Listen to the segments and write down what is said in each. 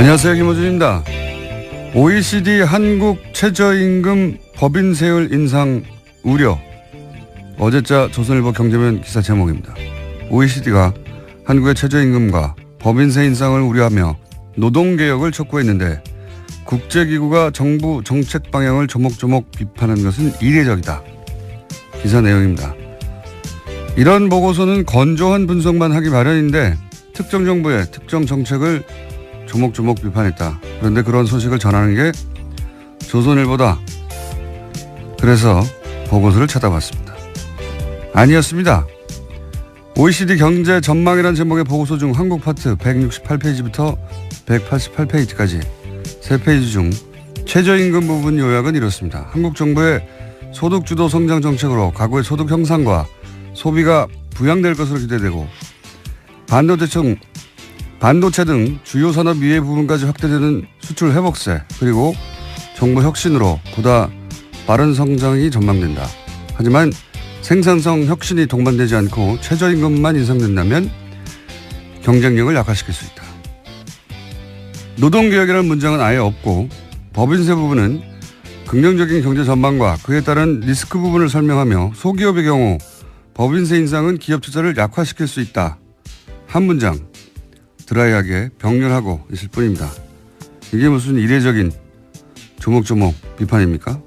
안녕하세요, 김호준입니다. OECD 한국 최저임금 법인 세율 인상 우려. 어제자 조선일보 경제면 기사 제목입니다. OECD가 한국의 최저임금과 법인세 인상을 우려하며 노동개혁을 촉구했는데 국제기구가 정부 정책 방향을 조목조목 비판한 것은 이례적이다. 기사 내용입니다. 이런 보고서는 건조한 분석만 하기 마련인데 특정 정부의 특정 정책을 조목조목 비판했다. 그런데 그런 소식을 전하는 게 조선일보다. 그래서 보고서를 찾아봤습니다. 아니었습니다. OECD 경제 전망이라는 제목의 보고서 중 한국 파트 168페이지부터 188페이지까지 3페이지 중 최저임금 부분 요약은 이렇습니다. 한국 정부의 소득주도 성장 정책으로 가구의 소득 형상과 소비가 부양될 것으로 기대되고 반도체 등 주요 산업 이외 부분까지 확대되는 수출 회복세 그리고 정부 혁신으로 보다 빠른 성장이 전망된다. 하지만 생산성 혁신이 동반되지 않고 최저임금만 인상된다면 경쟁력을 약화시킬 수 있다. 노동개혁이라는 문장은 아예 없고 법인세 부분은 긍정적인 경제 전망과 그에 따른 리스크 부분을 설명하며 소기업의 경우 법인세 인상은 기업 투자를 약화시킬 수 있다. 한 문장 드라이하게 병렬하고 있을 뿐입니다. 이게 무슨 이례적인 조목조목 비판입니까?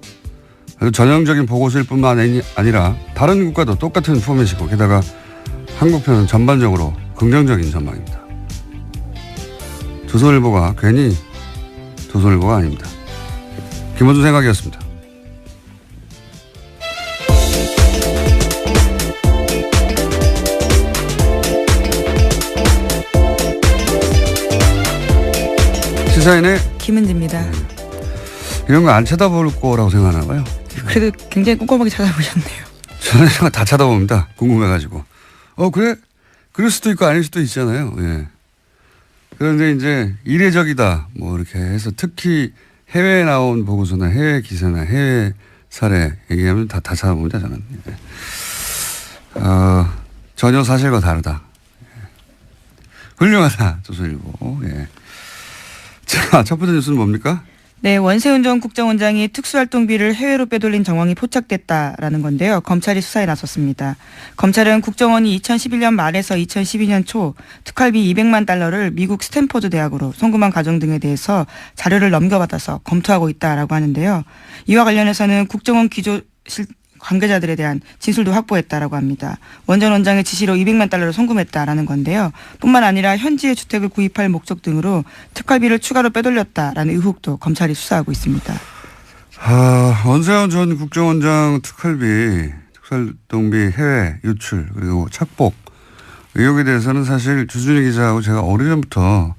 아주 전형적인 보고서일 뿐만 아니라 다른 국가도 똑같은 포맷이고 게다가 한국 편은 전반적으로 긍정적인 전망입니다. 조선일보가 괜히 조선일보가 아닙니다. 김원준 생각이었습니다. 시사인의 김은지입니다. 이런 거 안 쳐다볼 거라고 생각하나 봐요. 그래도 굉장히 꼼꼼하게 찾아보셨네요. 저는 이런 거 다 쳐다봅니다. 궁금해가지고. 그래? 그럴 수도 있고 아닐 수도 있잖아요. 예. 그런데 이제 이례적이다. 뭐 이렇게 해서 특히 해외에 나온 보고서나 해외 기사나 해외 사례 얘기하면 다 찾아봅니다. 저는. 예. 전혀 사실과 다르다. 예. 훌륭하다. 조선일보. 예. 자, 첫 번째 뉴스는 뭡니까? 네, 원세훈 전 국정원장이 특수활동비를 해외로 빼돌린 정황이 포착됐다라는 건데요. 검찰이 수사에 나섰습니다. 검찰은 국정원이 2011년 말에서 2012년 초 특활비 200만 달러를 미국 스탠퍼드 대학으로 송금한 과정 등에 대해서 자료를 넘겨받아서 검토하고 있다라고 하는데요. 이와 관련해서는 국정원 기조실 관계자들에 대한 진술도 확보했다라고 합니다. 원 전 원장의 지시로 200만 달러를 송금했다라는 건데요. 뿐만 아니라 현지의 주택을 구입할 목적 등으로 특활비를 추가로 빼돌렸다라는 의혹도 검찰이 수사하고 있습니다. 원세훈 전 국정원장 특수활동비 해외 유출 그리고 착복 의혹에 대해서는 사실 주준희 기자하고 제가 오래전부터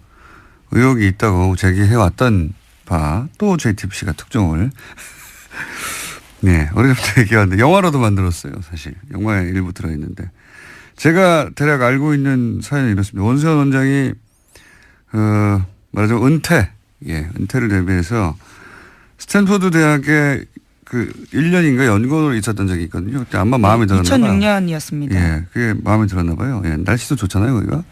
의혹이 있다고 제기해왔던 바 또 JTBC가 특종을 네, 어려부터 얘기하는데 영화로도 만들었어요. 사실 영화에 일부 들어있는데 제가 대략 알고 있는 사연이 이렇습니다. 원세훈 원장이 말하자면 은퇴를 대비해서 스탠퍼드 대학에 그 1년인가 연구원으로 있었던 적이 있거든요. 그때 아마 마음에 들었나 봐요. 2006년이었습니다. 예, 그게 마음에 들었나 봐요. 예, 날씨도 좋잖아요, 거기가.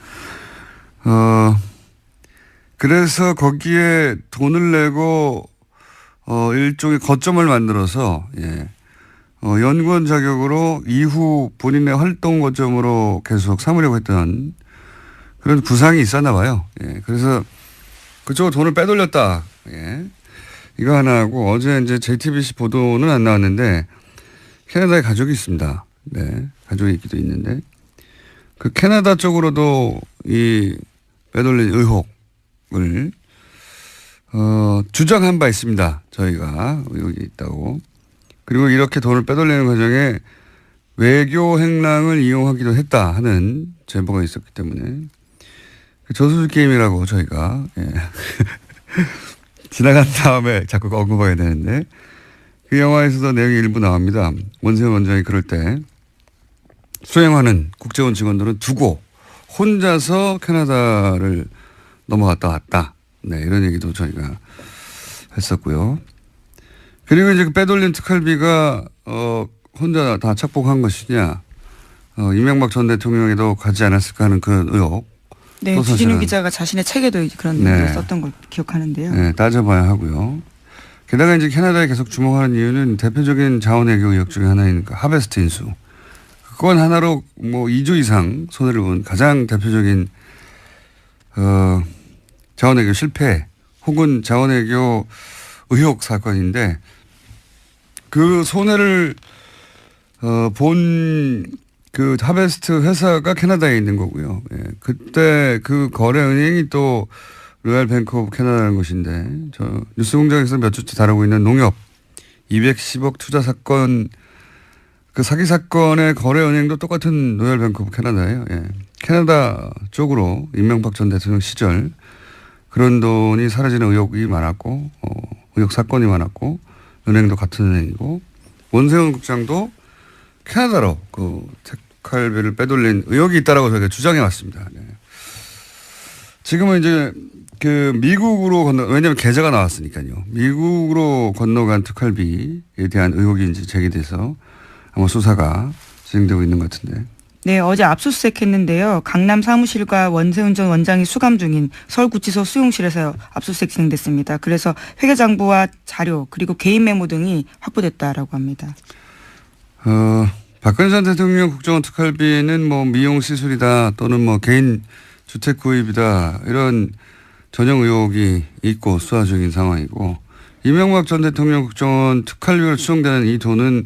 그래서 거기에 돈을 내고 일종의 거점을 만들어서, 연구원 자격으로 이후 본인의 활동 거점으로 계속 삼으려고 했던 그런 구상이 있었나 봐요. 예. 그래서 그쪽으로 돈을 빼돌렸다. 예. 이거 하나 하고 어제 이제 JTBC 보도는 안 나왔는데 캐나다에 가족이 있습니다. 네. 가족이 있기도 있는데 그 캐나다 쪽으로도 이 빼돌린 의혹을 주장한 바 있습니다. 저희가 여기 있다고. 그리고 이렇게 돈을 빼돌리는 과정에 외교 행랑을 이용하기도 했다 하는 제보가 있었기 때문에 저수지 게임이라고 저희가 지나간 다음에 자꾸 언급하게 되는데 그 영화에서도 내용이 일부 나옵니다. 원세훈 원장이 그럴 때 수행하는 국제원 직원들은 두고 혼자서 캐나다를 넘어갔다 왔다. 네, 이런 얘기도 저희가 했었고요. 그리고 이제 그 빼돌린 특활비가 혼자 다 착복한 것이냐, 이명박 전 대통령에도 가지 않았을까 하는 그런 의혹. 네, 또 주진우 사실은. 기자가 자신의 책에도 그런 네. 내용을 썼던 걸 기억하는데요. 네, 따져봐야 하고요. 게다가 이제 캐나다에 계속 주목하는 이유는 대표적인 자원외교 의혹 중에 하나인 그 하베스트 인수. 그건 하나로 뭐 2조 이상 손해를 본 가장 대표적인 자원외교 실패 혹은 자원외교 의혹 사건인데 그 손해를 본 그 하베스트 회사가 캐나다에 있는 거고요. 예. 그때 그 거래 은행이 또 로얄 뱅크 오브 캐나다라는 곳인데 저 뉴스공장에서 몇 주째 다루고 있는 농협 210억 투자 사건 그 사기 사건의 거래 은행도 똑같은 로얄 뱅크 오브 캐나다예요. 예. 캐나다 쪽으로 이명박 전 대통령 시절 그런 돈이 사라지는 의혹이 많았고 의혹 사건이 많았고 은행도 같은 은행이고 원세훈 국장도 캐나다로 그 특활비를 빼돌린 의혹이 있다라고 저희가 주장해 왔습니다. 네. 지금은 이제 그 미국으로 왜냐하면 계좌가 나왔으니까요. 미국으로 건너간 특활비에 대한 의혹이 이제 제기돼서 아마 수사가 진행되고 있는 것 같은데. 네, 어제 압수수색했는데요. 강남 사무실과 원세훈 전 원장이 수감 중인 서울구치소 수용실에서 압수수색 진행됐습니다. 그래서 회계장부와 자료 그리고 개인 메모 등이 확보됐다라고 합니다. 박근혜 전 대통령 국정원 특활비는 뭐 미용 시술이다 또는 뭐 개인 주택 구입이다 이런 전형 의혹이 있고 수사 중인 상황이고 이명박 전 대통령 국정원 특활비로 추정되는 이 돈은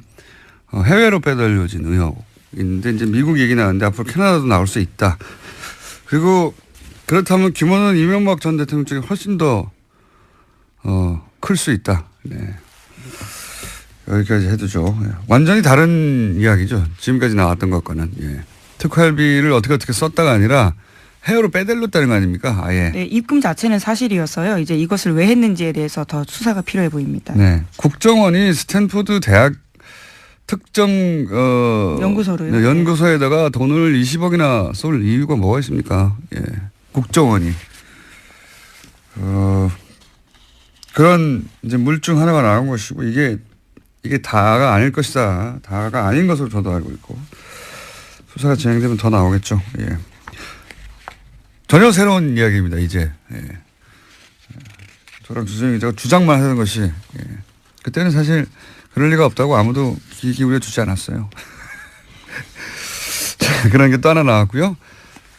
해외로 빼돌려진 의혹인데 이제 미국 얘기 나왔는데 앞으로 캐나다도 나올 수 있다. 그리고 그렇다면 규모는 이명박 전 대통령 쪽이 훨씬 더 클 수 있다. 네. 여기까지 해두죠. 예. 완전히 다른 이야기죠. 지금까지 나왔던 것과는. 예. 특활비를 어떻게 썼다가 아니라 해외로 빼돌렸다는 거 아닙니까? 아예. 네, 입금 자체는 사실이어서요. 이제 이것을 왜 했는지에 대해서 더 수사가 필요해 보입니다. 네. 국정원이 스탠포드 대학 특정 연구소로요. 네, 연구소에다가 돈을 20억이나 쏠 이유가 뭐가 있습니까? 예. 국정원이 그런 이제 물증 하나가 나온 것이고 이게 다가 아닐 것이다. 다가 아닌 것으로 저도 알고 있고 수사가 진행되면 더 나오겠죠. 예. 전혀 새로운 이야기입니다. 이제 예. 저랑 주진우 기자가 주장만 하던 것이 예. 그때는 사실 그럴 리가 없다고 아무도 귀 기울여 주지 않았어요. 자, 그런 게 또 하나 나왔고요.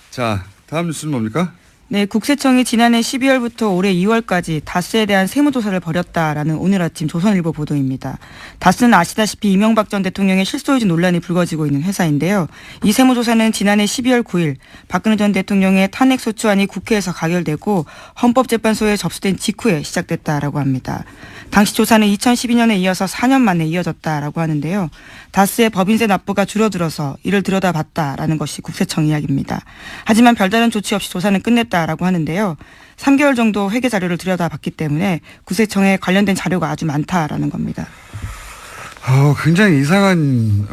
자, 다음 뉴스는 뭡니까? 네, 국세청이 지난해 12월부터 올해 2월까지 다스에 대한 세무조사를 벌였다라는 오늘 아침 조선일보 보도입니다. 다스는 아시다시피 이명박 전 대통령의 실소유주 논란이 불거지고 있는 회사인데요. 이 세무조사는 지난해 12월 9일 박근혜 전 대통령의 탄핵소추안이 국회에서 가결되고 헌법재판소에 접수된 직후에 시작됐다라고 합니다. 당시 조사는 2012년에 이어서 4년 만에 이어졌다라고 하는데요. 다스의 법인세 납부가 줄어들어서 이를 들여다봤다라는 것이 국세청 이야기입니다. 하지만 별다른 조치 없이 조사는 끝냈다라고 하는데요. 3개월 정도 회계 자료를 들여다봤기 때문에 국세청에 관련된 자료가 아주 많다라는 겁니다. 굉장히 이상한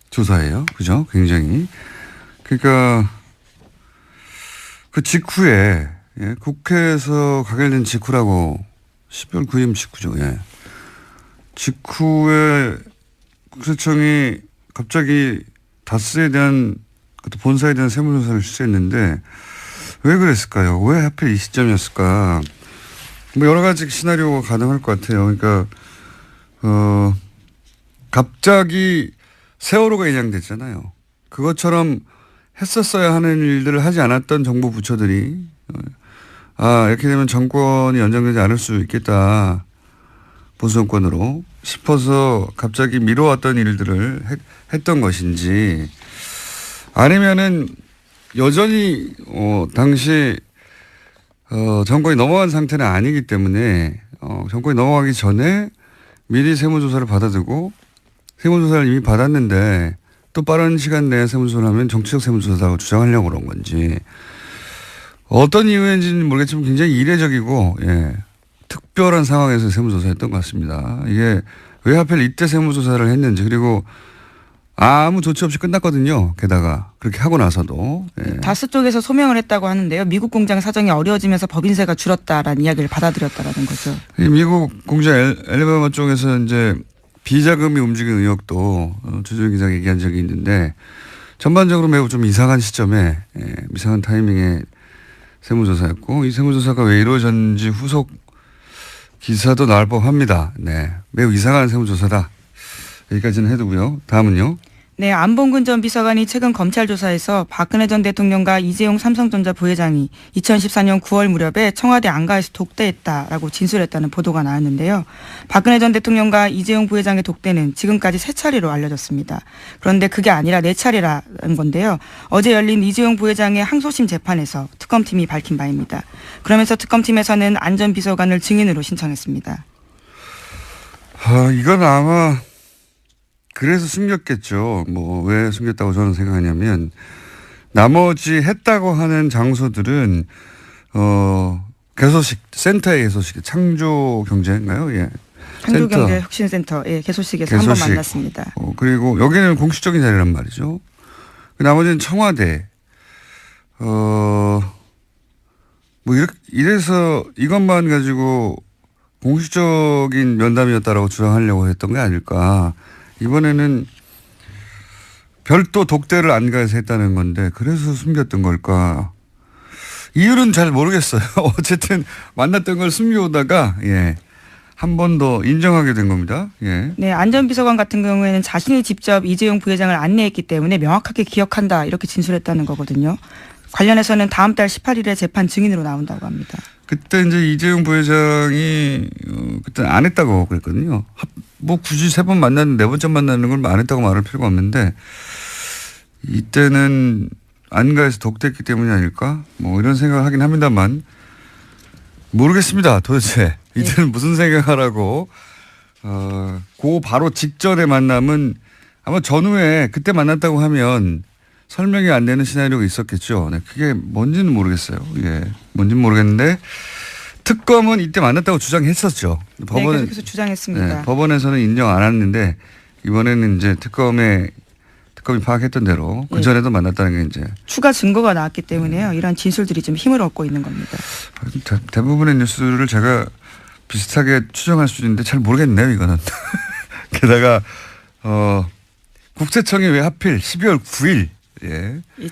조사예요. 그죠? 굉장히. 그러니까 그 직후에 예, 국회에서 가결된 직후라고 12월 9일 직후죠. 예. 직후에 국세청이 갑자기 다스에 대한 본사에 대한 세무조사를 실시했는데 왜 그랬을까요? 왜 하필 이 시점이었을까? 뭐 여러 가지 시나리오가 가능할 것 같아요. 그러니까 갑자기 세월호가 인양됐잖아요. 그것처럼 했었어야 하는 일들을 하지 않았던 정부 부처들이 이렇게 되면 정권이 연장되지 않을 수 있겠다. 보수 정권으로 싶어서 갑자기 미뤄왔던 일들을 했던 것인지 아니면은 여전히 당시 정권이 넘어간 상태는 아니기 때문에 정권이 넘어가기 전에 미리 세무조사를 받아두고 세무조사를 이미 받았는데 또 빠른 시간 내에 세무조사를 하면 정치적 세무조사라고 주장하려고 그런 건지 어떤 이유인지는 모르겠지만 굉장히 이례적이고 예, 특별한 상황에서 세무조사했던 것 같습니다. 이게 왜 하필 이때 세무조사를 했는지 그리고 아무 조치 없이 끝났거든요. 게다가 그렇게 하고 나서도. 예. 다스 쪽에서 소명을 했다고 하는데요. 미국 공장 사정이 어려워지면서 법인세가 줄었다라는 이야기를 받아들였다라는 거죠. 이 미국 공장 엘리바마 쪽에서 이제 비자금이 움직이는 의혹도 주진우 기자가 얘기한 적이 있는데 전반적으로 매우 좀 이상한 시점에 이상한 타이밍에 세무조사였고 이 세무조사가 왜 이루어졌는지 후속 기사도 나올 법합니다. 네, 매우 이상한 세무조사다. 여기까지는 해두고요. 다음은요. 네, 안봉근 전 비서관이 최근 검찰 조사에서 박근혜 전 대통령과 이재용 삼성전자 부회장이 2014년 9월 무렵에 청와대 안가에서 독대했다라고 진술했다는 보도가 나왔는데요. 박근혜 전 대통령과 이재용 부회장의 독대는 지금까지 3차례로 알려졌습니다. 그런데 그게 아니라 4차례라는 건데요. 어제 열린 이재용 부회장의 항소심 재판에서 특검팀이 밝힌 바입니다. 그러면서 특검팀에서는 안 전 비서관을 증인으로 신청했습니다. 이건 아마 그래서 숨겼겠죠. 뭐 왜 숨겼다고 저는 생각하냐면 나머지 했다고 하는 장소들은 개소식 센터의 개소식 창조 경제인가요? 예. 창조경제 혁신센터 개소식에서 한번 만났습니다. 그리고 여기는 공식적인 자리란 말이죠. 나머지는 청와대. 뭐 이래서 이것만 가지고 공식적인 면담이었다라고 주장하려고 했던 게 아닐까. 이번에는 별도 독대를 안가에서 했다는 건데 그래서 숨겼던 걸까. 이유는 잘 모르겠어요. 어쨌든 만났던 걸 숨겨오다가 한 번 더 인정하게 된 겁니다. 예. 네, 안 전 비서관 같은 경우에는 자신이 직접 이재용 부회장을 안내했기 때문에 명확하게 기억한다 이렇게 진술했다는 거거든요. 관련해서는 다음 달 18일에 재판 증인으로 나온다고 합니다. 그때 이제 이재용 부회장이 그때 안 했다고 그랬거든요. 뭐 굳이 3번 만났는데 4번째 만나는 걸 안 했다고 말할 필요가 없는데 이때는 안가에서 독대했기 때문이 아닐까? 뭐 이런 생각을 하긴 합니다만 모르겠습니다. 도대체 이때는 무슨 생각하라고 그 바로 직전의 만남은 아마 전후에 그때 만났다고 하면 설명이 안 되는 시나리오가 있었겠죠. 네, 그게 뭔지는 모르겠어요. 뭔지는 모르겠는데 특검은 이때 만났다고 주장했었죠. 법원은 계속해서 주장했습니다. 네, 법원에서는 인정 안 했는데 이번에는 이제 특검이 파악했던 대로 그 전에도 만났다는 게 이제 추가 증거가 나왔기 때문에요. 이런 진술들이 좀 힘을 얻고 있는 겁니다. 대부분의 뉴스를 제가 비슷하게 추정할 수 있는데 잘 모르겠네요. 이거는. 게다가 국세청이 왜 하필 12월 9일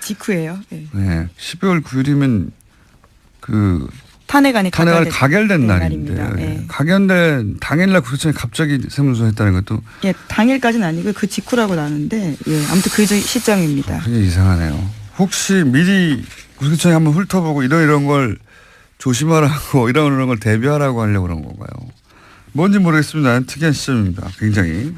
직후예요. 네. 12월 9일이면 그 탄핵안이 가결된 날인데 가결된 당일날 국세청이 갑자기 세무조사 했다는 것도 당일까지는 아니고 그 직후라고 나는데 아무튼 그 시점입니다. 굉장히 이상하네요. 혹시 미리 국세청이 한번 훑어보고 이런 걸 조심하라고 이런 걸 대비하라고 하려고 그런 건가요? 뭔지 모르겠습니다. 특이한 시점입니다. 굉장히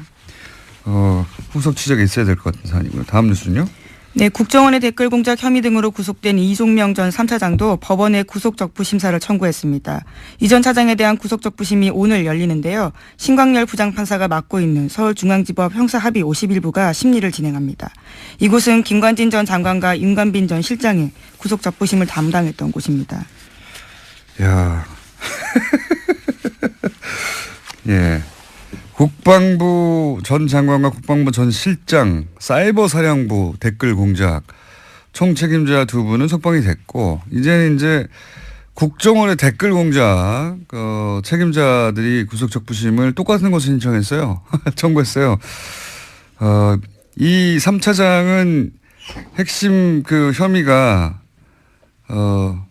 후속 취재가 있어야 될 것 같은 사안이고요. 다음 뉴스는요? 네, 국정원의 댓글 공작 혐의 등으로 구속된 이종명 전 3차장도 법원에 구속적부 심사를 청구했습니다. 이 전 차장에 대한 구속적부심이 오늘 열리는데요. 신광열 부장판사가 맡고 있는 서울중앙지법 형사합의 51부가 심리를 진행합니다. 이곳은 김관진 전 장관과 임관빈 전 실장이 구속적부심을 담당했던 곳입니다. 야, 국방부 전 장관과 국방부 전 실장, 사이버 사령부 댓글 공작 총 책임자 2분은 석방이 됐고 이제는 이제 국정원의 댓글 공작 책임자들이 구속적부심을 똑같은 곳에 신청했어요. 청구했어요. 이 3차장은 핵심 그 혐의가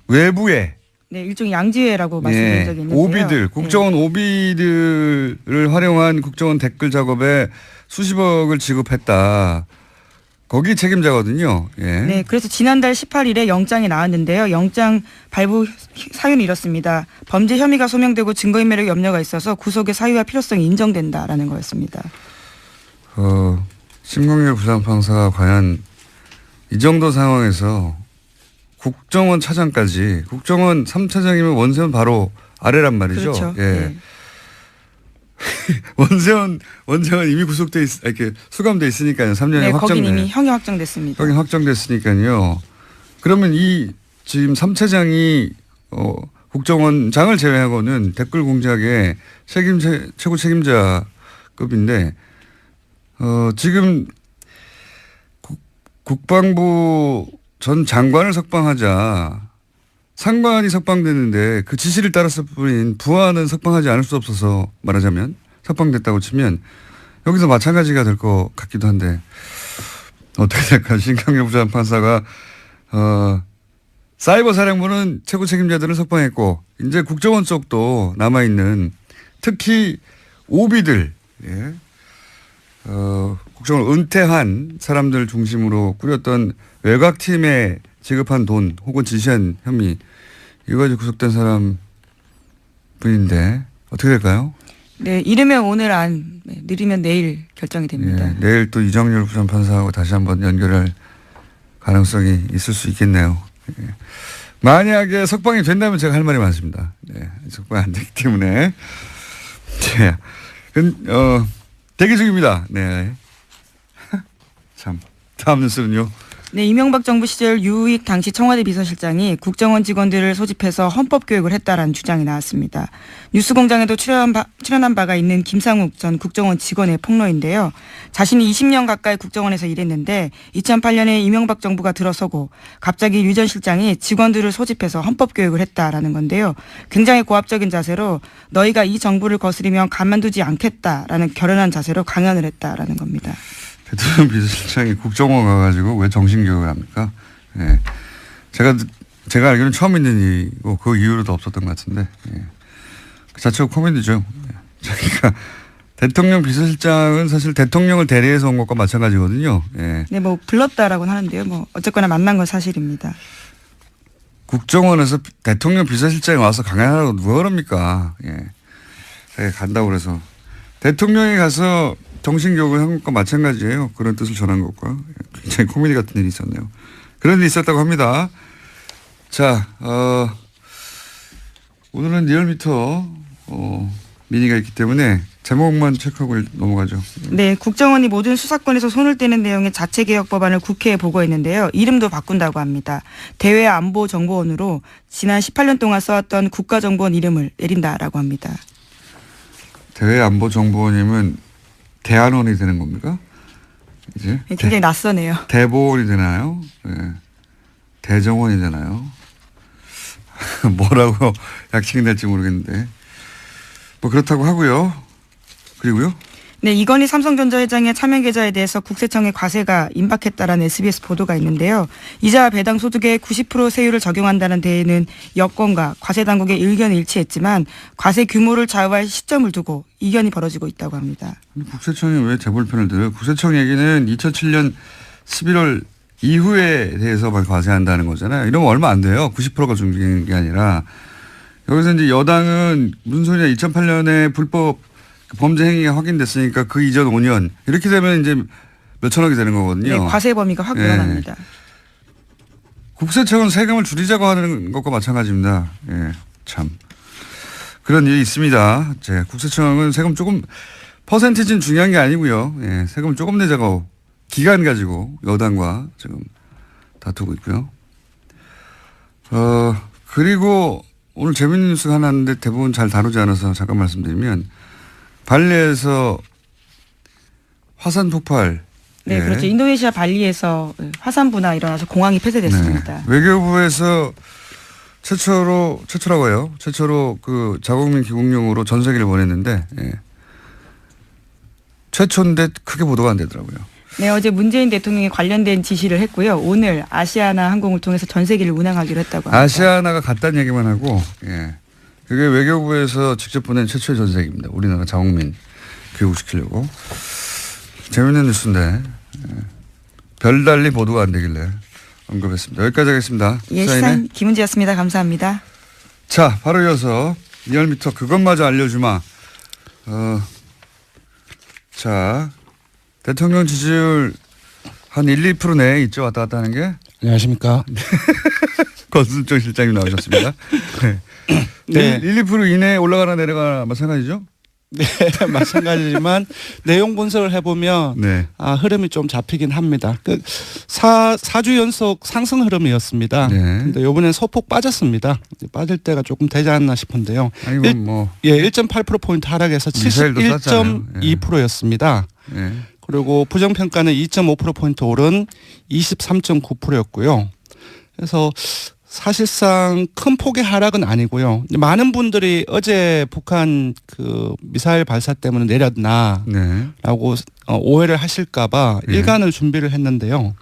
외부에 일종의 양지회라고 말씀드린 적이 있는데요. 오비들, 국정원 오비들을 활용한 국정원 댓글 작업에 수십억을 지급했다. 거기 책임자거든요. 네, 그래서 지난달 18일에 영장이 나왔는데요. 영장 발부 사유는 이렇습니다. 범죄 혐의가 소명되고 증거인멸의 염려가 있어서 구속의 사유와 필요성이 인정된다라는 거였습니다. 신광열 부장판사가 과연 이 정도 상황에서 국정원 차장까지 국정원 3차장이면 원세훈 바로 아래란 말이죠. 그렇죠. 원세훈 이미 이렇게 수감돼 있으니까요. 3년에 거긴 이미 형이 확정됐습니다. 형이 확정됐으니까요. 그러면 이 지금 3차장이 국정원장을 제외하고는 댓글 공작의 최고 책임자급인데 지금 국방부 전 장관을 석방하자 상관이 석방됐는데 그 지시를 따랐을 뿐인 부하는 석방하지 않을 수 없어서 말하자면 석방됐다고 치면 여기서 마찬가지가 될 것 같기도 한데 어떻게 될까요? 신강렬 부장판사가 사이버 사령부는 최고 책임자들을 석방했고 이제 국정원 쪽도 남아있는 특히 오비들 예. 국정원 은퇴한 사람들 중심으로 꾸렸던 외곽팀에 지급한 돈 혹은 지시한 혐의 이거 가지고 구속된 사람 분인데 어떻게 될까요? 네, 이르면 오늘 안, 느리면 내일 결정이 됩니다. 예, 내일 또 이정열 부장판사하고 다시 한번 연결할 가능성이 있을 수 있겠네요. 예. 만약에 석방이 된다면 제가 할 말이 많습니다. 네, 석방이 안 되기 때문에. 네. 대기 중입니다. 네. 참. 다음 뉴스는요. 네, 이명박 정부 시절 유익 당시 청와대 비서실장이 국정원 직원들을 소집해서 헌법 교육을 했다라는 주장이 나왔습니다. 뉴스공장에도 출연한 바가 있는 김상욱 전 국정원 직원의 폭로인데요. 자신이 20년 가까이 국정원에서 일했는데 2008년에 이명박 정부가 들어서고 갑자기 유 전 실장이 직원들을 소집해서 헌법 교육을 했다라는 건데요. 굉장히 고압적인 자세로 너희가 이 정부를 거스르면 가만두지 않겠다라는 결연한 자세로 강연을 했다라는 겁니다. 대통령 비서실장이 국정원 가가지고 왜 정신교육을 합니까? 예. 제가 알기로는 처음 있는 일이고 그 이후로도 없었던 것 같은데. 예. 그 자체가 코미디죠. 예. 그러니까 대통령 비서실장은 사실 대통령을 대리해서 온 것과 마찬가지거든요. 예. 네, 뭐 불렀다라고는 하는데요. 뭐 어쨌거나 만난 건 사실입니다. 국정원에서 대통령 비서실장이 와서 강연하라고 누가 그럽니까? 예. 자기가 간다고 그래서. 대통령이 가서 정신교육을 한 것과 마찬가지예요. 그런 뜻을 전한 것과. 굉장히 코미디 같은 일이 있었네요. 그런 일이 있었다고 합니다. 자, 오늘은 리얼미터 미니가 있기 때문에 제목만 체크하고 넘어가죠. 네, 국정원이 모든 수사권에서 손을 떼는 내용의 자체개혁 법안을 국회에 보고했는데요. 이름도 바꾼다고 합니다. 대외안보정보원으로 지난 18년 동안 써왔던 국가정보원 이름을 내린다라고 합니다. 대외안보정보원이면 대안원이 되는 겁니까? 이제 네, 굉장히 낯서네요. 대보원이 되나요? 네. 대정원이 되나요? 뭐라고 약칭이 될지 모르겠는데 뭐 그렇다고 하고요. 그리고요. 네, 이건희 삼성전자 회장의 차명 계좌에 대해서 국세청의 과세가 임박했다라는 SBS 보도가 있는데요. 이자 배당 소득의 90% 세율을 적용한다는 데에는 여권과 과세 당국의 의견이 일치했지만 과세 규모를 좌우할 시점을 두고 이견이 벌어지고 있다고 합니다. 국세청이 왜 재벌편을 들어요? 국세청 얘기는 2007년 11월 이후에 대해서만 과세한다는 거잖아요. 이러면 얼마 안 돼요. 90%가 중요한 게 아니라. 여기서 이제 여당은 무슨 소리냐 2008년에 불법 범죄 행위가 확인됐으니까 그 이전 5년 이렇게 되면 이제 몇천억이 되는 거거든요. 네, 과세 범위가 확 늘어납니다. 네. 국세청은 세금을 줄이자고 하는 것과 마찬가지입니다. 예, 참 그런 일이 있습니다. 국세청은 세금 조금 퍼센티지는 중요한 게 아니고요. 예, 세금 조금 내자고 기간 가지고 여당과 지금 다투고 있고요. 그리고 오늘 재밌는 뉴스가 하나 있는데 대부분 잘 다루지 않아서 잠깐 말씀드리면 발리에서 화산 폭발. 네, 예. 그렇죠. 인도네시아 발리에서 화산 분화 일어나서 공항이 폐쇄됐습니다. 네. 외교부에서 최초라고 해요. 최초로 그 자국민 귀국용으로 전 세계를 보냈는데 예. 최초인데 크게 보도가 안 되더라고요. 네, 어제 문재인 대통령이 관련된 지시를 했고요. 오늘 아시아나 항공을 통해서 전 세계를 운항하기로 했다고 합니다. 아시아나가 갔다는 얘기만 하고 예. 그게 외교부에서 직접 보낸 최초의 전세기입니다. 우리나라 자국민 교육시키려고. 재밌는 뉴스인데 별달리 보도가 안 되길래 언급했습니다. 여기까지 하겠습니다. 예, 시사인 김은지였습니다. 감사합니다. 자, 바로 이어서 리얼미터 그것마저 알려주마. 자, 대통령 지지율 한 1, 2% 내에 있죠. 왔다 갔다 하는 게. 안녕하십니까. 권순정 실장님 나오셨습니다. 네. 네. 1, 2% 이내에 올라가나 내려가나 마찬가지죠? 네, 마찬가지지만 내용 분석을 해보면 네. 흐름이 좀 잡히긴 합니다. 그 4주 연속 상승 흐름이었습니다. 그런데 네. 이번엔 소폭 빠졌습니다. 빠질 때가 조금 되지 않나 싶은데요. 아니, 1.8%포인트 하락해서 71.2%였습니다. 네. 그리고 부정평가는 2.5%포인트 오른 23.9%였고요. 그래서 사실상 큰 폭의 하락은 아니고요. 많은 분들이 어제 북한 그 미사일 발사 때문에 내렸나라고 네. 오해를 하실까봐 네. 일간을 준비를 했는데요.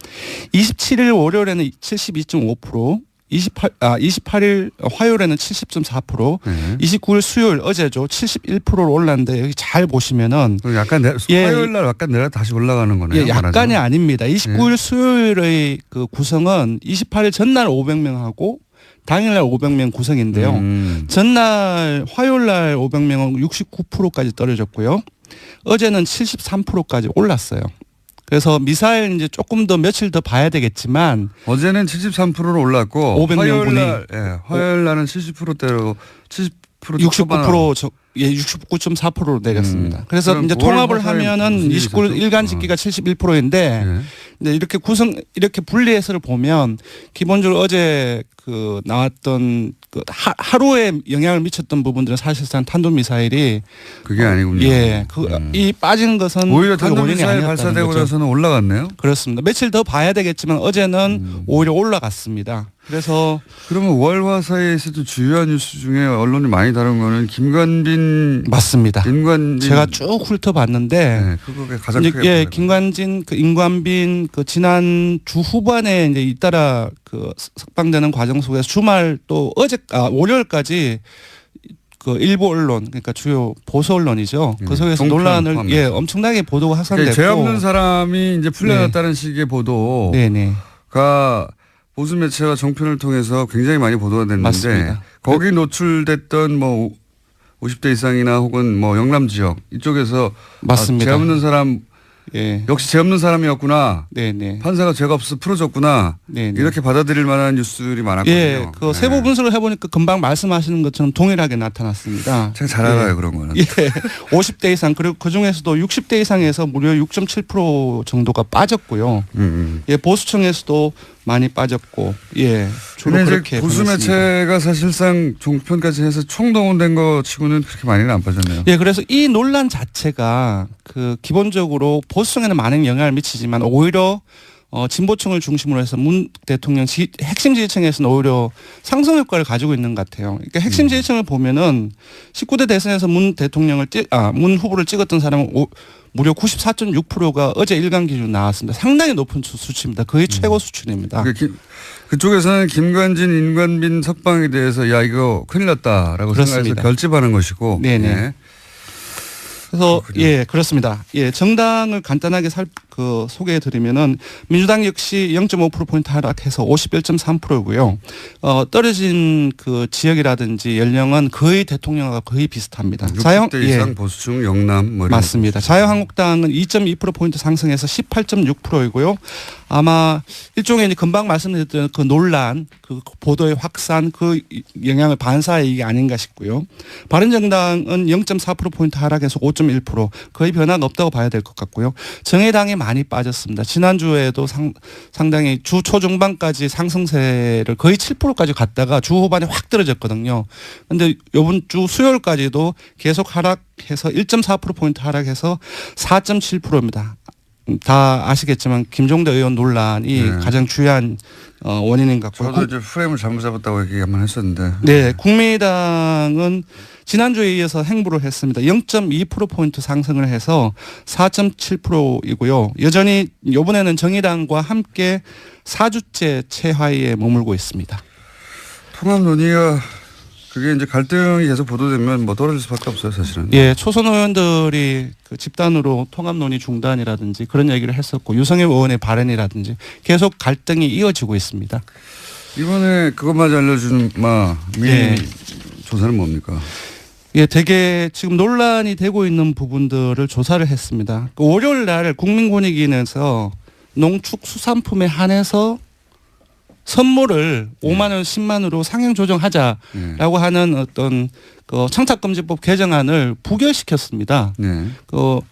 27일 월요일에는 72.5%, 28일 화요일에는 70.4%, 네. 29일 수요일 어제죠 71%로 올랐는데 여기 잘 보시면은 약간 화요일 날 약간 내려 다시 올라가는 거네요. 예, 약간이 말하자면. 아닙니다. 29일 수요일의 그 구성은 28일 전날 500명하고 당일날 500명 구성인데요. 전날 화요일날 500명은 69%까지 떨어졌고요. 어제는 73%까지 올랐어요. 그래서 미사일 이제 조금 더 며칠 더 봐야 되겠지만 어제는 73%로 올랐고 500명 분이 화요일 날은 70%대로 70% 69% 예, 69.4%로 내렸습니다. 그래서 그럼 이제 5월 통합을 화사에 하면은 무슨 일이 29일 있었죠? 일간 집기가 71%인데 네. 근데 이렇게 분리해서를 보면 기본적으로 어제 그 나왔던 그 하루에 영향을 미쳤던 부분들은 사실상 탄도미사일이 그게 아니군요. 예, 이 빠진 것은 오히려 그 원인이 탄도미사일 아니었다는 발사되고 거죠. 나서는 올라갔네요. 그렇습니다. 며칠 더 봐야 되겠지만 어제는 오히려 올라갔습니다. 그래서 그러면 월화사에 있었던 주요한 뉴스 중에 언론이 많이 다룬 거는 김관빈 맞습니다. 인관빈 제가 쭉 훑어봤는데 네, 그게 가장 이제 크게 예, 김관진 그 인관빈 그 지난 주 후반에 이제 잇따라 그 석방되는 과정 속에서 주말 또 월요일까지 그 일부 언론 그러니까 주요 보수 언론이죠. 그 속에서 종편 논란을 포함해서. 예, 엄청나게 보도가 확산됐고 죄 없는 사람이 이제 풀려났다는 식의 보도가 네네. 보수 매체와 정편을 통해서 굉장히 많이 보도가 됐는데 맞습니다. 거기 노출됐던 뭐 50대 이상이나 혹은 뭐 영남 지역 이쪽에서 맞습니다. 죄 없는 사람 예. 역시 죄 없는 사람이었구나. 네네. 판사가 죄가 없어서 풀어줬구나. 네네. 이렇게 받아들일 만한 뉴스들이 많았거든요. 예, 그 세부 분석을 해보니까 금방 말씀하시는 것처럼 동일하게 나타났습니다. 제가 잘 알아요 그런 거는. 예, 50대 이상 그리고 그 중에서도 60대 이상에서 무려 6.7% 정도가 빠졌고요. 예, 보수층에서도 많이 빠졌고, 예, 주로 근데 그렇게 이제 보수 보냈습니다. 매체가 사실상 종편까지 해서 총동원된 거 치고는 그렇게 많이는 안 빠졌네요. 예, 그래서 이 논란 자체가 그 기본적으로 보수층에는 많은 영향을 미치지만 오히려 진보층을 중심으로 해서 문 대통령 핵심 지지층에서는 오히려 상승 효과를 가지고 있는 것 같아요. 그러니까 핵심 지지층을 보면은 19대 대선에서 문 후보를 찍었던 사람은 무려 94.6%가 어제 일간 기준 나왔습니다. 상당히 높은 수치입니다. 거의 최고 수준입니다. 그쪽에서는 김관진, 인관빈 석방에 대해서 야 이거 큰일 났다라고 그렇습니다. 생각해서 결집하는 것이고. 네네. 예. 그래서 그렇군요. 예 그렇습니다. 예 정당을 간단하게 소개해드리면은 민주당 역시 0.5%포인트 하락해서 51.3%고요. 떨어진 그 지역이라든지 연령은 거의 대통령과 거의 비슷합니다. 60대 이상 보수층 영남 뭐 이런 맞습니다. 자유한국당은 2.2%포인트 상승해서 18.6%이고요. 아마 일종의 이제 금방 말씀드렸던 그 논란, 그 보도의 확산, 그 영향을 반사의 이게 아닌가 싶고요. 바른정당은 0.4%포인트 하락해서 5.1% 거의 변화가 없다고 봐야 될 것 같고요. 정의당이 많이 빠졌습니다. 지난주에도 상당히 주 초중반까지 상승세를 거의 7%까지 갔다가 주 후반에 확 떨어졌거든요. 그런데 이번 주 수요일까지도 계속 하락해서 1.4%포인트 하락해서 4.7%입니다. 다 아시겠지만 김종대 의원 논란이 가장 중요한 원인인 것 같고요. 저도 이제 프레임을 잘못 잡았다고 얘기 한번 했었는데. 네, 국민의당은 지난주에 이어서 행보를 했습니다. 0.2%포인트 상승을 해서 4.7%이고요. 여전히 이번에는 정의당과 함께 4주째 최하위에 머물고 있습니다. 통합 논의가 그게 이제 갈등이 계속 보도되면 뭐 떨어질 수밖에 없어요, 사실은. 예, 초선 의원들이 그 집단으로 통합 논의 중단이라든지 그런 얘기를 했었고 유성엽 의원의 발언이라든지 계속 갈등이 이어지고 있습니다. 이번에 그것마저 알려준 조사는 뭡니까? 예, 되게 지금 논란이 되고 있는 부분들을 조사를 했습니다. 그 월요일 날 국민권익위원회에서 농축수산품에 한해서 선물을 5만 원, 10만 원으로 상향 조정하자라고 하는 어떤 그 청탁금지법 개정안을 부결시켰습니다. 네.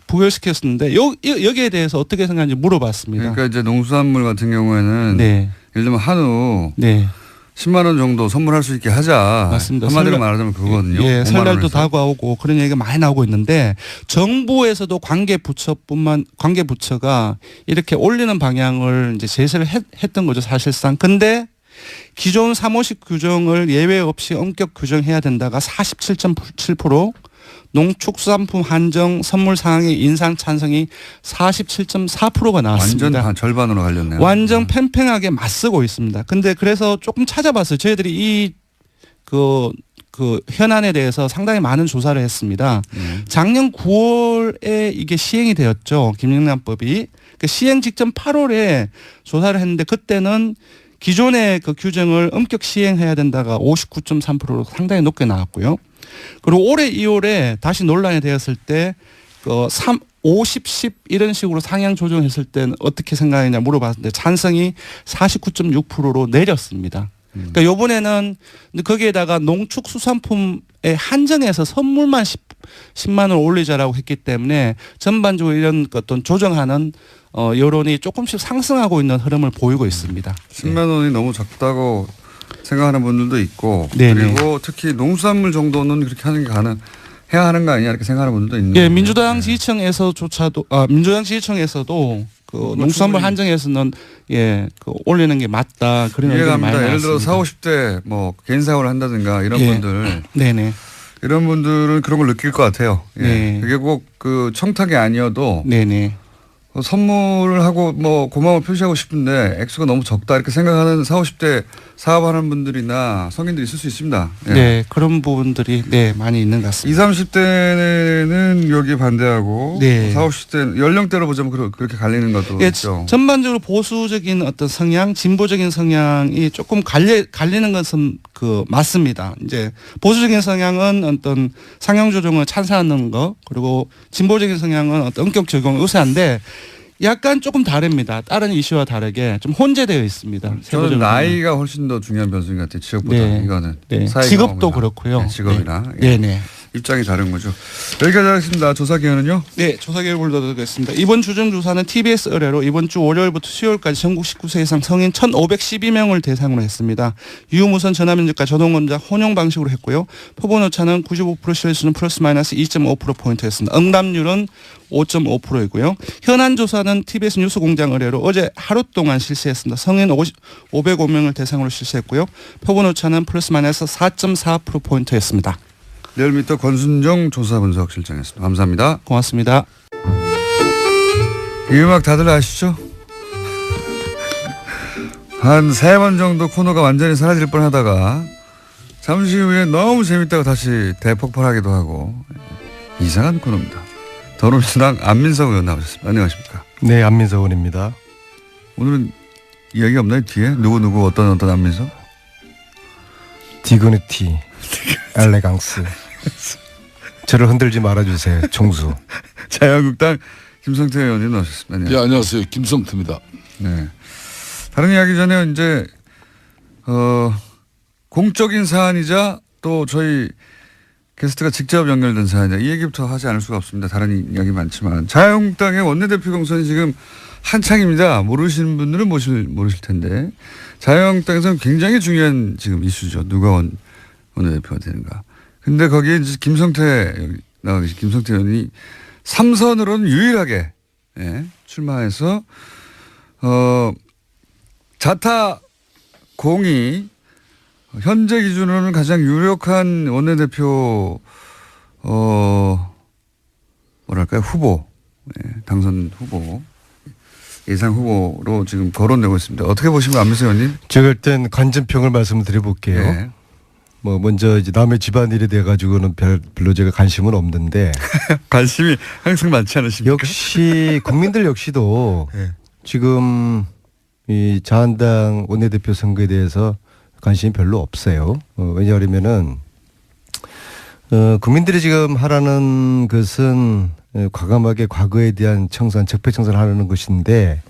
부결시켰는데 여기에 대해서 어떻게 생각하는지 물어봤습니다. 그러니까 이제 농수산물 같은 경우에는 네. 예를 들면 한우 네. 10만 원 정도 선물할 수 있게 하자. 맞습니다. 한마디로 말하자면 그거거든요. 예, 5만 설날도 원에서. 다가오고 그런 얘기가 많이 나오고 있는데 정부에서도 관계 부처가 이렇게 올리는 방향을 이제 제시를 했던 거죠, 사실상. 근데 기존 사무직 규정을 예외 없이 엄격 규정해야 된다가 47.7%, 농축수산품 한정 선물 상황의 인상 찬성이 47.4%가 나왔습니다. 완전 절반으로 갈렸네요. 완전 팽팽하게 맞서고 있습니다. 근데 그래서 조금 찾아봤어요. 저희들이 그 현안에 대해서 상당히 많은 조사를 했습니다. 작년 9월에 이게 시행이 되었죠. 김영란법이. 그 시행 직전 8월에 조사를 했는데 그때는 기존의 그 규정을 엄격 시행해야 된다가 59.3%로 상당히 높게 나왔고요. 그리고 올해 2월에 다시 논란이 되었을 때 그 50, 10 이런 식으로 상향 조정했을 때는 어떻게 생각하느냐 물어봤는데 찬성이 49.6%로 내렸습니다. 그러니까 요번에는 거기에다가 농축수산품에 한정해서 선물만 10만 원 올리자라고 했기 때문에 전반적으로 이런 어떤 조정하는 여론이 조금씩 상승하고 있는 흐름을 보이고 있습니다. 10만 원이 너무 적다고 생각하는 분들도 있고 네네. 그리고 특히 농수산물 정도는 그렇게 하는 게 해야 하는 거 아니냐 이렇게 생각하는 분들도 있는 예, 거예요. 민주당 지지층에서조차도 민주당 지지층에서도 그 농수산물 한정에서는 그 올리는 게 맞다 그런 의견이 많이 이해갑니다. 나왔습니다. 예를 들어 40, 50대 뭐 개인 사업을 한다든가 이런 분들 네네. 이런 분들은 그런 걸 느낄 것 같아요. 예. 네. 그게 꼭 그 청탁이 아니어도 네네. 선물을 하고 뭐 고마움을 표시하고 싶은데 액수가 너무 적다 이렇게 생각하는 40, 50대 사업하는 분들이나 성인들이 있을 수 있습니다. 예. 네, 그런 부분들이 많이 있는 것 같습니다. 20, 30대는 여기 반대하고 네. 40, 50대 연령대로 보자면 그렇게 갈리는 것도 있죠. 전반적으로 보수적인 어떤 성향, 진보적인 성향이 조금 갈리는 것은 맞습니다. 이제 보수적인 성향은 어떤 상향 조정을 찬성하는 거, 그리고 진보적인 성향은 어떤 엄격 적용을 우세한데 약간 조금 다릅니다. 다른 이슈와 다르게 좀 혼재되어 있습니다. 저는 나이가 훨씬 더 중요한 변수인 것 같아요. 지역보다 이거는. 직업도 그렇고요. 네, 직업이나 네네. 입장이 다른 거죠. 여기까지 하겠습니다. 조사 기간은요? 네, 조사 계획을 보도록 이번 주정조사는 TBS 의뢰로 이번 주 월요일부터 수요일까지 전국 19세 이상 성인 1,512명을 대상으로 했습니다. 유무선 전화면접과 자동검사 혼용 방식으로 했고요. 표본 오차는 95% 신뢰수는 플러스 마이너스 2.5%포인트였습니다. 응답률은 5.5%이고요. 현안 조사는 TBS 뉴스공장 의뢰로 어제 하루 동안 실시했습니다. 성인 505명을 대상으로 실시했고요. 표본 오차는 플러스 마이너스 4.4%포인트였습니다. 리얼미터 권순정 조사분석실장이었습니다. 감사합니다. 고맙습니다. 이 음악 다들 아시죠? 한 3번 정도 코너가 완전히 사라질 뻔하다가 잠시 후에 너무 재밌다고 다시 대폭발하기도 하고 이상한 코너입니다. 더불어민주당 안민석 의원 나오셨습니다. 안녕하십니까? 네, 안민석 의원입니다. 오늘은 이야기 없나요? 뒤에? 누구 어떤 안민석? 디그니티, 엘레강스. 저를 흔들지 말아주세요. 총수. 자유한국당 김성태 의원님 나오셨습니다. 안녕하세요. 네, 안녕하세요. 김성태입니다. 네. 다른 이야기 전에 이제 공적인 사안이자 또 저희 게스트가 직접 연결된 사안이자 이 얘기부터 하지 않을 수가 없습니다. 다른 이야기 많지만 자유한국당의 원내대표 경선이 지금 한창입니다. 모르시는 분들은 모르실 텐데 자유한국당에서는 굉장히 중요한 지금 이슈죠. 누가 원내대표가 되는가. 근데 거기에 이제 김성태 나와 계신 김성태 의원이 3선으로는 유일하게 출마해서 자타 공이 현재 기준으로는 가장 유력한 원내대표 뭐랄까요 후보 당선 후보 예상 후보로 지금 거론되고 있습니다. 어떻게 보시면 안민석 의원님? 제가 일단 관전평을 말씀드려볼게요. 네. 뭐 먼저 이제 남의 집안일에 대해 가지고는 별로 제가 관심은 없는데 관심이 항상 많지 않으십니까? 역시 국민들 역시도 네. 지금 이 자한당 원내대표 선거에 대해서 관심이 별로 없어요. 왜냐하면은 국민들이 지금 하라는 것은 과감하게 과거에 대한 청산, 적폐청산을 하려는 것인데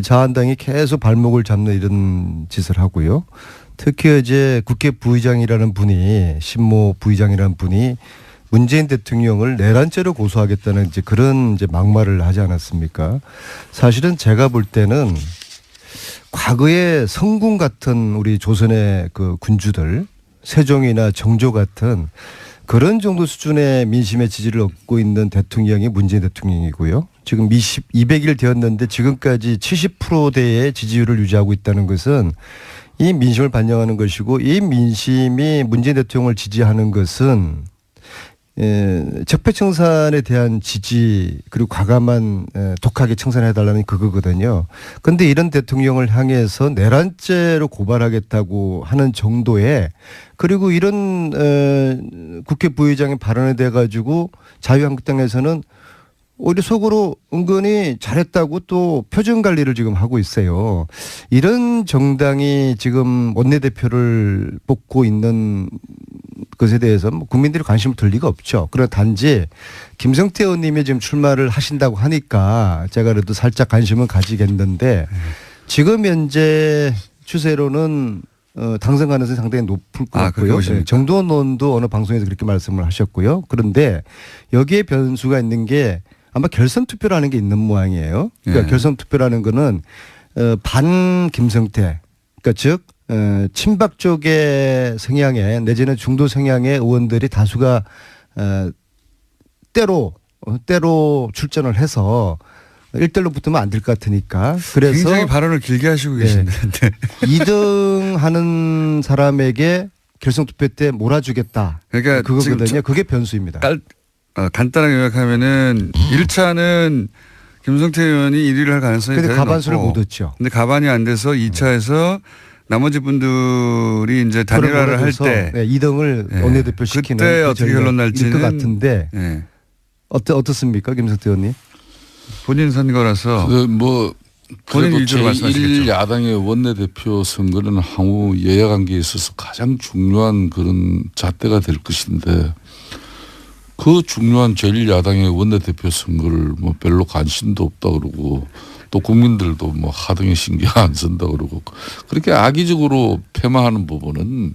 자한당이 계속 발목을 잡는 이런 짓을 하고요. 특히 이제 국회 부의장이라는 분이 신모 부의장이라는 분이 문재인 대통령을 내란죄로 고소하겠다는 이제 그런 이제 막말을 하지 않았습니까? 사실은 제가 볼 때는 과거에 성군 같은 우리 조선의 그 군주들 세종이나 정조 같은 그런 정도 수준의 민심의 지지를 얻고 있는 대통령이 문재인 대통령이고요. 지금 200일 되었는데 지금까지 70%대의 지지율을 유지하고 있다는 것은 이 민심을 반영하는 것이고 이 민심이 문재인 대통령을 지지하는 것은 적폐청산에 대한 지지 그리고 과감한 독하게 청산해달라는 그거거든요. 그런데 이런 대통령을 향해서 내란죄로 고발하겠다고 하는 정도의 그리고 이런 국회 부의장의 발언에 대해 가지고 자유한국당에서는 오히려 속으로 은근히 잘했다고 또 표정 관리를 지금 하고 있어요. 이런 정당이 지금 원내대표를 뽑고 있는 것에 대해서 국민들이 관심을 둘 리가 없죠. 그러나 단지 김성태 의원님이 지금 출마를 하신다고 하니까 제가 그래도 살짝 관심은 가지겠는데 지금 현재 추세로는 당선 가능성이 상당히 높을 것 같고요. 정두원 의원도 어느 방송에서 그렇게 말씀을 하셨고요. 그런데 여기에 변수가 있는 게 아마 결선 투표라는 게 있는 모양이에요. 그러니까 결선 투표라는 거는 반 김성태, 그러니까 즉 친박 쪽의 성향의 내지는 중도 성향의 의원들이 다수가 때로 출전을 해서 1대1로 붙으면 안 될 것 같으니까. 그래서 굉장히 발언을 길게 하시고 계신데. 2등 하는 사람에게 결선 투표 때 몰아주겠다. 그러니까 그거거든요. 그게 변수입니다. 간단하게 요약하면은 1차는 김성태 의원이 1위를 할 가능성이 근데 대단히 가반수를 높고 못 얻죠. 근데 가반이 안 돼서 2차에서 나머지 분들이 이제 단일화를 할 때 2등을 원내대표 시키는 그때 어떻게 결론 날지는 것 같은데 어떻습니까, 김성태 의원님? 본인 선거라서 뭐 본인 그래도 위주로 말씀하시겠죠. 제1야당의 원내대표 선거는 향후 여야 관계에 있어서 가장 중요한 그런 잣대가 될 것인데 그 중요한 제1야당의 원내대표 선거를 뭐 별로 관심도 없다 그러고 또 국민들도 뭐 하등에 신경 안 쓴다 그러고 그렇게 악의적으로 폄하하는 부분은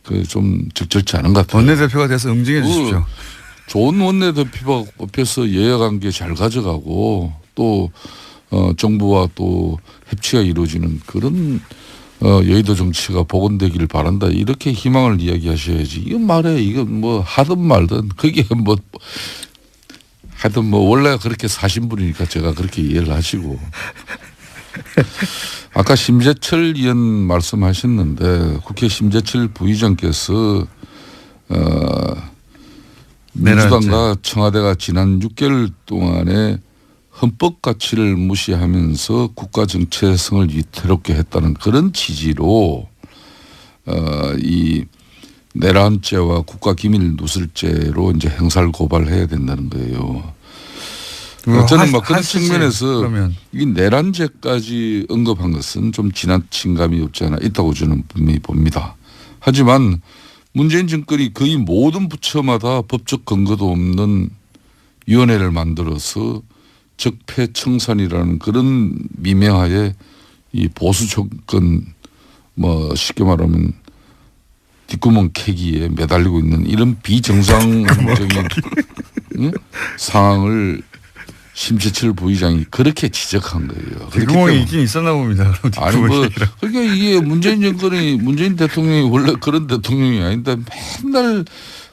그 좀 적절치 않은 것 같아요. 원내대표가 돼서 응징해 주십시오. 좋은 원내대표가 뽑혀서 여야 관계 잘 가져가고 또 정부와 또 협치가 이루어지는 그런 여의도 정치가 복원되기를 바란다 이렇게 희망을 이야기하셔야지. 이건 말해 이건 뭐 하든 말든 그게 뭐 하여튼 뭐 원래 그렇게 사신 분이니까 제가 그렇게 이해를 하시고 아까 심재철 의원 말씀하셨는데 국회 심재철 부의장께서 민주당과 청와대가 지난 6개월 동안에 헌법 가치를 무시하면서 국가 정체성을 위태롭게 했다는 그런 취지로 이 내란죄와 국가기밀 누설죄로 이제 형사를 고발해야 된다는 거예요. 저는 뭐 그런 측면에서 이 내란죄까지 언급한 것은 좀 지나친 감이 없지 않아 있다고 저는 분명히 봅니다. 하지만 문재인 정권이 거의 모든 부처마다 법적 근거도 없는 위원회를 만들어서 적폐청산이라는 그런 미명하에 이 보수 정권 뭐 쉽게 말하면 뒷구멍 캐기에 매달리고 있는 이런 비정상적인 상황을 심재철 부의장이 그렇게 지적한 거예요. 뒷구멍이 있긴 있었나 봅니다. 아니 뭐 그러니까 이게 문재인 대통령이 원래 그런 대통령이 아닌데 맨날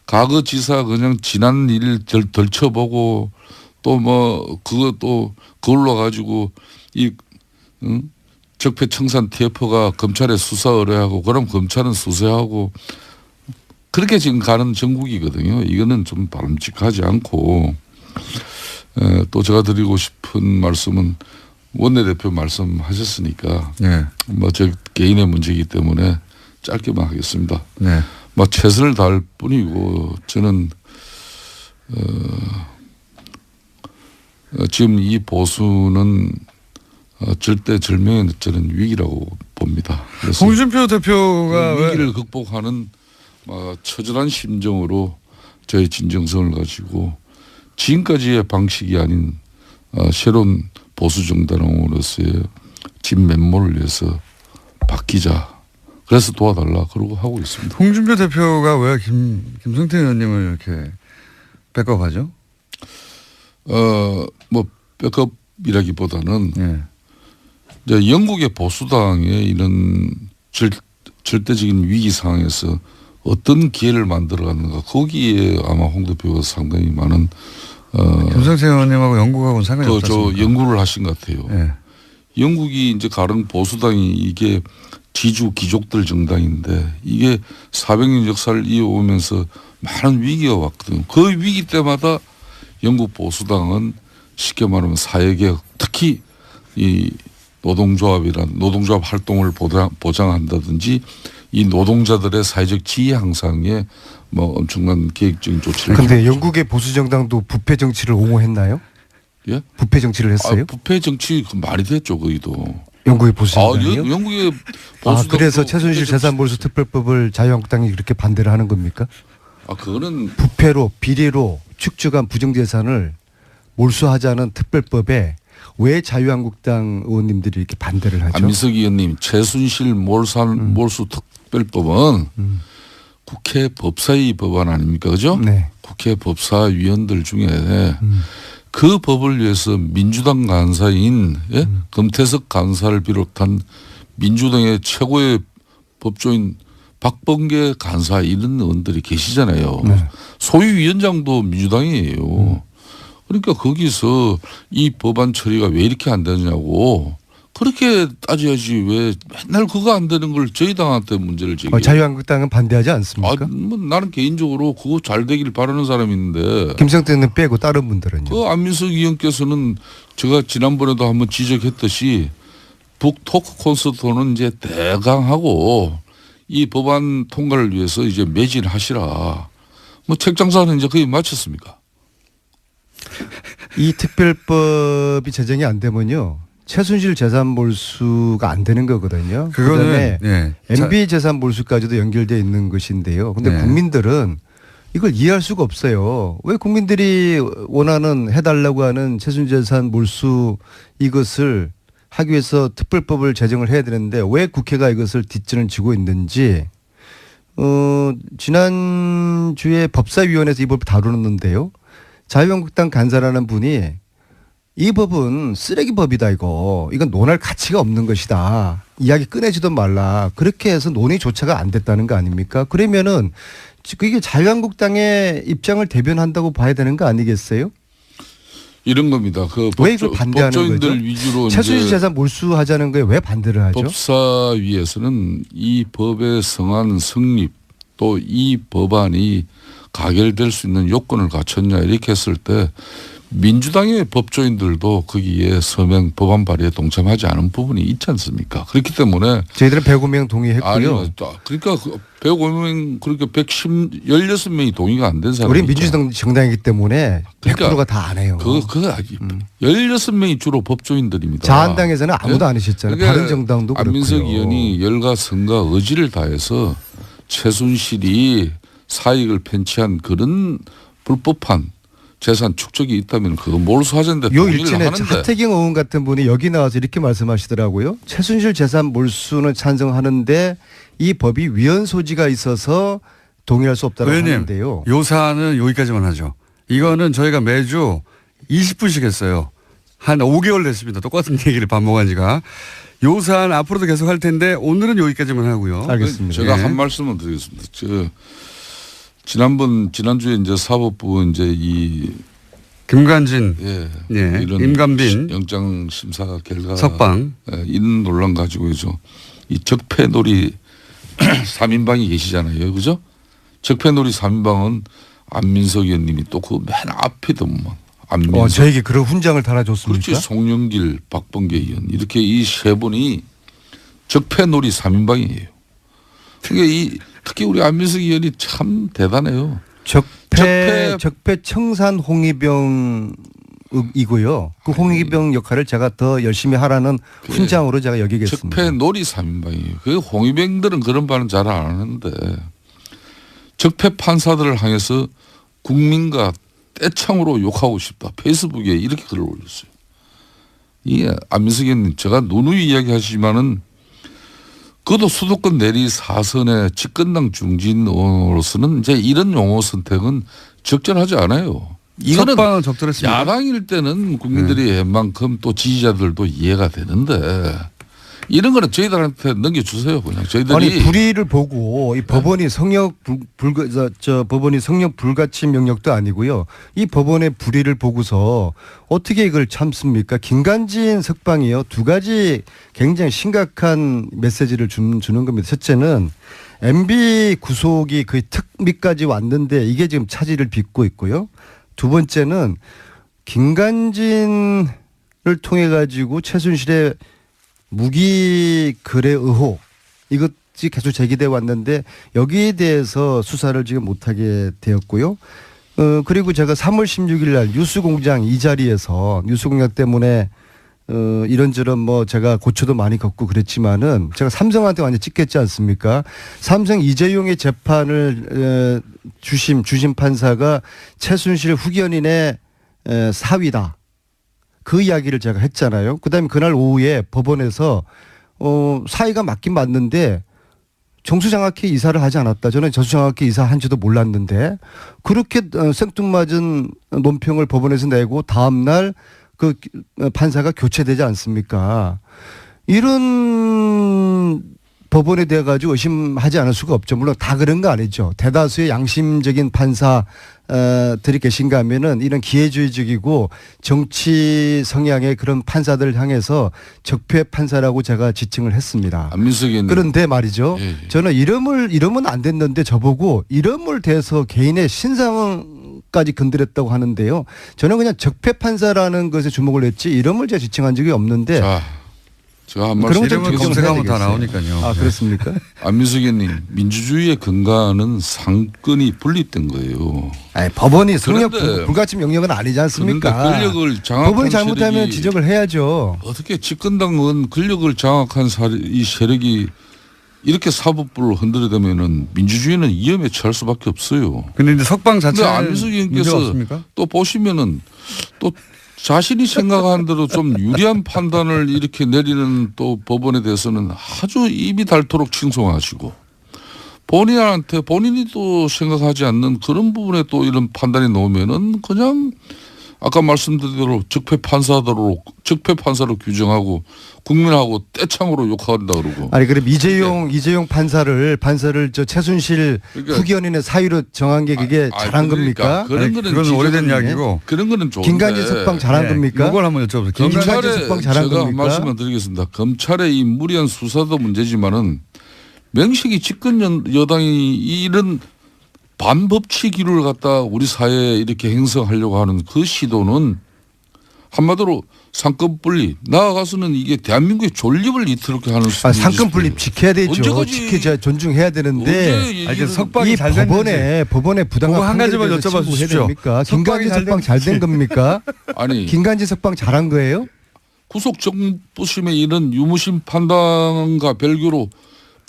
과거 지사 그냥 지난 일 덜쳐보고 또 뭐 그것도 그걸로 가지고 이 적폐청산 TF가 검찰에 수사 의뢰하고 그럼 검찰은 수사하고 그렇게 지금 가는 정국이거든요. 이거는 좀 바람직하지 않고 또 제가 드리고 싶은 말씀은 원내대표 말씀하셨으니까 뭐 제 개인의 문제이기 때문에 짧게만 하겠습니다. 뭐 최선을 다할 뿐이고 저는 지금 이 보수는 절대절명의 저는 위기라고 봅니다. 그래서 홍준표 대표가 위기를 극복하는 처절한 심정으로 저의 진정성을 가지고 지금까지의 방식이 아닌 새로운 보수 정당으로서의 진면모를 위해서 바뀌자. 그래서 도와달라 그러고 하고 있습니다. 홍준표 대표가 왜 김성태 의원님을 이렇게 백업하죠? 뭐 백업이라기보다는 이제 영국의 보수당의 이런 절대적인 위기 상황에서 어떤 기회를 만들어가는가 거기에 아마 홍 대표가 상당히 많은 김성태 의원님하고 영국하고는 상관이 없습니다. 연구를 하신 것 같아요. 영국이 이제 가령 보수당이 이게 지주 귀족들 정당인데 이게 400년 역사를 이어오면서 많은 위기가 왔거든요. 그 위기 때마다 영국 보수당은 쉽게 말하면 사회개혁, 특히 이 노동조합 활동을 보장한다든지 이 노동자들의 사회적 지위 향상에 뭐 엄청난 계획적인 조치를. 그런데 영국의 보수 정당도 부패 정치를 옹호했나요? 예? 부패 정치를 했어요? 부패 정치 말이 됐죠, 거기도. 영국의 보수 정당이요? 영국의 보수. 그래서 최순실 재산몰수 특별법을 자유한국당이 그렇게 반대를 하는 겁니까? 그거는 부패로 비리로 축적한 부정재산을 몰수하자는 특별법에 왜 자유한국당 의원님들이 이렇게 반대를 하죠? 안민석 의원님, 최순실 몰수 특별법은 국회 법사위 법안 아닙니까, 그죠? 네. 국회 법사위원들 중에 그 법을 위해서 민주당 간사인 금태섭 간사를 비롯한 민주당의 최고의 법조인 박범계 간사 이런 의원들이 계시잖아요. 네. 소위위원장도 민주당이에요. 그러니까 거기서 이 법안 처리가 왜 이렇게 안 되냐고 그렇게 따져야지 왜 맨날 그거 안 되는 걸 저희 당한테 문제를 제기해요. 자유한국당은 반대하지 않습니까? 뭐 나는 개인적으로 그거 잘 되길 바라는 사람인데. 김성태는 빼고 다른 분들은요? 그 안민석 의원께서는 제가 지난번에도 한번 지적했듯이 북토크 콘서트는 이제 대강하고 이 법안 통과를 위해서 이제 매진하시라. 뭐 책장사는 이제 거의 마쳤습니까? 이 특별법이 제정이 안 되면요. 최순실 재산 몰수가 안 되는 거거든요. 그거는 그다음에 MB 재산 몰수까지도 연결되어 있는 것인데요. 근데 국민들은 이걸 이해할 수가 없어요. 왜 국민들이 원하는 해달라고 하는 최순실 재산 몰수 이것을 하기 위해서 특별법을 제정을 해야 되는데 왜 국회가 이것을 뒷전을 지고 있는지 지난주에 법사위원회에서 이 법을 다루는데요. 자유한국당 간사라는 분이 이 법은 쓰레기법이다 이건 논할 가치가 없는 것이다. 이야기 꺼내지도 말라. 그렇게 해서 논의조차가 안 됐다는 거 아닙니까? 그러면은 그게 자유한국당의 입장을 대변한다고 봐야 되는 거 아니겠어요? 이런 겁니다. 왜 이걸 반대하는 법조인들 거죠? 위주로 최순실 재산 몰수하자는 거에 왜 반대를 하죠? 법사위에서는 이 법의 성안 성립 또 이 법안이 가결될 수 있는 요건을 갖췄냐 이렇게 했을 때 민주당의 법조인들도 거기에 서명 법안 발의에 동참하지 않은 부분이 있지 않습니까? 그렇기 때문에 저희들은 105명 동의했고요. 아니, 그러니까 105명 그렇게 16명이 동의가 안 된 사람이 우리 민주당 정당이기 때문에 100%가 다 안 해요. 16명이 주로 법조인들입니다. 자한당에서는 아무도 안 하셨잖아요. 그러니까 다른 정당도 그렇고요. 안민석 의원이 열과 성과 의지를 다해서 최순실이 사익을 편취한 그런 불법한 재산 축적이 있다면 그거 몰수하자는데 요 동의를 일전에 하는데. 하태경 의원 같은 분이 여기 나와서 이렇게 말씀하시더라고요. 최순실 재산 몰수는 찬성하는데 이 법이 위헌 소지가 있어서 동의할 수 없다고 하는데요. 요 사안은 여기까지만 하죠. 이거는 저희가 매주 20분씩 했어요. 한 5개월 됐습니다. 똑같은 얘기를 반복한 지가. 요 사안 앞으로도 계속 할 텐데 오늘은 여기까지만 하고요. 알겠습니다. 제가 예. 한 말씀을 드리겠습니다. 지난주에 이제 사법부 이제 이 김관진, 이런 임관빈, 영장 심사 결과 석방 이런 논란 가지고죠. 이 적폐놀이 3인방이 계시잖아요, 그죠? 적폐놀이 3인방은 안민석 의원님이 또 그 맨 앞이더만. 안민석. 저에게 그런 훈장을 달아줬습니까? 그렇지. 송영길, 박범계 의원 이렇게 이 세 분이 적폐놀이 3인방이에요. 그러니까 특히 우리 안민석 의원이 참 대단해요. 적폐 청산 홍위병이고요. 그 홍위병 역할을 제가 더 열심히 하라는 훈장으로 제가 여기겠습니다. 적폐놀이 3인방이에요. 그 홍위병들은 그런 발언 잘 안 하는데 적폐 판사들을 향해서 국민과 떼창으로 욕하고 싶다. 페이스북에 이렇게 글을 올렸어요. 이게 안민석 의원님 제가 누누이 이야기하시지만은 그것도 수도권 내리 4선의 집권당 중진 의원으로서는 이제 이런 용어 선택은 적절하지 않아요. 이거는 석방은 적절했습니다. 야당일 때는 국민들이 웬만큼 또 지지자들도 이해가 되는데 이런 거는 저희들한테 넘겨주세요. 그냥 저희들이. 아니 불의를 보고 이 법원이 법원이 성역 불가침 명령도 아니고요. 이 법원의 불의를 보고서 어떻게 이걸 참습니까? 김관진 석방이요. 두 가지 굉장히 심각한 메시지를 주는 겁니다. 첫째는 MB 구속이 거의 특미까지 왔는데 이게 지금 차질을 빚고 있고요. 두 번째는 김관진을 통해 가지고 최순실의 무기 거래 의혹 이것이 계속 제기돼 왔는데 여기에 대해서 수사를 지금 못하게 되었고요. 그리고 제가 3월 16일 날 뉴스공장 이 자리에서 뉴스공장 때문에 이런저런 뭐 제가 고초도 많이 겪고 그랬지만은 제가 삼성한테 완전 찍혔지 않습니까? 삼성 이재용의 재판을 주심 판사가 최순실 후견인의 사위다. 그 이야기를 제가 했잖아요. 그다음에 그날 오후에 법원에서 사위가 맞긴 맞는데 정수장학회 이사를 하지 않았다. 저는 정수장학회 이사한지도 몰랐는데 그렇게 생뚱맞은 논평을 법원에서 내고 다음 날 그 판사가 교체되지 않습니까? 이런 법원에 대해 가지고 의심하지 않을 수가 없죠. 물론 다 그런 거 아니죠. 대다수의 양심적인 판사들이 계신가 하면은 이런 기회주의적이고 정치 성향의 그런 판사들을 향해서 적폐 판사라고 제가 지칭을 했습니다. 안민석 그런데 말이죠. 예. 저는 이러면 안 됐는데 저보고 이름을 대서 개인의 신상까지 건드렸다고 하는데요. 저는 그냥 적폐 판사라는 것에 주목을 했지 이름을 제가 지칭한 적이 없는데 자, 제가 한 그런 말씀 좀 이름을 검색하면 다 나오니까요. 아 그렇습니까? 안민석 의원님 민주주의의 근간은 상권이 분립된 거예요. 아니, 법원이 성역 그런데 불가침 명령은 아니지 않습니까? 그런데 권력을 장악한 법원이 잘못하면 세력이 지적을 해야죠. 어떻게 집권당은 권력을 장악한 이 세력이 이렇게 사법부를 흔들어대면은 민주주의는 위험에 처할 수밖에 없어요. 근데 이제 석방 근데 자체는 안민석 문제가 의원께서 없습니까? 또 보시면은 또 자신이 생각하는 대로 좀 유리한 판단을 이렇게 내리는 또 법원에 대해서는 아주 입이 닳도록 칭송하시고 본인한테 본인이 또 생각하지 않는 그런 부분에 또 이런 판단이 나오면은 그냥 아까 말씀드린 대로 적폐 판사로 규정하고 국민하고 떼창으로 욕한다 그러고. 아니 그럼 이재용 판사를 저 최순실 그러니까 후견인의 사유로 정한 게 그게 잘한 겁니까? 그런 거는 그건 오래된 지적은- 이야기고. 그런 거는 좋은데. 김관진 석방 잘한 겁니까? 이걸 한번 여쭤보세요. 김관진 검찰의 석방 잘한 제가 겁니까? 말씀을 드리겠습니다. 검찰의 이 무리한 수사도 문제지만은 명식이 집권 여당이 이런 반법치기를 갖다 우리 사회에 이렇게 행성하려고 하는 그 시도는 한마디로 상권 분립 나아가서는 이게 대한민국의 존립을 이틀게 하는 상권 분립 지켜야 되죠. 언제까지 지켜야 존중해야 되는데 이제 석방이 이 잘 됐는지. 법원의 부당한 그거 한 가지만 판결에 대해서 여쭤봐 신고해야 주십시오. 됩니까? 석방이 김관진 잘 석방 잘 된 됐는지. 겁니까? 아니 김관진 석방 잘한 거예요? 구속 정부심의 이런 유무심 판단과 별개로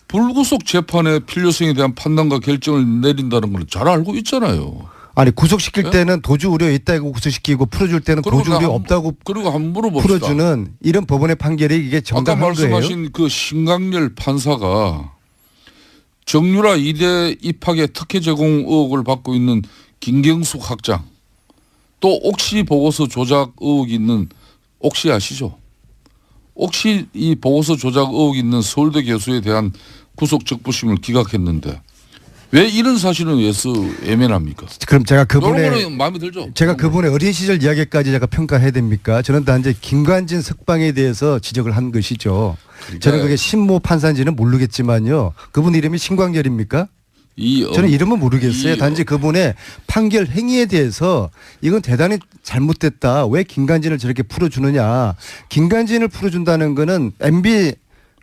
불구속 재판의 필요성에 대한 판단과 결정을 내린다는 걸 잘 알고 있잖아요. 아니 구속시킬 네? 때는 도주 우려 있다고 구속시키고 풀어줄 때는 그리고 도주 우려 나 없다고 그리고 한번 물어봅시다. 풀어주는 이런 법원의 판결이 이게 아까 정당한 거예요? 말씀하신 그 신강렬 판사가 정유라 이대 입학의 특혜 제공 의혹을 받고 있는 김경숙 학장 또 옥시 보고서 조작 의혹이 있는 옥시 아시죠? 옥시 이 보고서 조작 의혹이 있는 서울대 교수에 대한 구속 적부심을 기각했는데 왜 이런 사실은 외면합니까? 그럼 제가 이런 그분의 거는 마음에 들죠? 제가 그분의 어린 시절 이야기까지 제가 평가해야 됩니까? 저는 단지 김관진 석방에 대해서 지적을 한 것이죠. 저는 그게 신모 판사인지는 모르겠지만요. 그분 이름이 신광렬입니까? 저는 이름은 모르겠어요. 단지 그분의 판결 행위에 대해서 이건 대단히 잘못됐다. 왜 김관진을 저렇게 풀어주느냐. 김관진을 풀어준다는 거는 MB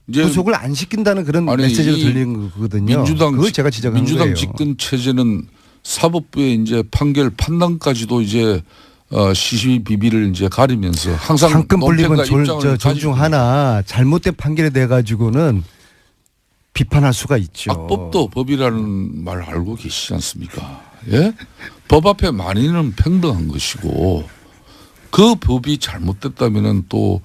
구속을 안 시킨다는 그런 메시지로 들리는 거거든요. 그걸 제가 지적한 거예요. 민주당 집권 체제는 사법부의 이제 판결 판단까지도 이제 시시비비를 이제 가리면서 항상 상권 분립은 입장을 존중하나 잘못된 판결에 대해 가지고는 비판할 수가 있죠. 악법도 법이라는 말 알고 계시지 않습니까? 예? 법 앞에 만인은 평등한 것이고 그 법이 잘못됐다면은 또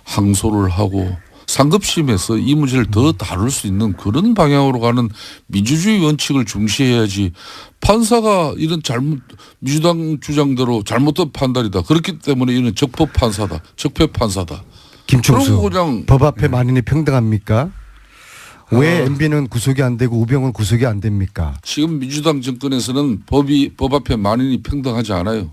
항소를 하고 상급심에서 이 문제를 더 다룰 수 있는 그런 방향으로 가는 민주주의 원칙을 중시해야지 판사가 이런 민주당 주장대로 잘못된 판단이다. 그렇기 때문에 이는 적법 판사다. 적폐 판사다. 김총수 그냥 법 앞에 만인이 평등합니까? 왜 MB는 구속이 안 되고 우병우는 구속이 안 됩니까? 지금 민주당 정권에서는 법 앞에 만인이 평등하지 않아요.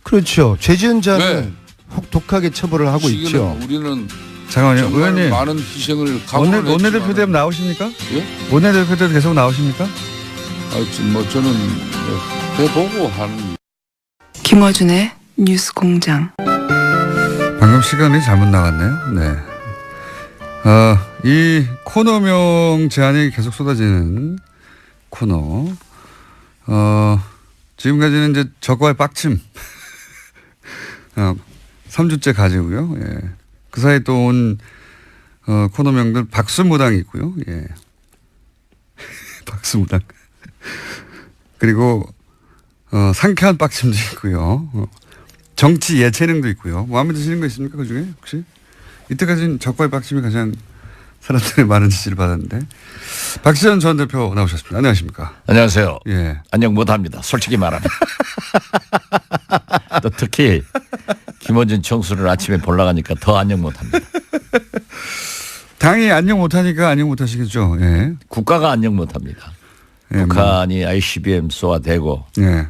그렇죠. 죄지은 자는 왜? 혹독하게 처벌을 하고 지금은 있죠. 우리는 잠깐만요. 정말 의원님 많은 희생을 각오를 원내대표 되면 나오십니까? 예? 원내대표 때도 계속 나오십니까? 뭐 저는 해보고 하는. 김어준의 뉴스공장. 방금 시간이 잘못 나갔네요. 네. 이 코너명 제안이 계속 쏟아지는 코너. 지금까지는 이제 저거의 빡침. 3주째 가지고요. 예. 그 사이에 또 온 코너명들 박수무당이 있고요. 예. 박수무당. 그리고 상쾌한 빡침도 있고요. 정치 예체능도 있고요. 마음에 드시는 거 있습니까? 그중에 혹시? 이때까지는 적과의 빡침이 가장 사람들의 많은 지지를 받았는데. 박지원 전 대표 나오셨습니다. 안녕하십니까? 안녕하세요. 예. 안녕 못합니다. 솔직히 말하면. 또 특히 김어준 총수를 아침에 보러 가니까 더 안녕 못합니다. 당이 안녕 못하니까 안녕 못하시겠죠. 예. 국가가 안녕 못합니다. 예, 북한이 ICBM 쏘아대고 예.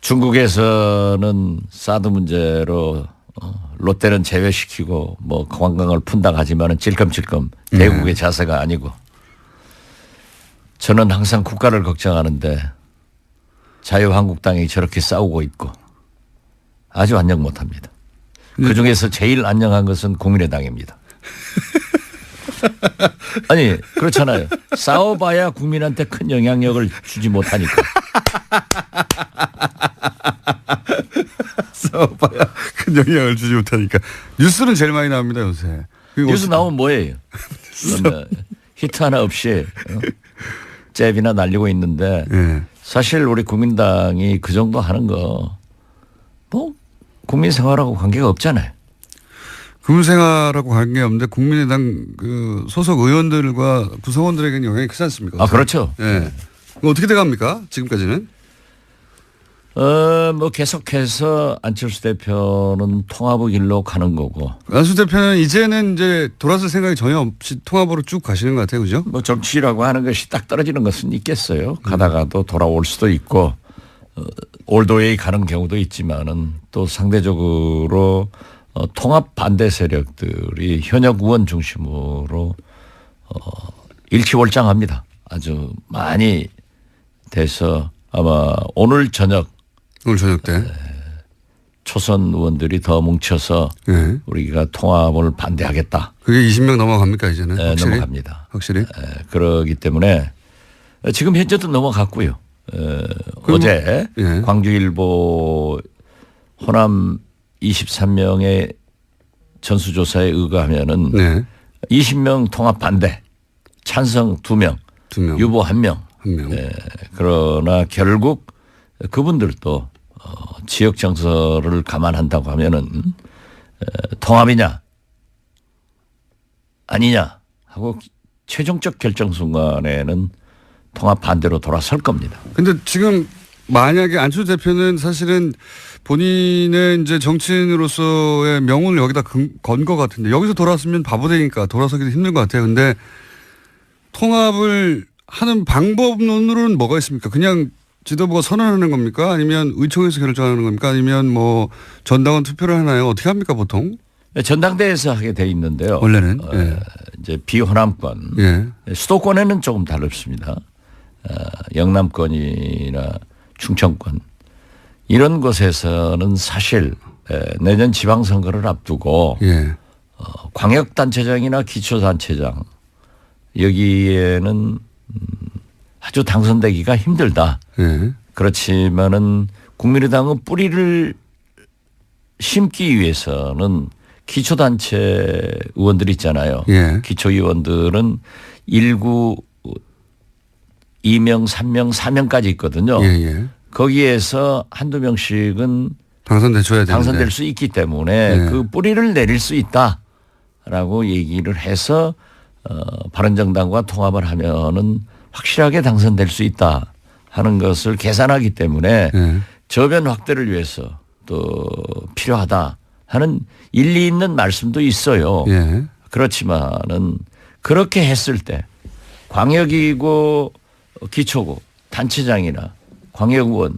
중국에서는 사드 문제로 롯데는 제외시키고 뭐 관광을 푼다고 하지만은 찔끔찔끔 대국의 자세가 아니고 저는 항상 국가를 걱정하는데 자유한국당이 저렇게 싸우고 있고 아주 안녕 못합니다. 그중에서 제일 안녕한 것은 국민의당입니다. 아니 그렇잖아요. 싸워봐야 국민한테 큰 영향력을 주지 못하니까. 싸워봐야 큰 영향을 주지 못하니까. 뉴스는 제일 많이 나옵니다 요새. 뉴스 나오면 뭐예요? 히트 하나 없이 잽이나 날리고 있는데 예. 사실 우리 국민당이 그 정도 하는 거 뭐 국민 생활하고 관계가 없잖아요. 국민생활하고 관계없는데 국민의당 그 소속 의원들과 구성원들에게는 영향이 크지 않습니까? 아 그렇죠. 예. 어떻게 돼갑니까? 지금까지는? 뭐 계속해서 안철수 대표는 통합의 길로 가는 거고. 안철수 대표는 이제는 이제 돌아설 생각이 전혀 없이 통합으로 쭉 가시는 것 같아요, 그죠? 뭐 정치라고 하는 것이 딱 떨어지는 것은 있겠어요. 가다가도 돌아올 수도 있고 올드웨이 가는 경우도 있지만은 또 상대적으로 통합 반대 세력들이 현역 의원 중심으로 일치월장합니다. 아주 많이 돼서 아마 오늘 저녁 때 초선 의원들이 더 뭉쳐서 예. 우리가 통합을 반대하겠다. 그게 20명 넘어갑니까 이제는? 확실히? 넘어갑니다. 확실히? 그러기 때문에 지금 현재도 넘어갔고요. 어제 예. 광주일보 호남 23명의 전수조사에 의거하면은 네. 20명 통합 반대, 찬성 2명, 2명. 유보 1명. 1명. 그러나 결국 그분들도 지역 정서를 감안한다고 하면은 통합이냐 아니냐 하고 최종적 결정 순간에는 통합 반대로 돌아설 겁니다. 근데 지금 만약에 안철수 대표는 사실은 본인의 이제 정치인으로서의 명운을 여기다 건 것 같은데 여기서 돌아왔으면 바보 되니까 돌아서기도 힘든 것 같아요. 근데 통합을 하는 방법론으로는 뭐가 있습니까? 그냥 지도부가 선언하는 겁니까? 아니면 의총에서 결정하는 겁니까? 아니면 뭐 전당원 투표를 하나요? 어떻게 합니까 보통? 전당대회에서 하게 돼 있는데요. 원래는 예. 이제 비호남권, 예. 수도권에는 조금 다릅니다. 영남권이나 충청권 이런 곳에서는 사실 내년 지방선거를 앞두고 예. 광역단체장이나 기초단체장 여기에는 아주 당선되기가 힘들다. 예. 그렇지만은 국민의당은 뿌리를 심기 위해서는 기초단체 의원들 있잖아요. 예. 기초의원들은 1구 2명, 3명, 4명까지 있거든요. 예. 예. 거기에서 한두 명씩은 당선돼줘야 되는데. 당선될 수 있기 때문에 네. 그 뿌리를 내릴 수 있다라고 얘기를 해서 바른정당과 통합을 하면은 확실하게 당선될 수 있다 하는 것을 계산하기 때문에 네. 저변 확대를 위해서 또 필요하다 하는 일리 있는 말씀도 있어요. 예. 그렇지만은 그렇게 했을 때 광역이고 기초고 단체장이나 광역의원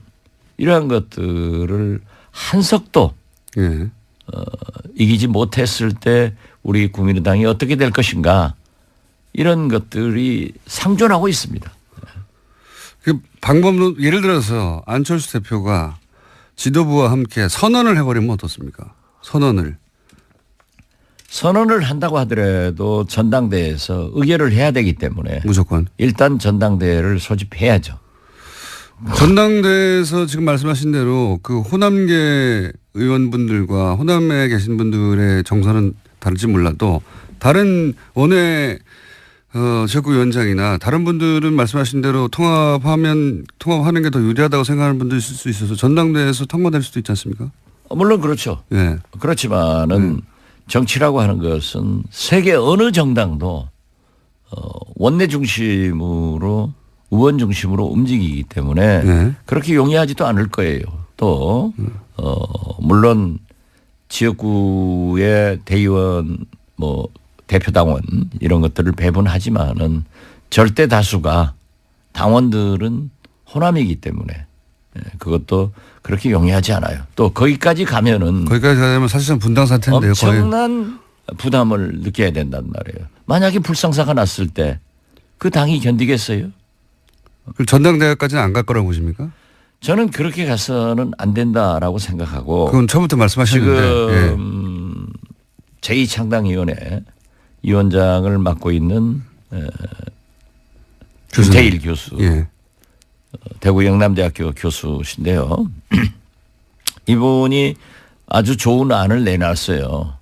이러한 것들을 한석도 예. 이기지 못했을 때 우리 국민의당이 어떻게 될 것인가 이런 것들이 상존하고 있습니다. 그 방법론 예를 들어서 안철수 대표가 지도부와 함께 선언을 해버리면 어떻습니까? 선언을 한다고 하더라도 전당대회에서 의결을 해야 되기 때문에 무조건. 일단 전당대회를 소집해야죠. 전당대회에서 지금 말씀하신 대로 그 호남계 의원분들과 호남에 계신 분들의 정서는 다를지 몰라도 다른 원외 지역구위원장이나 다른 분들은 말씀하신 대로 통합하는 게 더 유리하다고 생각하는 분도 있을 수 있어서 전당대회에서 통과될 수도 있지 않습니까? 물론 그렇죠. 예. 그렇지만은 정치라고 하는 것은 세계 어느 정당도 원내 중심으로 의원 중심으로 움직이기 때문에 네. 그렇게 용이하지도 않을 거예요. 또 물론 지역구의 대의원 뭐 대표당원 이런 것들을 배분하지만은 절대 다수가 당원들은 호남이기 때문에 그것도 그렇게 용이하지 않아요. 또 거기까지 가면은 거기까지 가면 사실상 분당 사태인데요. 엄청난 부담을 느껴야 된단 말이에요. 만약에 불상사가 났을 때 그 당이 견디겠어요? 그 전당대회까지는 안 갈 거라고 보십니까? 저는 그렇게 가서는 안 된다라고 생각하고 그건 처음부터 말씀하셨는데. 지금 제2창당위원회 위원장을 맡고 있는 김태일 교수, 예. 대구 영남대학교 교수신데요. 이분이 아주 좋은 안을 내놨어요.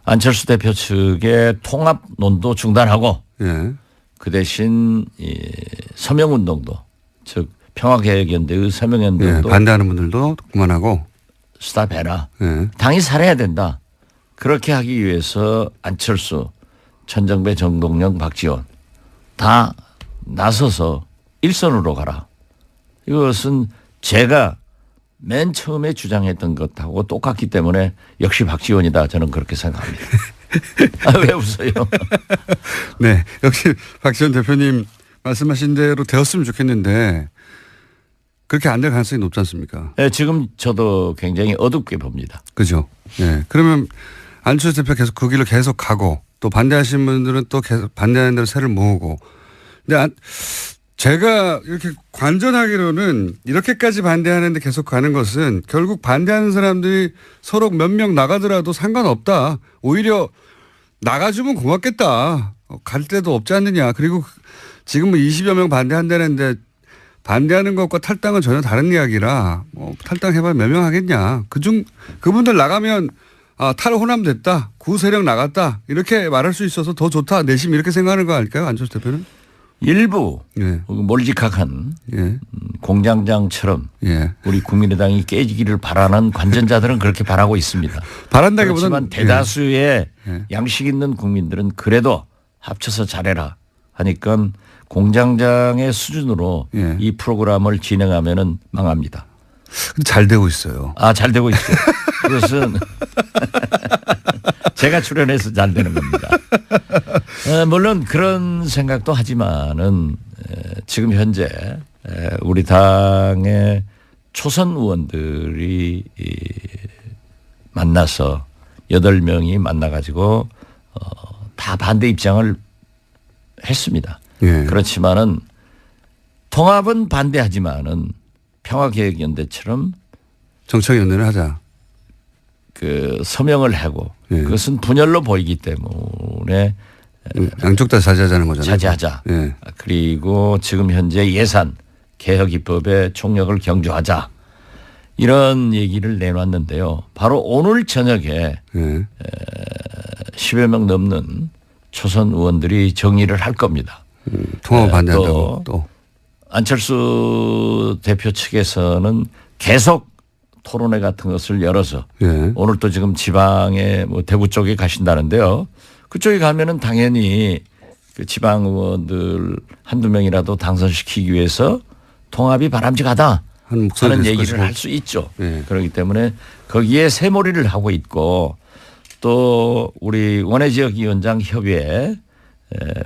안철수 대표 측의 통합론도 중단하고 예. 그 대신 이 서명운동도 즉 평화개혁연대의 서명운동도 예. 반대하는 분들도 그만하고. 스탑해라. 예. 당이 살아야 된다. 그렇게 하기 위해서 안철수, 천정배, 정동영, 박지원 다 나서서 일선으로 가라. 이것은 제가 맨 처음에 주장했던 것하고 똑같기 때문에 역시 박지원이다. 저는 그렇게 생각합니다. 왜 웃어요? 네. 역시 박지원 대표님 말씀하신 대로 되었으면 좋겠는데 그렇게 안 될 가능성이 높지 않습니까? 네, 지금 저도 굉장히 어둡게 봅니다. 그죠. 예. 그러면 안철수 대표 계속 그 길로 계속 가고 또 반대하시는 분들은 또 계속 반대하는 대로 새를 모으고. 근데 제가 이렇게 관전하기로는 이렇게까지 반대하는데 계속 가는 것은 결국 반대하는 사람들이 서로 몇 명 나가더라도 상관없다. 오히려 나가주면 고맙겠다. 갈 데도 없지 않느냐. 그리고 지금 뭐 20여 명 반대한다는데 반대하는 것과 탈당은 전혀 다른 이야기라 뭐 탈당해봐야 몇 명 하겠냐. 그분들 나가면 탈호남 됐다. 구세력 나갔다. 이렇게 말할 수 있어서 더 좋다. 내심 이렇게 생각하는 거 아닐까요? 안철수 대표는? 일부 예. 몰직학한 예. 공장장처럼 예. 우리 국민의당이 깨지기를 바라는 관전자들은 그렇게 바라고 있습니다. 바란다기보다는 그렇지만 대다수의 예. 양식 있는 국민들은 그래도 합쳐서 잘해라 하니까 공장장의 수준으로 예. 이 프로그램을 진행하면은 망합니다. 근데 잘 되고 있어요. 잘 되고 있어요. 그것은 제가 출연해서 잘 되는 겁니다. 물론 그런 생각도 하지만은 지금 현재 우리 당의 초선 의원들이 만나서 8명이 만나가지고 다 반대 입장을 했습니다. 예. 그렇지만은 통합은 반대하지만은 평화개혁연대처럼 정책연대를 하자. 그 서명을 하고 예. 그것은 분열로 보이기 때문에 양쪽 다 자제하자는 거잖아요. 자제하자. 예. 그리고 지금 현재 예산 개혁 입법의 총력을 경주하자. 이런 얘기를 내놨는데요. 바로 오늘 저녁에 예. 10여 명 넘는 초선 의원들이 정리를 할 겁니다. 통합을 반대한다고 또. 안철수 대표 측에서는 계속 토론회 같은 것을 열어서 예. 오늘 또 지금 지방에 뭐 대구 쪽에 가신다는데요. 그쪽에 가면은 당연히 그 지방 의원들 한두 명이라도 당선시키기 위해서 통합이 바람직하다. 목소리도 하는 있을 얘기를 것이고. 할 수 있죠. 예. 그렇기 때문에 거기에 새몰이를 하고 있고 또 우리 원외지역위원장 협의회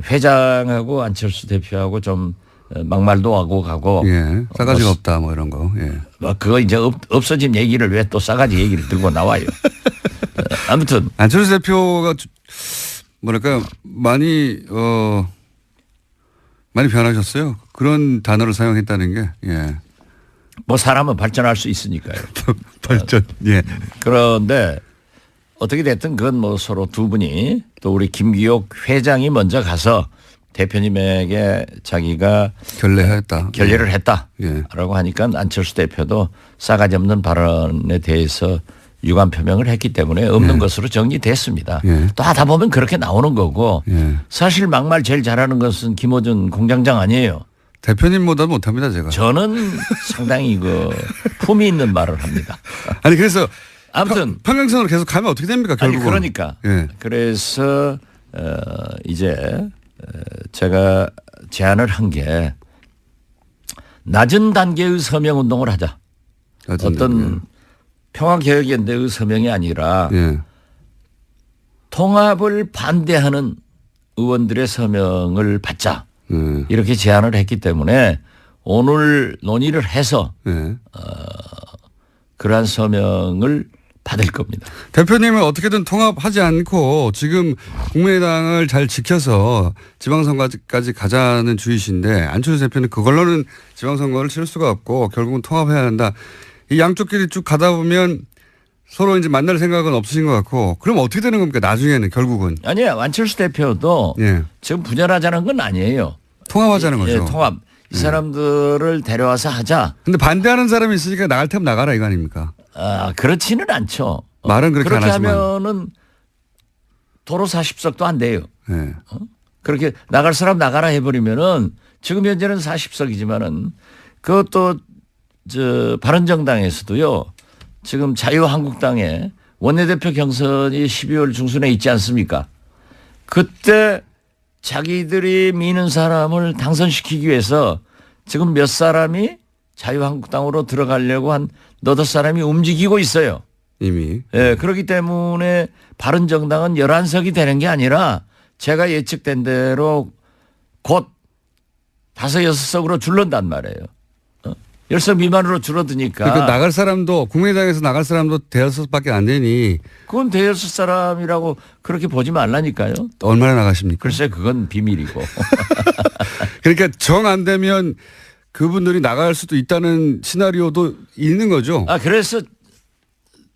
회장하고 안철수 대표하고 좀 막말도 하고 가고 예. 싸가지가 없다 뭐 이런 거. 예. 그거 이제 없어진 얘기를 왜 또 싸가지 얘기를 들고 나와요. 아무튼 안철수 대표가 뭐랄까 많이 변하셨어요. 그런 단어를 사용했다는 게. 예. 뭐 사람은 발전할 수 있으니까요. 발전. 예. 그런데 어떻게 됐든 그건 뭐 서로 두 분이 또 우리 김기옥 회장이 먼저 가서 대표님에게 자기가 결례했다. 결례를 했다라고 예. 하니까 안철수 대표도 싸가지 없는 발언에 대해서 유감 표명을 했기 때문에 없는 예. 것으로 정리됐습니다. 예. 또 하다 보면 그렇게 나오는 거고 예. 사실 막말 제일 잘하는 것은 김어준 공장장 아니에요. 대표님보다 못합니다 제가. 저는 상당히 품이 있는 말을 합니다. 아니 그래서 아무튼 평행선으로 계속 가면 어떻게 됩니까 결국은. 아니 그러니까 예. 그래서 이제 제가 제안을 한 게 낮은 단계의 서명 운동을 하자. 어떤 평화개혁연대의 서명이 아니라 예. 통합을 반대하는 의원들의 서명을 받자. 예. 이렇게 제안을 했기 때문에 오늘 논의를 해서 예. 그러한 서명을 받을 겁니다. 대표님은 어떻게든 통합하지 않고 지금 국민의당을 잘 지켜서 지방선거까지 가자는 주의신데 안철수 대표는 그걸로는 지방선거를 치를 수가 없고 결국은 통합해야 한다. 이 양쪽끼리 쭉 가다 보면 서로 이제 만날 생각은 없으신 것 같고 그럼 어떻게 되는 겁니까 나중에는 결국은. 아니요. 안철수 대표도 예. 지금 분열하자는 건 아니에요. 통합하자는 거죠. 예, 통합. 이 사람들을 데려와서 하자. 근데 반대하는 사람이 있으니까 나갈 테면 나가라 이거 아닙니까? 그렇지는 않죠. 말은 그렇게 안 하지만. 하면은 도로 40석도 안 돼요. 예. 그렇게 나갈 사람 나가라 해버리면은 지금 현재는 40석이지만은 그것도 바른정당에서도요. 지금 자유한국당에 원내대표 경선이 12월 중순에 있지 않습니까? 그때 자기들이 미는 사람을 당선시키기 위해서 지금 몇 사람이 자유한국당으로 들어가려고 한 너댓 사람이 움직이고 있어요. 이미. 예, 그렇기 때문에 바른정당은 11석이 되는 게 아니라 제가 예측된 대로 곧 5, 6석으로 줄는단 말이에요. 10석 미만으로 줄어드니까. 그러니까 나갈 사람도 국민의당에서 나갈 사람도 대여섯밖에 안 되니 그건 대여섯 사람이라고 그렇게 보지 말라니까요. 얼마나 나가십니까? 글쎄 그건 비밀이고. 그러니까 정 안 되면 그분들이 나갈 수도 있다는 시나리오도 있는 거죠. 그래서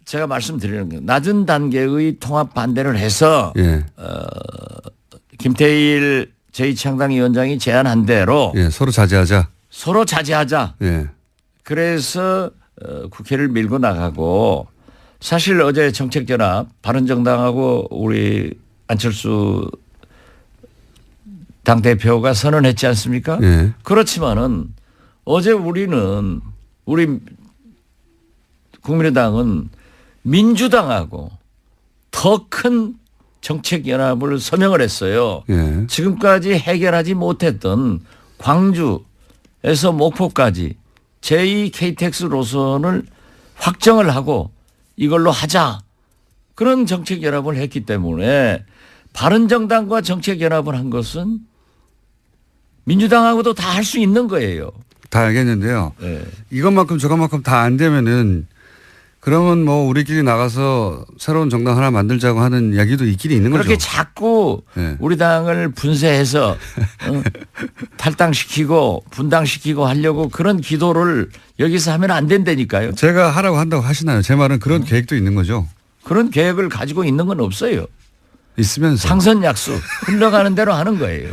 제가 말씀드리는 거 낮은 단계의 통합 반대를 해서 예. 김태일 제2창당위원장이 제안한 대로 예. 서로 자제하자. 서로 자제하자. 예. 그래서 국회를 밀고 나가고 사실 어제 정책연합 바른정당하고 우리 안철수 당대표가 선언했지 않습니까? 예. 그렇지만은 어제 우리 국민의당은 민주당하고 더 큰 정책연합을 서명을 했어요. 예. 지금까지 해결하지 못했던 광주에서 목포까지 제2KTX 노선을 확정을 하고 이걸로 하자. 그런 정책연합을 했기 때문에 바른정당과 정책연합을 한 것은 민주당하고도 다 할 수 있는 거예요. 다 알겠는데요. 네. 이것만큼 저것만큼 다 안 되면은 그러면 뭐 우리끼리 나가서 새로운 정당 하나 만들자고 하는 이야기도 있긴 있는 거죠. 그렇게 자꾸 네. 우리 당을 분쇄해서 탈당시키고 분당시키고 하려고 그런 기도를 여기서 하면 안 된다니까요. 제가 하라고 한다고 하시나요? 제 말은 그런 계획도 있는 거죠. 그런 계획을 가지고 있는 건 없어요. 있으면서. 상선 약속 흘러가는 대로 하는 거예요.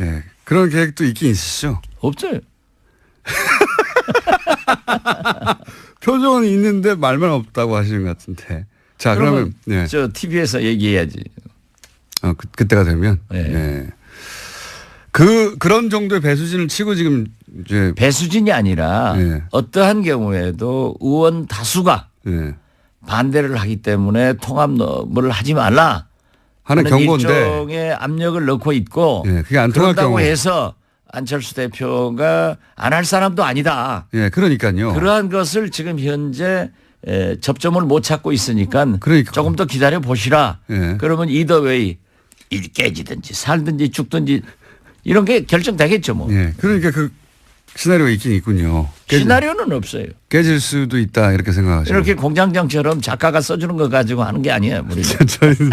예. 그런 계획도 있긴 있으시죠. 없어요. 표정은 있는데 말만 없다고 하시는 것 같은데. 자, 그러면 예. 저 TV에서 얘기해야지. 그때가 되면. 네. 예. 그런 정도의 배수진을 치고 지금 이제 배수진이 아니라 예. 어떠한 경우에도 의원 다수가 예. 반대를 하기 때문에 통합을 하지 말라 하는 경고인데. 일종의 압력을 넣고 있고 예. 그게 안 통할 그런다고 경우. 해서 안철수 대표가 안 할 사람도 아니다. 예, 그러니까요. 그러한 것을 지금 현재 접점을 못 찾고 있으니까 그러니까. 조금 더 기다려 보시라. 예. 그러면 이더웨이 일 깨지든지 살든지 죽든지 이런 게 결정되겠죠 뭐. 예, 그러니까 그 시나리오가 있긴 있군요. 시나리오는 없어요. 깨질 수도 있다 이렇게 생각하시죠. 이렇게 공장장처럼 작가가 써주는 거 가지고 하는 게 아니에요. 우리는. 저희는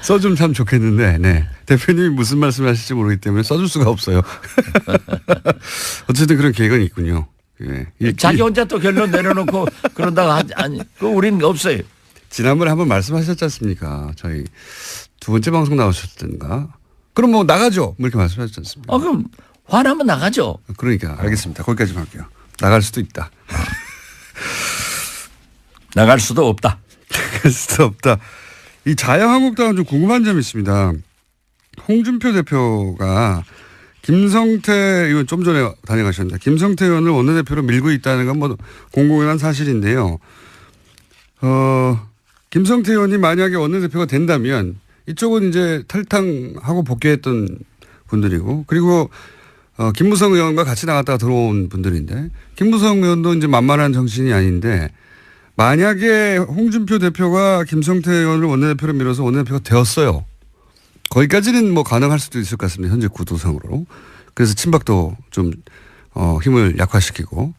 써주면 참 좋겠는데, 네. 대표님이 무슨 말씀을 하실지 모르기 때문에 써줄 수가 없어요. 어쨌든 그런 계획은 있군요. 예. 자기 혼자 또 결론 내려놓고 그런다고 아니, 그 우리는 없어요. 지난번에 한번 말씀하셨지 않습니까? 저희 두 번째 방송 나오셨던가. 그럼 뭐 나가죠. 뭐 이렇게 말씀하셨지 않습니까? 그럼 화나면 나가죠. 그러니까 알겠습니다. 거기까지만 할게요. 나갈 수도 있다. 나갈 수도 없다. 나갈 수도 없다. 이 자유한국당은 좀 궁금한 점이 있습니다. 홍준표 대표가 김성태 의원 좀 전에 단행하셨는데 김성태 의원을 원내대표로 밀고 있다는 건 뭐 공공연한 사실인데요. 김성태 의원이 만약에 원내대표가 된다면 이쪽은 이제 탈당하고 복귀했던 분들이고 그리고 김무성 의원과 같이 나갔다가 들어온 분들인데 김무성 의원도 이제 만만한 정신이 아닌데 만약에 홍준표 대표가 김성태 의원을 원내대표로 밀어서 원내대표가 되었어요. 거기까지는 뭐 가능할 수도 있을 것 같습니다. 현재 구도상으로. 그래서 친박도 좀 힘을 약화시키고.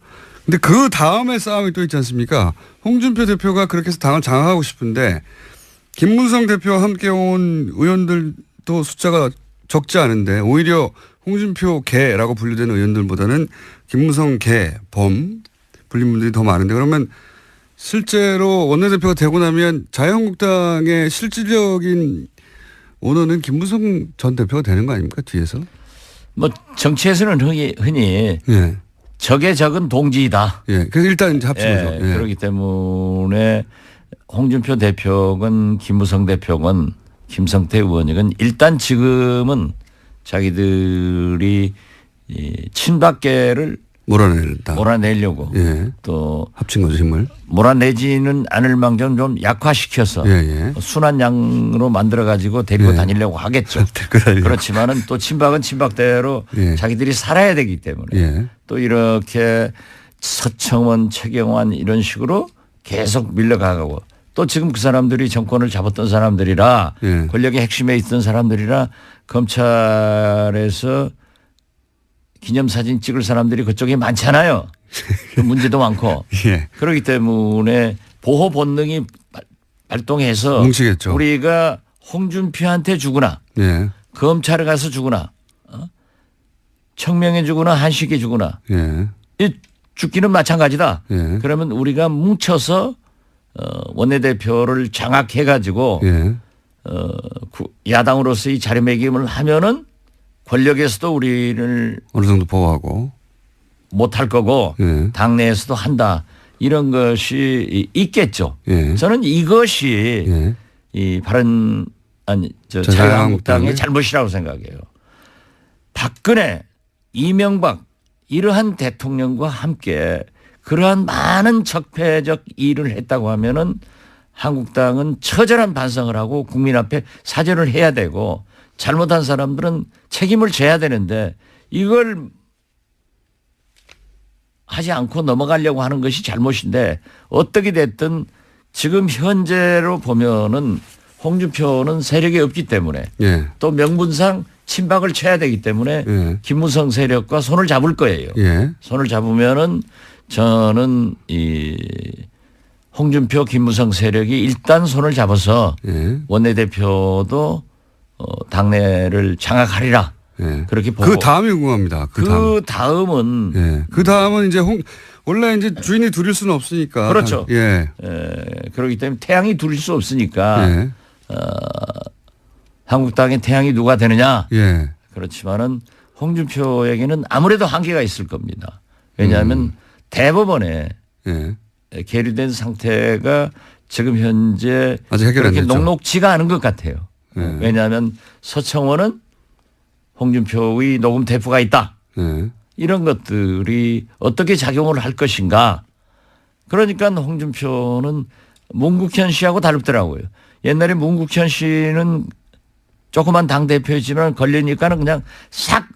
근데 그 다음에 싸움이 또 있지 않습니까? 홍준표 대표가 그렇게 해서 당을 장악하고 싶은데 김무성 대표와 함께 온 의원들도 숫자가 적지 않은데 오히려 홍준표 개라고 분류되는 의원들보다는 김무성 개, 범 불린 분들이 더 많은데 그러면 실제로 원내대표가 되고 나면 자유한국당의 실질적인 오너는 김무성 전 대표가 되는 거 아닙니까? 뒤에서? 뭐 정치에서는 흔히 예. 적의 적은 동지이다. 예. 그래서 일단 이제 합친 거죠. 예. 그렇기 때문에 홍준표 대표건 김무성 대표건 김성태 의원이건 일단 지금은 자기들이 이 친박계를 몰아내려고 예. 또 합친 거죠, 힘을. 몰아내지는 않을 망정 좀 약화시켜서 순한 양으로 만들어 가지고 데리고 다니려고 하겠죠. 그렇지만은 또 친박은 친박대로 자기들이 살아야 되기 때문에 또 이렇게 서청원, 최경환 이런 식으로 계속 밀려가고 또 지금 그 사람들이 정권을 잡았던 사람들이라 권력의 핵심에 있던 사람들이라 검찰에서 기념사진 찍을 사람들이 그쪽에 많잖아요. 그 문제도 많고. 그렇기 때문에 보호 본능이 발동해서 뭉치겠죠. 우리가 홍준표한테 주거나 검찰에 가서 주거나 청명에 주거나 한식에 주거나 이 죽기는 마찬가지다. 그러면 우리가 뭉쳐서 원내대표를 장악해 가지고 야당으로서의 자리매김을 하면은 권력에서도 우리를 어느 정도 보호하고 못할 거고 당내에서도 한다. 이런 것이 있겠죠. 저는 이것이 이 바른 자유한국당의 잘못이라고 생각해요. 박근혜, 이명박 이러한 대통령과 함께 그러한 많은 적폐적 일을 했다고 하면은 한국당은 처절한 반성을 하고 국민 앞에 사죄를 해야 되고 잘못한 사람들은 책임을 져야 되는데 이걸 하지 않고 넘어가려고 하는 것이 잘못인데 어떻게 됐든 지금 현재로 보면은 홍준표는 세력이 없기 때문에 또 명분상 친박을 쳐야 되기 때문에 김무성 세력과 손을 잡을 거예요. 손을 잡으면은 저는 이 홍준표 김무성 세력이 일단 손을 잡아서 원내대표도 당내를 장악하리라. 그렇게 보고. 그 다음이 궁금합니다. 그 다음은. 그 다음은 이제 원래 이제 주인이 둘일 수는 없으니까. 그렇죠. 그렇기 때문에 태양이 둘일 수 없으니까. 한국당의 태양이 누가 되느냐. 그렇지만은 홍준표에게는 아무래도 한계가 있을 겁니다. 왜냐하면 대법원에 계류된 상태가 지금 현재 그렇게 녹록지가 않은 것 같아요. 왜냐하면 서청원은 홍준표의 녹음 테이프가 있다. 이런 것들이 어떻게 작용을 할 것인가. 그러니까 홍준표는 문국현 씨하고 다르더라고요. 옛날에 문국현 씨는 조그만 당대표였지만 걸리니까는 그냥 싹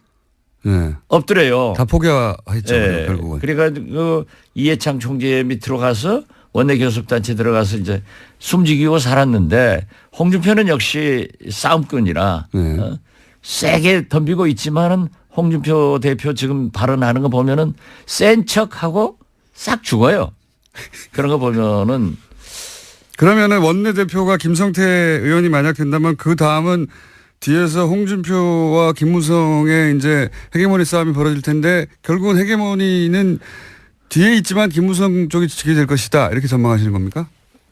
네. 없더래요. 다 포기했죠. 예. 결국은. 그래가지고 이해창 총재 밑으로 가서 원내 교섭단체 들어가서 이제 숨지기고 살았는데 홍준표는 역시 싸움꾼이라 네. 세게 덤비고 있지만은 홍준표 대표 지금 발언하는 거 보면은 센 척하고 싹 죽어요. 그런 거 보면은 그러면은 원내대표가 김성태 의원이 만약 된다면 그 다음은 뒤에서 홍준표와 김무성의 이제 헤게모니 싸움이 벌어질 텐데 결국은 헤게모니는 뒤에 있지만 김무성 쪽이 지게 될 것이다. 이렇게 전망하시는 겁니까?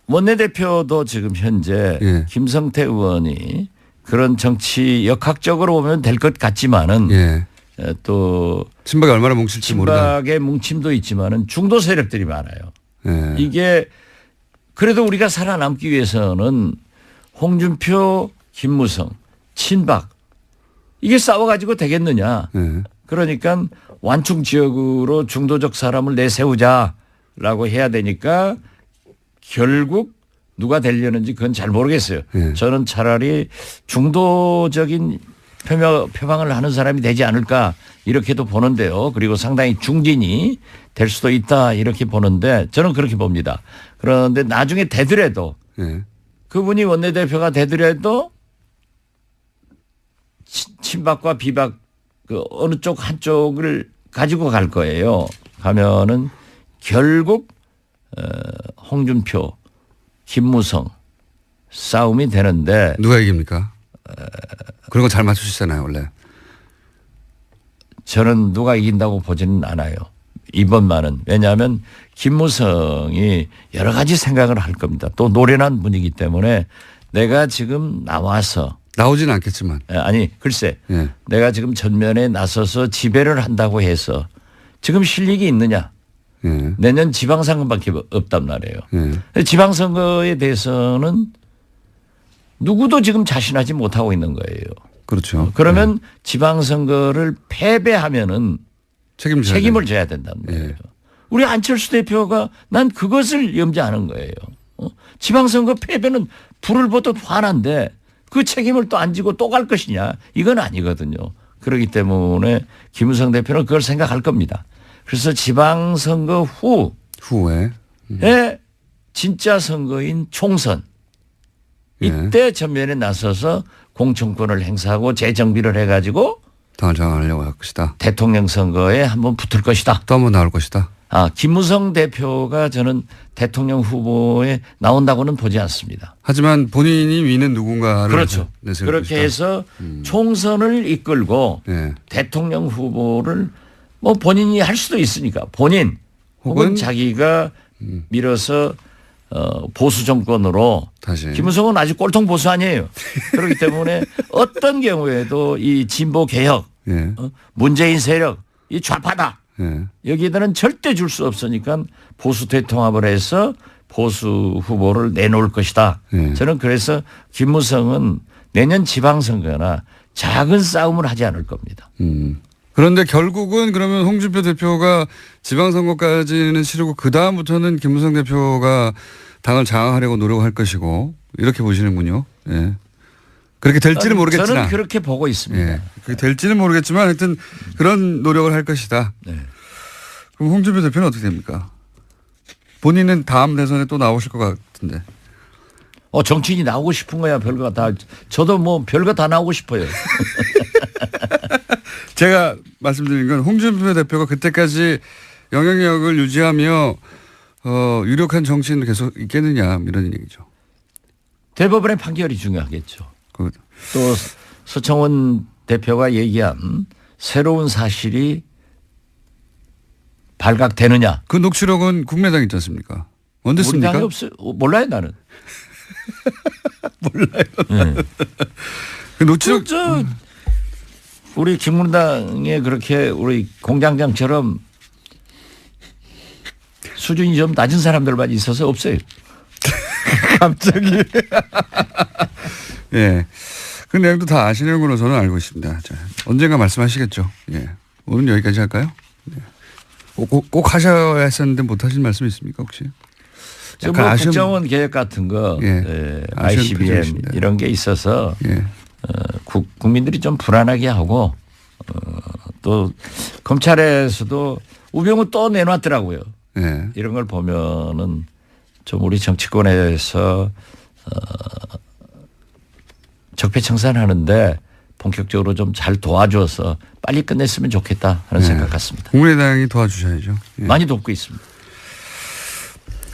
원내대표도 지금 현재 예. 김성태 의원이 그런 정치 역학적으로 보면 될 것 같지만은 예. 또 친박이 얼마나 뭉칠지 모르다. 친박의 뭉침도 있지만은 중도 세력들이 많아요. 예. 이게 그래도 우리가 살아남기 위해서는 홍준표, 김무성, 친박 이게 싸워가지고 되겠느냐. 예. 그러니까 완충 지역으로 중도적 사람을 내세우자라고 해야 되니까 결국 누가 되려는지 그건 잘 모르겠어요. 예. 저는 차라리 중도적인 표방을 하는 사람이 되지 않을까 이렇게도 보는데요. 그리고 상당히 중진이 될 수도 있다 이렇게 보는데 저는 그렇게 봅니다. 그런데 나중에 되더라도 예. 그분이 원내대표가 되더라도 친박과 비박 그 어느 쪽 한쪽을 가지고 갈 거예요. 가면은 결국 홍준표, 김무성 싸움이 되는데 누가 이깁니까? 그런 거 잘 맞추시잖아요, 원래. 저는 누가 이긴다고 보지는 않아요. 이번만은. 왜냐하면 김무성이 여러 가지 생각을 할 겁니다. 또 노련한 분이기 때문에 내가 지금 나와서 나오지는 않겠지만. 아니 글쎄 예. 내가 지금 전면에 나서서 지배를 한다고 해서 지금 실력이 있느냐. 예. 내년 지방선거밖에 없단 말이에요. 예. 지방선거에 대해서는 누구도 지금 자신하지 못하고 있는 거예요. 그렇죠. 그러면 지방선거를 패배하면은 책임져야 책임을 져야 된다는 거예요. 예. 우리 안철수 대표가 난 그것을 염려하는 거예요. 지방선거 패배는 불을 보듯 화난데 그 책임을 또 안 지고 또 갈 것이냐. 이건 아니거든요. 그렇기 때문에 김무성 대표는 그걸 생각할 겁니다. 그래서 지방선거 후에. 후에 진짜 선거인 총선 이때 전면에 나서서 공천권을 행사하고 재정비를 해가지고 당을 장악하려고 할 것이다. 대통령 선거에 한번 붙을 것이다. 또 한 번 나올 것이다. 김무성 대표가 저는 대통령 후보에 나온다고는 보지 않습니다. 하지만 본인이 위는 누군가를 그렇죠. 내세울 그렇게 것이다. 해서 총선을 이끌고 예. 대통령 후보를 뭐 본인이 할 수도 있으니까 본인 혹은 혹은 자기가 밀어서 보수 정권으로 다시. 김무성은 아직 꼴통 보수 아니에요. 그렇기 때문에 어떤 경우에도 이 진보 개혁, 예. 문재인 세력, 이 좌파다. 예. 여기에들은 절대 줄 수 없으니까 보수 대통합을 해서 보수 후보를 내놓을 것이다. 예. 저는 그래서 김무성은 내년 지방선거나 작은 싸움을 하지 않을 겁니다. 그런데 결국은 그러면 홍준표 대표가 지방선거까지는 치르고 그 다음부터는 김무성 대표가 당을 장악하려고 노력할 것이고 이렇게 보시는군요. 예. 그렇게 될지는 모르겠지만. 저는 그렇게 보고 있습니다. 예. 그게 될지는 모르겠지만 하여튼 그런 노력을 할 것이다. 네. 그럼 홍준표 대표는 어떻게 됩니까? 본인은 다음 대선에 또 나오실 것 같은데. 정치인이 나오고 싶은 거야 별거 다. 저도 뭐 별거 다 나오고 싶어요. 제가 말씀드린 건 홍준표 대표가 그때까지 영향력을 유지하며 유력한 정치인을 계속 있겠느냐 이런 얘기죠. 대법원의 판결이 중요하겠죠. 그, 또 서청원 대표가 얘기한 새로운 사실이 발각되느냐. 그 녹취록은 국민의당 있지 않습니까? 언제 우리 씁니까? 당이 없어요. 몰라요 나는. 몰라요. 네. 그 녹취록 우리 김문당에 그렇게 우리 공장장처럼 수준이 좀 낮은 사람들만 있어서 없어요. 갑자기. 예. 그 내용도 다 아시는 걸로 저는 알고 있습니다. 자, 언젠가 말씀하시겠죠. 예. 오늘 여기까지 할까요? 네. 꼭 하셔야 했었는데 못 하신 말씀 있습니까 혹시? 뭐 국정원 개혁 같은 거, 예. ICBM 표정이십니다. 이런 게 있어서 예. 국민들이 좀 불안하게 하고 또 검찰에서도 우병우 또 내놨더라고요. 예. 이런 걸 보면은 좀 우리 정치권에서 적폐청산하는데 본격적으로 좀 잘 도와줘서 빨리 끝냈으면 좋겠다 하는 네. 생각 같습니다. 국민의당이 도와주셔야죠. 예. 많이 돕고 있습니다.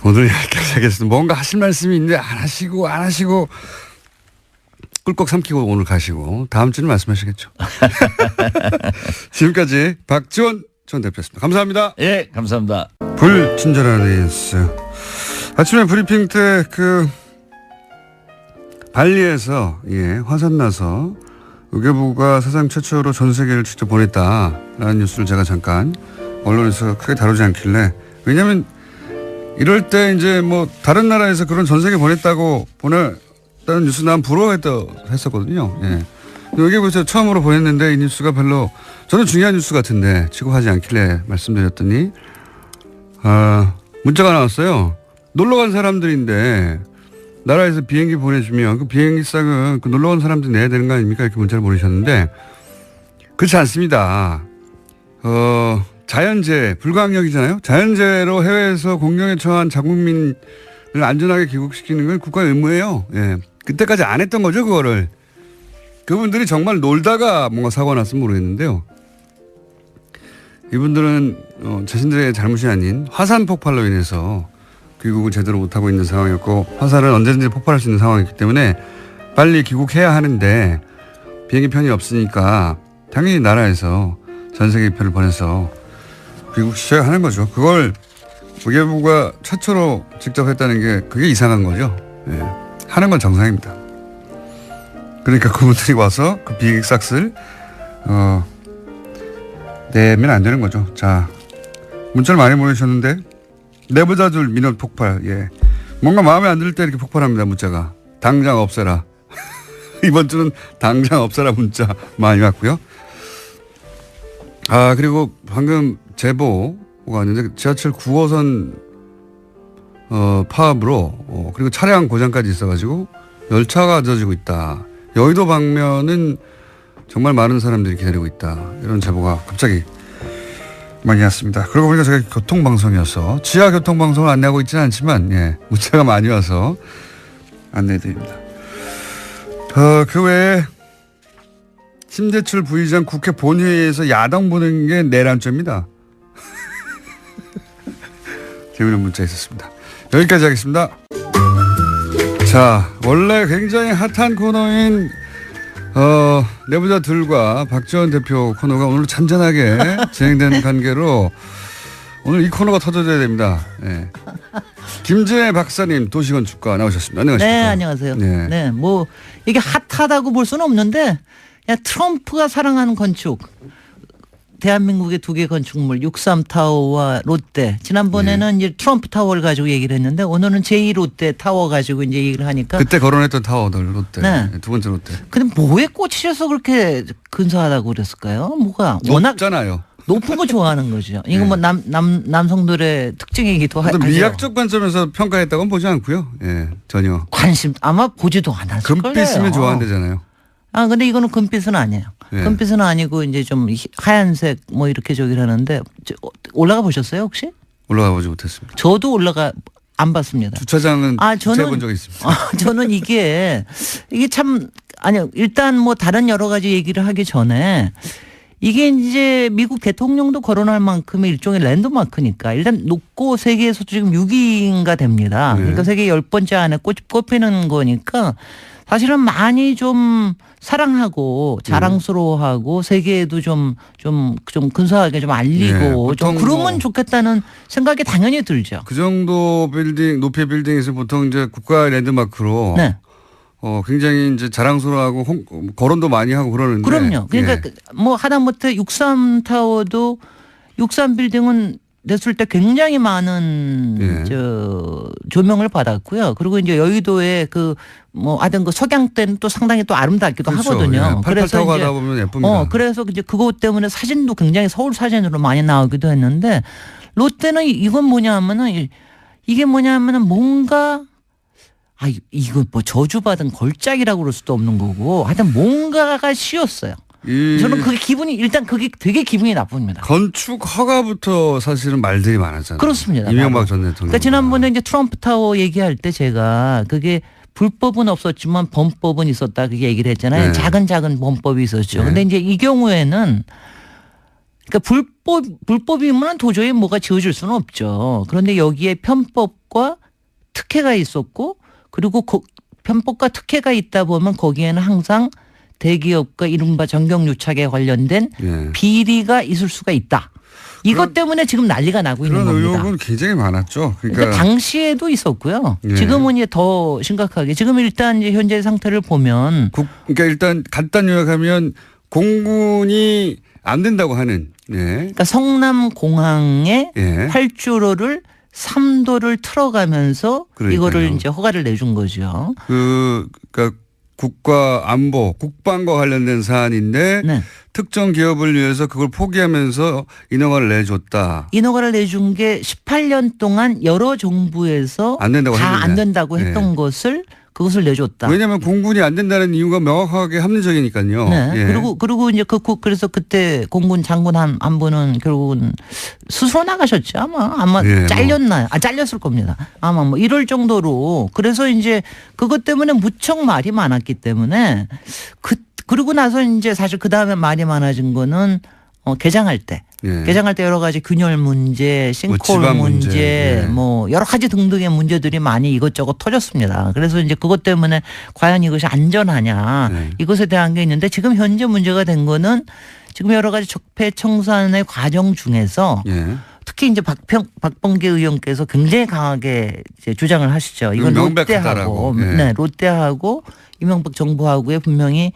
오늘 여기까지 하겠습니다. 뭔가 하실 말씀이 있는데 안 하시고 꿀꺽 삼키고 오늘 가시고 다음 주는 말씀하시겠죠. 지금까지 박지원 전 대표였습니다. 감사합니다. 예, 감사합니다. 불친절한 뉴스. 아침에 브리핑 때 발리에서 화산 나서 의료부가 사상 최초로 전 세계를 직접 보냈다라는 뉴스를 제가 잠깐 언론에서 크게 다루지 않길래, 왜냐하면 이럴 때 이제 뭐 다른 나라에서 그런 전 세계 보냈다는 뉴스 난 부러워했었거든요. 예. 의료부에서 처음으로 보냈는데 이 뉴스가 별로 저는 중요한 뉴스 같은데 취급하지 않길래 말씀드렸더니 문자가 나왔어요. 놀러 간 사람들인데 나라에서 비행기 보내주면 그 비행기 싹은 그 놀러 온 사람들 내야 되는 거 아닙니까? 이렇게 문자를 보내셨는데 그렇지 않습니다. 자연재해, 불가항력이잖아요. 자연재해로 해외에서 공경에 처한 자국민을 안전하게 귀국시키는 건 국가의 의무예요. 예. 그때까지 안 했던 거죠, 그거를. 그분들이 정말 놀다가 뭔가 사고가 났으면 모르겠는데요. 이분들은 자신들의 잘못이 아닌 화산 폭발로 인해서 귀국을 제대로 못하고 있는 상황이었고, 화산은 언제든지 폭발할 수 있는 상황이기 때문에 빨리 귀국해야 하는데 비행기 편이 없으니까 당연히 나라에서 전 세계 표를 보내서 귀국시켜야 하는 거죠. 그걸 의료부가 최초로 직접 했다는 게 그게 이상한 거죠. 예. 하는 건 정상입니다. 그러니까 그분들이 와서 그 비행기 싹을 내면 안 되는 거죠. 자, 문자를 많이 보내주셨는데 내부자들 민원 폭발. 예. 뭔가 마음에 안 들 때 이렇게 폭발합니다. 문자가. 당장 없애라. 이번 주는 당장 없애라 문자 많이 왔고요. 그리고 방금 제보가 왔는데 지하철 9호선 파업으로 그리고 차량 고장까지 있어가지고 열차가 늦어지고 있다. 여의도 방면은 정말 많은 사람들이 기다리고 있다. 이런 제보가 갑자기 많이 왔습니다. 그러고 보니까 제가 교통방송이어서 지하 교통방송을 안내하고 있지는 않지만 문자가 많이 와서 안내해드립니다. 그 외에 심재철 부의장 국회 본회의에서 야당 보낸 게 내란죄입니다. 재미있는 문자 있었습니다. 여기까지 하겠습니다. 자, 원래 굉장히 핫한 코너인 내부자들과 박지원 대표 코너가 오늘 잔잔하게 진행되는 관계로 오늘 이 코너가 터져줘야 됩니다. 네. 김재해 박사님 도시건축가 나오셨습니다. 안녕하십니까? 네, 안녕하세요. 네. 네, 뭐 이게 핫하다고 볼 수는 없는데 그냥 트럼프가 사랑하는 건축. 대한민국의 두 개 건축물 63타워와 롯데. 지난번에는 이제 트럼프 타워를 가지고 얘기를 했는데 오늘은 제2 롯데 타워 가지고 이제 얘기를 하니까. 그때 거론했던 타워들 롯데. 네. 두 번째 롯데. 근데 뭐에 꽂히셔서 그렇게 근사하다고 그랬을까요? 뭐가 워낙 높잖아요. 높은 거 좋아하는 거죠. 이거 네. 뭐 남성들의 특징이기도 하죠. 미학적 관점에서 평가했다고는 보지 않고요. 예, 전혀. 관심 아마 보지도 않았을 거예요. 금빛이면 좋아한대잖아요. 근데 이거는 금빛은 아니에요. 네. 금빛은 아니고 이제 좀 하얀색 뭐 이렇게 저기를 하는데 올라가 보셨어요 혹시? 올라가 보지 못했습니다. 저도 안 봤습니다. 주차장은 주차해본 적이 있습니다. 저는 이게 참 아니요 일단 뭐 다른 여러 가지 얘기를 하기 전에 이게 이제 미국 대통령도 거론할 만큼의 일종의 랜드마크니까 일단 높고 세계에서 지금 6위인가 됩니다. 네. 그러니까 세계 10번째 안에 꼽히는 거니까 사실은 많이 좀 사랑하고 자랑스러워하고 세계에도 좀 근사하게 좀 알리고 좀 그러면 좋겠다는 생각이 당연히 들죠. 그 정도 높이의 빌딩에서 보통 이제 국가 랜드마크로 네. 굉장히 이제 자랑스러워하고 거론도 많이 하고 그러는데. 그럼요. 그러니까 뭐 하다못해 63타워도 63빌딩은 냈을 때 굉장히 많은 조명을 받았고요. 그리고 이제 여의도에 하여튼 석양 때는 또 상당히 또 아름답기도 그렇죠. 하거든요. 그래서 타고 가다 보면 예쁩니다. 그래서 이제 그것 때문에 사진도 굉장히 서울 사진으로 많이 나오기도 했는데 롯데는 이건 뭐냐면은 이게 뭐냐면은 뭔가 이거 뭐 저주받은 걸작이라고 그럴 수도 없는 거고 하여튼 뭔가가 씌었어요. 저는 그게 기분이 일단 그게 되게 기분이 나쁩니다. 건축 허가부터 사실은 말들이 많았잖아요. 그렇습니다. 이명박 전 대통령. 그러니까 지난번에 이제 트럼프 타워 얘기할 때 제가 그게 불법은 없었지만 범법은 있었다 그게 얘기를 했잖아요. 네. 작은 범법이 있었죠. 네. 근데 이제 이 경우에는 그러니까 불법이면 도저히 뭐가 지어질 수는 없죠. 그런데 여기에 편법과 특혜가 있었고 그리고 편법과 특혜가 있다 보면 거기에는 항상 대기업과 이른바 전경유착에 관련된 비리가 있을 수가 있다. 이것 때문에 지금 난리가 나고 있는 겁니다. 그런 의혹은 굉장히 많았죠. 그러니까 당시에도 있었고요. 예. 지금은 이제 더 심각하게. 지금 일단 이제 현재 상태를 보면. 그러니까 일단 간단 요약하면 공군이 안 된다고 하는. 그러니까 성남공항에 예. 활주로를 3도를 틀어가면서 그러니까요. 이거를 이제 허가를 내준 거죠. 그러니까 국가 안보, 국방과 관련된 사안인데 네. 특정 기업을 위해서 그걸 포기하면서 인허가를 내줬다. 인허가를 내준 게 18년 동안 여러 정부에서 안 된다고 다 했는데. 안 된다고 했던 네. 그것을 내줬다. 왜냐하면 공군이 안 된다는 이유가 명확하게 합리적이니까요. 네. 예. 그리고 이제 그래서 그때 공군 장군 한 분은 결국은 스스로 나가셨죠. 아마 예, 잘렸나요? 잘렸을 겁니다. 아마 뭐 이럴 정도로. 그래서 이제 그것 때문에 무척 말이 많았기 때문에 그러고 나서 이제 사실 그 다음에 말이 많아진 거는 개장할 때. 예. 개장할 때 여러 가지 균열 문제, 싱크홀 집안 문제, 예. 뭐 여러 가지 등등의 문제들이 많이 이것저것 터졌습니다. 그래서 이제 그것 때문에 과연 이것이 안전하냐 네. 이것에 대한 게 있는데 지금 현재 문제가 된 거는 지금 여러 가지 적폐청산의 과정 중에서 예. 특히 이제 박범계 의원께서 굉장히 강하게 이제 주장을 하시죠. 이건 명백하다라고. 롯데하고, 예. 네, 롯데하고 이명박 정부하고의 분명히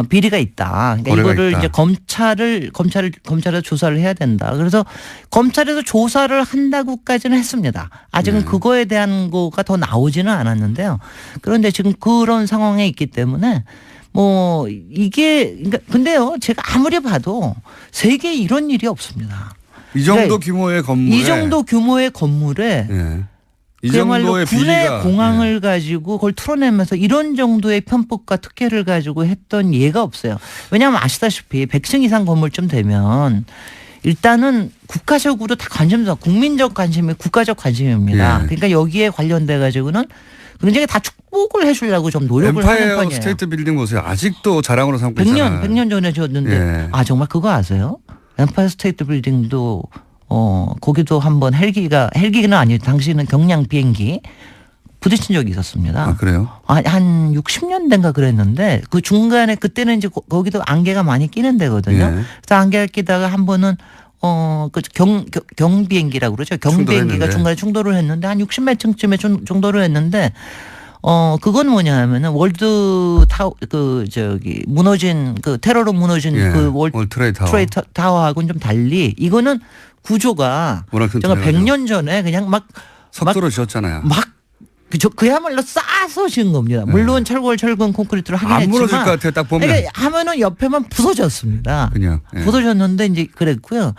비리가 있다. 그러니까 이거를 있다. 이제 검찰에서 조사를 해야 된다. 그래서 검찰에서 조사를 한다고까지는 했습니다. 아직은 그거에 대한 거가 더 나오지는 않았는데요. 그런데 지금 그런 상황에 있기 때문에 뭐 이게 그러니까 근데요, 제가 아무리 봐도 세계에 이런 일이 없습니다. 이 정도 그러니까 규모의 건물에. 이 정도 규모의 건물에 예. 이 그야말로 정도의 군의 비리가. 공항을 예. 가지고 그걸 틀어내면서 이런 정도의 편법과 특혜를 가지고 했던 예가 없어요. 왜냐하면 아시다시피 100층 이상 건물쯤 되면 일단은 국가적으로 다 관심사, 국민적 관심이 국가적 관심입니다. 예. 그러니까 여기에 관련돼 가지고는 굉장히 다 축복을 해주려고 좀 노력을 하는 엠파이어 편이에요. 스테이트 빌딩 보세요. 아직도 자랑으로 삼고 있잖아요. 100년 전에 지었는데 예. 정말 그거 아세요? 엠파이어 스테이트 빌딩도 거기도 한번 헬기는 아니에요. 당시는 경량 비행기 부딪힌 적이 있었습니다. 아, 그래요? 한 60년대인가 그랬는데 그 중간에 그때는 이제 거기도 안개가 많이 끼는 데거든요. 예. 그래서 안개가 끼다가 한 번은 그 경비행기라고 그러죠. 경비행기가 충돌했는데. 중간에 충돌을 했는데 한 60몇 층쯤에 충돌을 했는데 그건 뭐냐 하면은 월드 타워 무너진 테러로 무너진 예. 그 월트레이드 타워. 트레이드 타워하고는 좀 달리 이거는 구조가 워낙 큰 제가 트레이드죠. 100년 전에 그냥 석도로 지었잖아요. 그야말로 싸서 지은 겁니다. 물론 철근 콘크리트로 하긴 안 했지만 무너질 것 같아요. 딱 보면. 그러니까 하면은 옆에만 부서졌습니다. 그냥. 예. 부서졌는데 이제 그랬고요.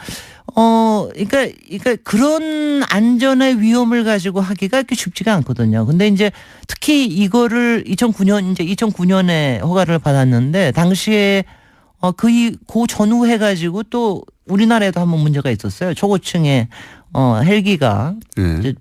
그러니까 그런 안전의 위험을 가지고 하기가 그렇게 쉽지가 않거든요. 근데 이제 특히 이거를 2009년에 허가를 받았는데 당시에 그 전후 해가지고 또 우리나라에도 한번 문제가 있었어요. 초고층에 헬기가 예.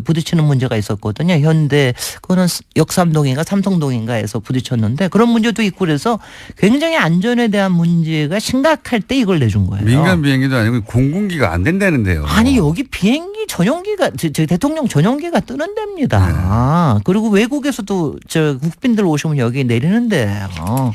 부딪히는 문제가 있었거든요. 현대 그거는 역삼동인가 삼성동인가에서 부딪혔는데 그런 문제도 있고 그래서 굉장히 안전에 대한 문제가 심각할 때 이걸 내준 거예요. 민간 비행기도 아니고 공군기가 안 된다는데요. 아니 여기 비행기 전용기가 대통령 전용기가 뜨는 데입니다. 그리고 외국에서도 국빈들 오시면 여기 내리는데.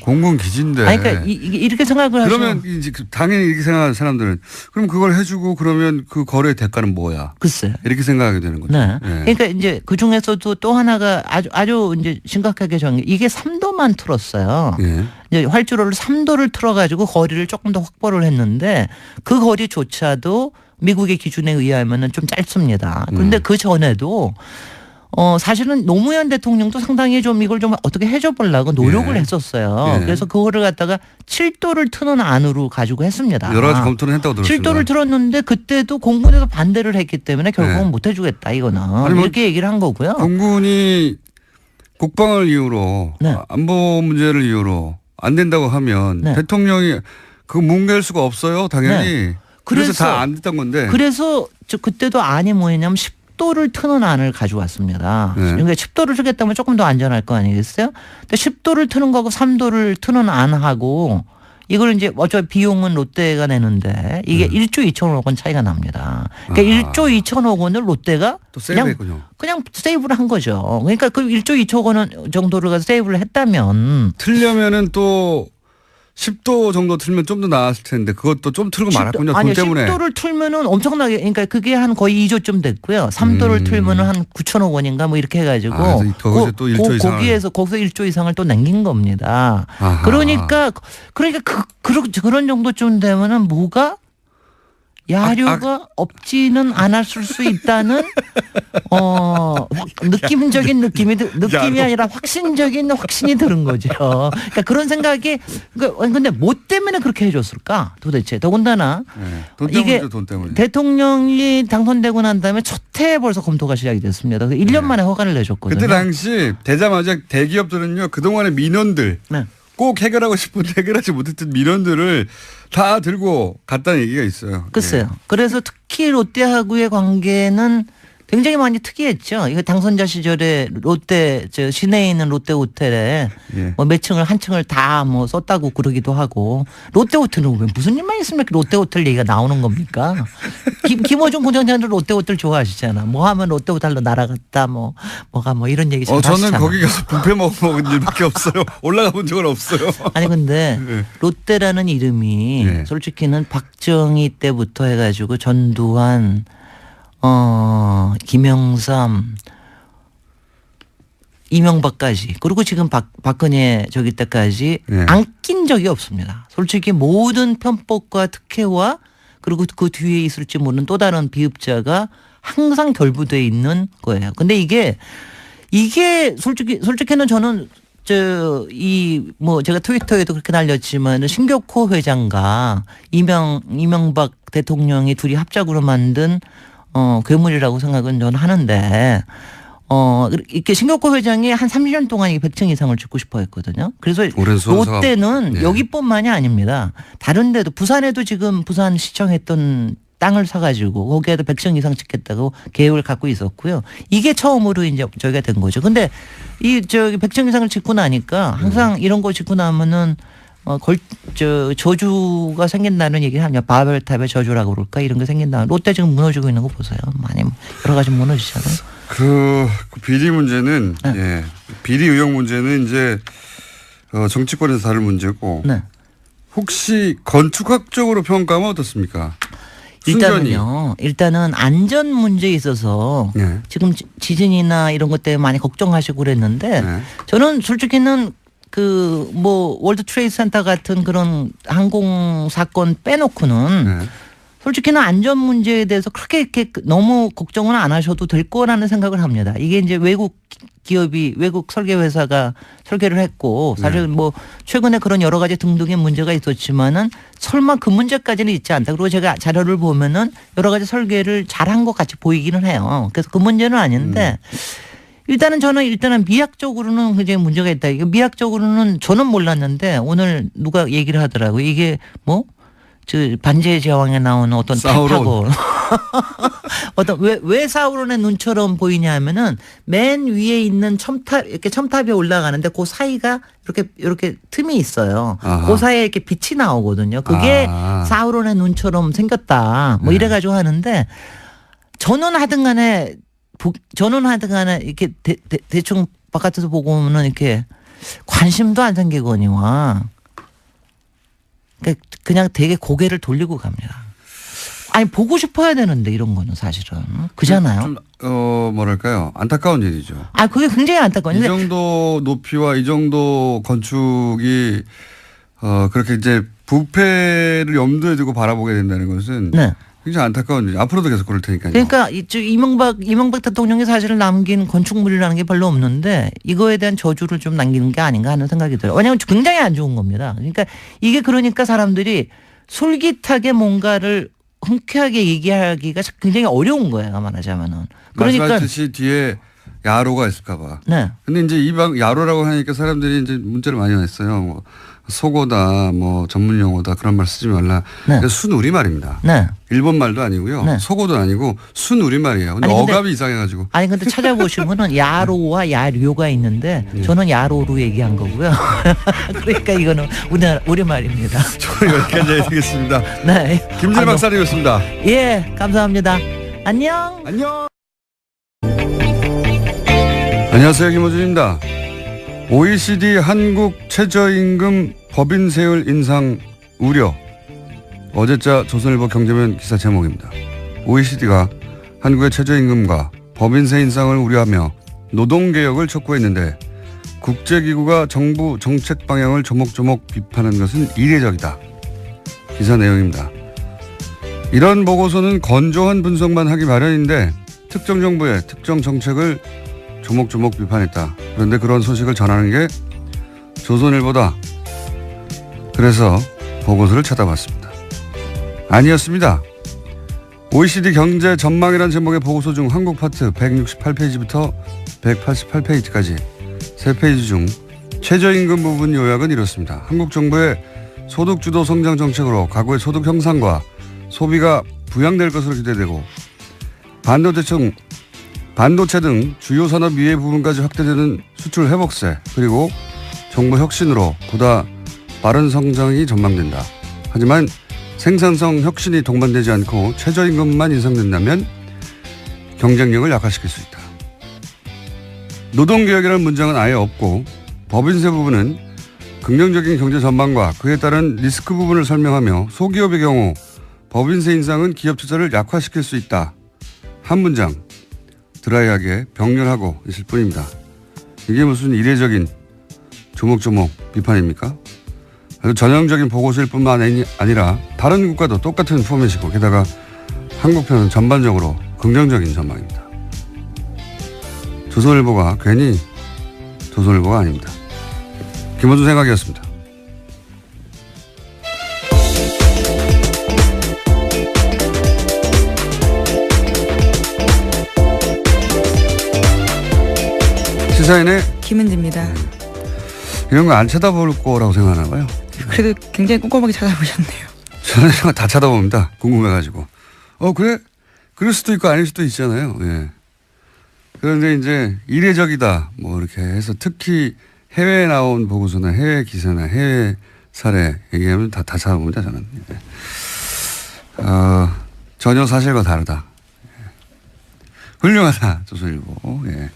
공군 기지인데. 아니 그러니까 이렇게 생각을 하시면 그러면 이제 당연히 이렇게 생각하는 사람들은 그럼 그걸 해주고 그러면 그 거래의 대가는 뭐야? 글쎄. 이렇게 생각하게 되는 거죠. 네. 예. 그러니까 이제 그 중에서도 또 하나가 아주 이제 심각하게 정한 게 이게 3도만 틀었어요. 예. 이제 활주로를 3도를 틀어가지고 거리를 조금 더 확보를 했는데 그 거리조차도 미국의 기준에 의하면은 좀 짧습니다. 그런데 그 전에도 사실은 노무현 대통령도 상당히 좀 이걸 좀 어떻게 해줘 보려고 노력을 예. 했었어요. 예. 그래서 그거를 갖다가 7도를 트는 안으로 가지고 했습니다. 여러 가지 검토를 했다고 들었습니다. 7도를 틀었는데 그때도 공군에서 반대를 했기 때문에 결국은 예. 못 해주겠다 이거는 아니, 뭐 이렇게 얘기를 한 거고요. 공군이 국방을 이유로 네. 안보 문제를 이유로 안 된다고 하면 네. 대통령이 그거 뭉갤 수가 없어요. 당연히. 그래서 다 안 됐던 건데. 그래서 저 그때도 안이 뭐였냐면 10도를 트는 안을 가져왔습니다. 네. 그러니까 10도를 트겠다면 조금 더 안전할 거 아니겠어요? 근데 10도를 트는 거하고 3도를 트는 안하고 이걸 이제 어차피 비용은 롯데가 내는데 이게 1조 2천억 원 차이가 납니다. 그러니까 1조 2천억 원을 롯데가 또 세이브했군요. 그냥 세이브를 한 거죠. 그러니까 그 1조 2천 원 정도를 세이브를 했다면 틀려면은 또 10도 정도 틀면 좀 더 나았을 텐데 그것도 좀 틀고 말았군요. 돈 아니요, 때문에. 10도를 틀면은 엄청나게 그러니까 그게 한 거의 2조쯤 됐고요. 3도를 틀면은 한 9천억 원인가 뭐 이렇게 해가지고 거기서 또 1조 이상을. 거기서 1조 이상을 또 남긴 겁니다. 아하. 그러니까 그런 정도쯤 되면은 뭐가 야류가 없지는 않았을 수 있다는 느낌적인 느낌이 아니라 확신이 드는 거죠. 그러니까 그런 생각이 근데 뭐 때문에 그렇게 해줬을까 도대체 더군다나 네. 돈 이게 때문이죠. 돈 때문에. 대통령이 당선되고 난 다음에 첫 해에 벌써 검토가 시작이 됐습니다. 1년 만에 허가를 내줬거든요. 그때 당시 되자마자 대기업들은요 그동안의 민원들 네. 꼭 해결하고 싶은데 해결하지 못했던 민원들을 다 들고 갔다는 얘기가 있어요. 글쎄요. 그래서 특히 롯데하고의 관계는 굉장히 많이 특이했죠. 이거 당선자 시절에 롯데 시내에 있는 롯데 호텔에 예. 뭐 몇 층을 한 층을 다 뭐 썼다고 그러기도 하고 롯데 호텔은 왜 무슨 일만 있으면 롯데 호텔 얘기가 나오는 겁니까? 김어준 부장장도 롯데 호텔 좋아하시잖아. 뭐 하면 롯데 호텔로 날아갔다 뭐가 이런 얘기 잘 하시잖아. 저는 거기 가서 뷔페 먹은 일밖에 없어요. 올라가 본 적은 없어요. 아니 근데 네. 롯데라는 이름이 네. 솔직히는 박정희 때부터 해가지고 전두환 김영삼 이명박까지 그리고 지금 박근혜 저기 때까지 네. 안 낀 적이 없습니다. 솔직히 모든 편법과 특혜와 그리고 그 뒤에 있을지 모르는 또 다른 비읍자가 항상 결부되어 있는 거예요. 근데 이게 솔직히는 저는 제가 트위터에도 그렇게 날렸지만 신격호 회장과 이명박 대통령이 둘이 합작으로 만든 괴물이라고 생각은 저는 하는데 이렇게 신격호 회장이 한 30년 동안 이 100층 이상을 짓고 싶어 했거든요. 그래서 롯데는 네. 여기뿐만이 아닙니다. 다른 데도 부산에도 지금 부산시청 했던 땅을 사가지고 거기에도 100층 이상 짓겠다고 계획을 갖고 있었고요. 이게 처음으로 이제 저희가 된 거죠. 근데 100층 이상을 짓고 나니까 항상 이런 거 짓고 나면은 저주가 생긴다는 얘기를 하냐. 바벨탑의 저주라고 그럴까 이런 게 생긴다. 롯데 지금 무너지고 있는 거 보세요. 많이 여러 가지 무너지잖아요. 그 비리 문제는 네. 예. 비리 의혹 문제는 이제 정치권에서 다룰 문제고 네. 혹시 건축학적으로 평가하면 어떻습니까? 일단은 안전 문제에 있어서 네. 지금 지진이나 이런 것 때문에 많이 걱정하시고 그랬는데 네. 저는 솔직히는 월드 트레이드 센터 같은 그런 항공 사건 빼놓고는 네. 솔직히는 안전 문제에 대해서 그렇게 이렇게 너무 걱정은 안 하셔도 될 거라는 생각을 합니다. 이게 이제 외국 설계 회사가 설계를 했고 사실 최근에 그런 여러 가지 등등의 문제가 있었지만은 설마 그 문제까지는 있지 않다. 그리고 제가 자료를 보면은 여러 가지 설계를 잘한 것 같이 보이기는 해요. 그래서 그 문제는 아닌데 저는 미학적으로는 굉장히 문제가 있다. 이게 미학적으로는 저는 몰랐는데 오늘 누가 얘기를 하더라고요. 이게 반지의 제왕에 나오는 어떤 타고 왜 사우론의 눈처럼 보이냐 하면은 맨 위에 있는 첨탑이 올라가는데 그 사이가 이렇게 틈이 있어요. 아하. 그 사이에 이렇게 빛이 나오거든요. 그게 사우론의 눈처럼 생겼다. 이래가지고 하는데 저는 하든 간에 이렇게 대충 바깥에서 보고 오면은 이렇게 관심도 안 생기거니와 그냥 되게 고개를 돌리고 갑니다. 아니 보고 싶어야 되는데 이런 거는 사실은 그잖아요. 뭐랄까요 안타까운 일이죠. 그게 굉장히 안타까워요. 이 정도 높이와 이 정도 건축이 그렇게 이제 부패를 염두에 두고 바라보게 된다는 것은 네. 굉장히 안타까운 일. 앞으로도 계속 그럴 테니까요. 그러니까 이명박 대통령이 사실은 남긴 건축물이라는 게 별로 없는데 이거에 대한 저주를 좀 남기는 게 아닌가 하는 생각이 들어요. 왜냐하면 굉장히 안 좋은 겁니다. 그러니까 이게 사람들이 솔깃하게 뭔가를 흔쾌하게 얘기하기가 굉장히 어려운 거예요. 말하자면은. 그러니까 말씀하셨듯이 뒤에 야로가 있을까 봐. 네. 근데 이제 야로라고 하니까 사람들이 이제 문자를 많이 냈어요. 속어다, 뭐 전문 용어다 그런 말 쓰지 말라. 네. 순우리말입니다. 네. 일본 말도 아니고요. 네. 속어도 아니고 순우리말이에요. 근데 아니, 근데- 어감이 이상해가지고. 아니 근데 찾아보시면은 야로와 야료가 있는데 저는 야로로 얘기한 거고요. 그러니까 이거는 우리말입니다. 저는 여기까지 해드리겠습니다. 네. 김진일 박사님이었습니다. 예, 감사합니다. 안녕. 안녕. 안녕하세요. 김호준입니다. OECD 한국 최저임금 법인 세율 인상 우려. 어제자 조선일보 경제면 기사 제목입니다. OECD가 한국의 최저임금과 법인세 인상을 우려하며 노동개혁을 촉구했는데 국제기구가 정부 정책 방향을 조목조목 비판한 것은 이례적이다. 기사 내용입니다. 이런 보고서는 건조한 분석만 하기 마련인데 특정 정부의 특정 정책을 조목조목 비판했다. 그런데 그런 소식을 전하는 게 조선일보다. 그래서 보고서를 찾아봤습니다. 아니었습니다. OECD 경제 전망이라는 제목의 보고서 중 한국 파트 168페이지부터 188페이지까지 3페이지 중 최저임금 부분 요약은 이렇습니다. 한국 정부의 소득주도 성장 정책으로 가구의 소득 형상과 소비가 부양될 것으로 기대되고 반도체 등 주요 산업 이외 부분까지 확대되는 수출 회복세 그리고 정부 혁신으로 보다 빠른 성장이 전망된다. 하지만 생산성 혁신이 동반되지 않고 최저임금만 인상된다면 경쟁력을 약화시킬 수 있다. 노동개혁이라는 문장은 아예 없고 법인세 부분은 긍정적인 경제 전망과 그에 따른 리스크 부분을 설명하며 소기업의 경우 법인세 인상은 기업 투자를 약화시킬 수 있다. 한 문장 드라이하게 병렬하고 있을 뿐입니다. 이게 무슨 이례적인 조목조목 비판입니까? 아주 전형적인 보고서일 뿐만 아니라 다른 국가도 똑같은 포맷이고 게다가 한국편은 전반적으로 긍정적인 전망입니다. 조선일보가 괜히 조선일보가 아닙니다. 김원준 생각이었습니다. 시사인의 김은지입니다. 이런 거 안 쳐다볼 거라고 생각하나 봐요. 그래도 굉장히 꼼꼼하게 찾아보셨네요. 저는 이런 거 다 쳐다봅니다. 궁금해가지고. 그래? 그럴 수도 있고 아닐 수도 있잖아요. 예. 그런데 이제 이례적이다. 뭐 이렇게 해서 특히 해외에 나온 보고서나 해외 기사나 해외 사례 얘기하면 다 찾아봅니다. 저는. 예. 전혀 사실과 다르다. 예. 훌륭하다. 조선일보. 예.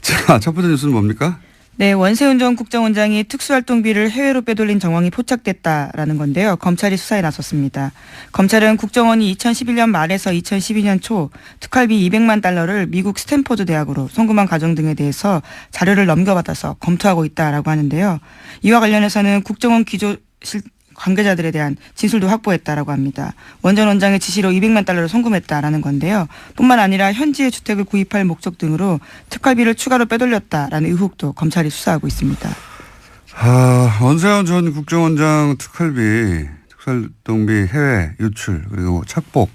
자, 첫 번째 뉴스는 뭡니까? 네, 원세훈 전 국정원장이 특수활동비를 해외로 빼돌린 정황이 포착됐다라는 건데요. 검찰이 수사에 나섰습니다. 검찰은 국정원이 2011년 말에서 2012년 초 특활비 200만 달러를 미국 스탠퍼드 대학으로 송금한 과정 등에 대해서 자료를 넘겨받아서 검토하고 있다라고 하는데요. 이와 관련해서는 국정원 기조실 관계자들에 대한 진술도 확보했다라고 합니다. 원 전 원장의 지시로 200만 달러를 송금했다라는 건데요. 뿐만 아니라 현지의 주택을 구입할 목적 등으로 특활비를 추가로 빼돌렸다라는 의혹도 검찰이 수사하고 있습니다. 원세훈 전 국정원장 특수활동비 해외 유출 그리고 착복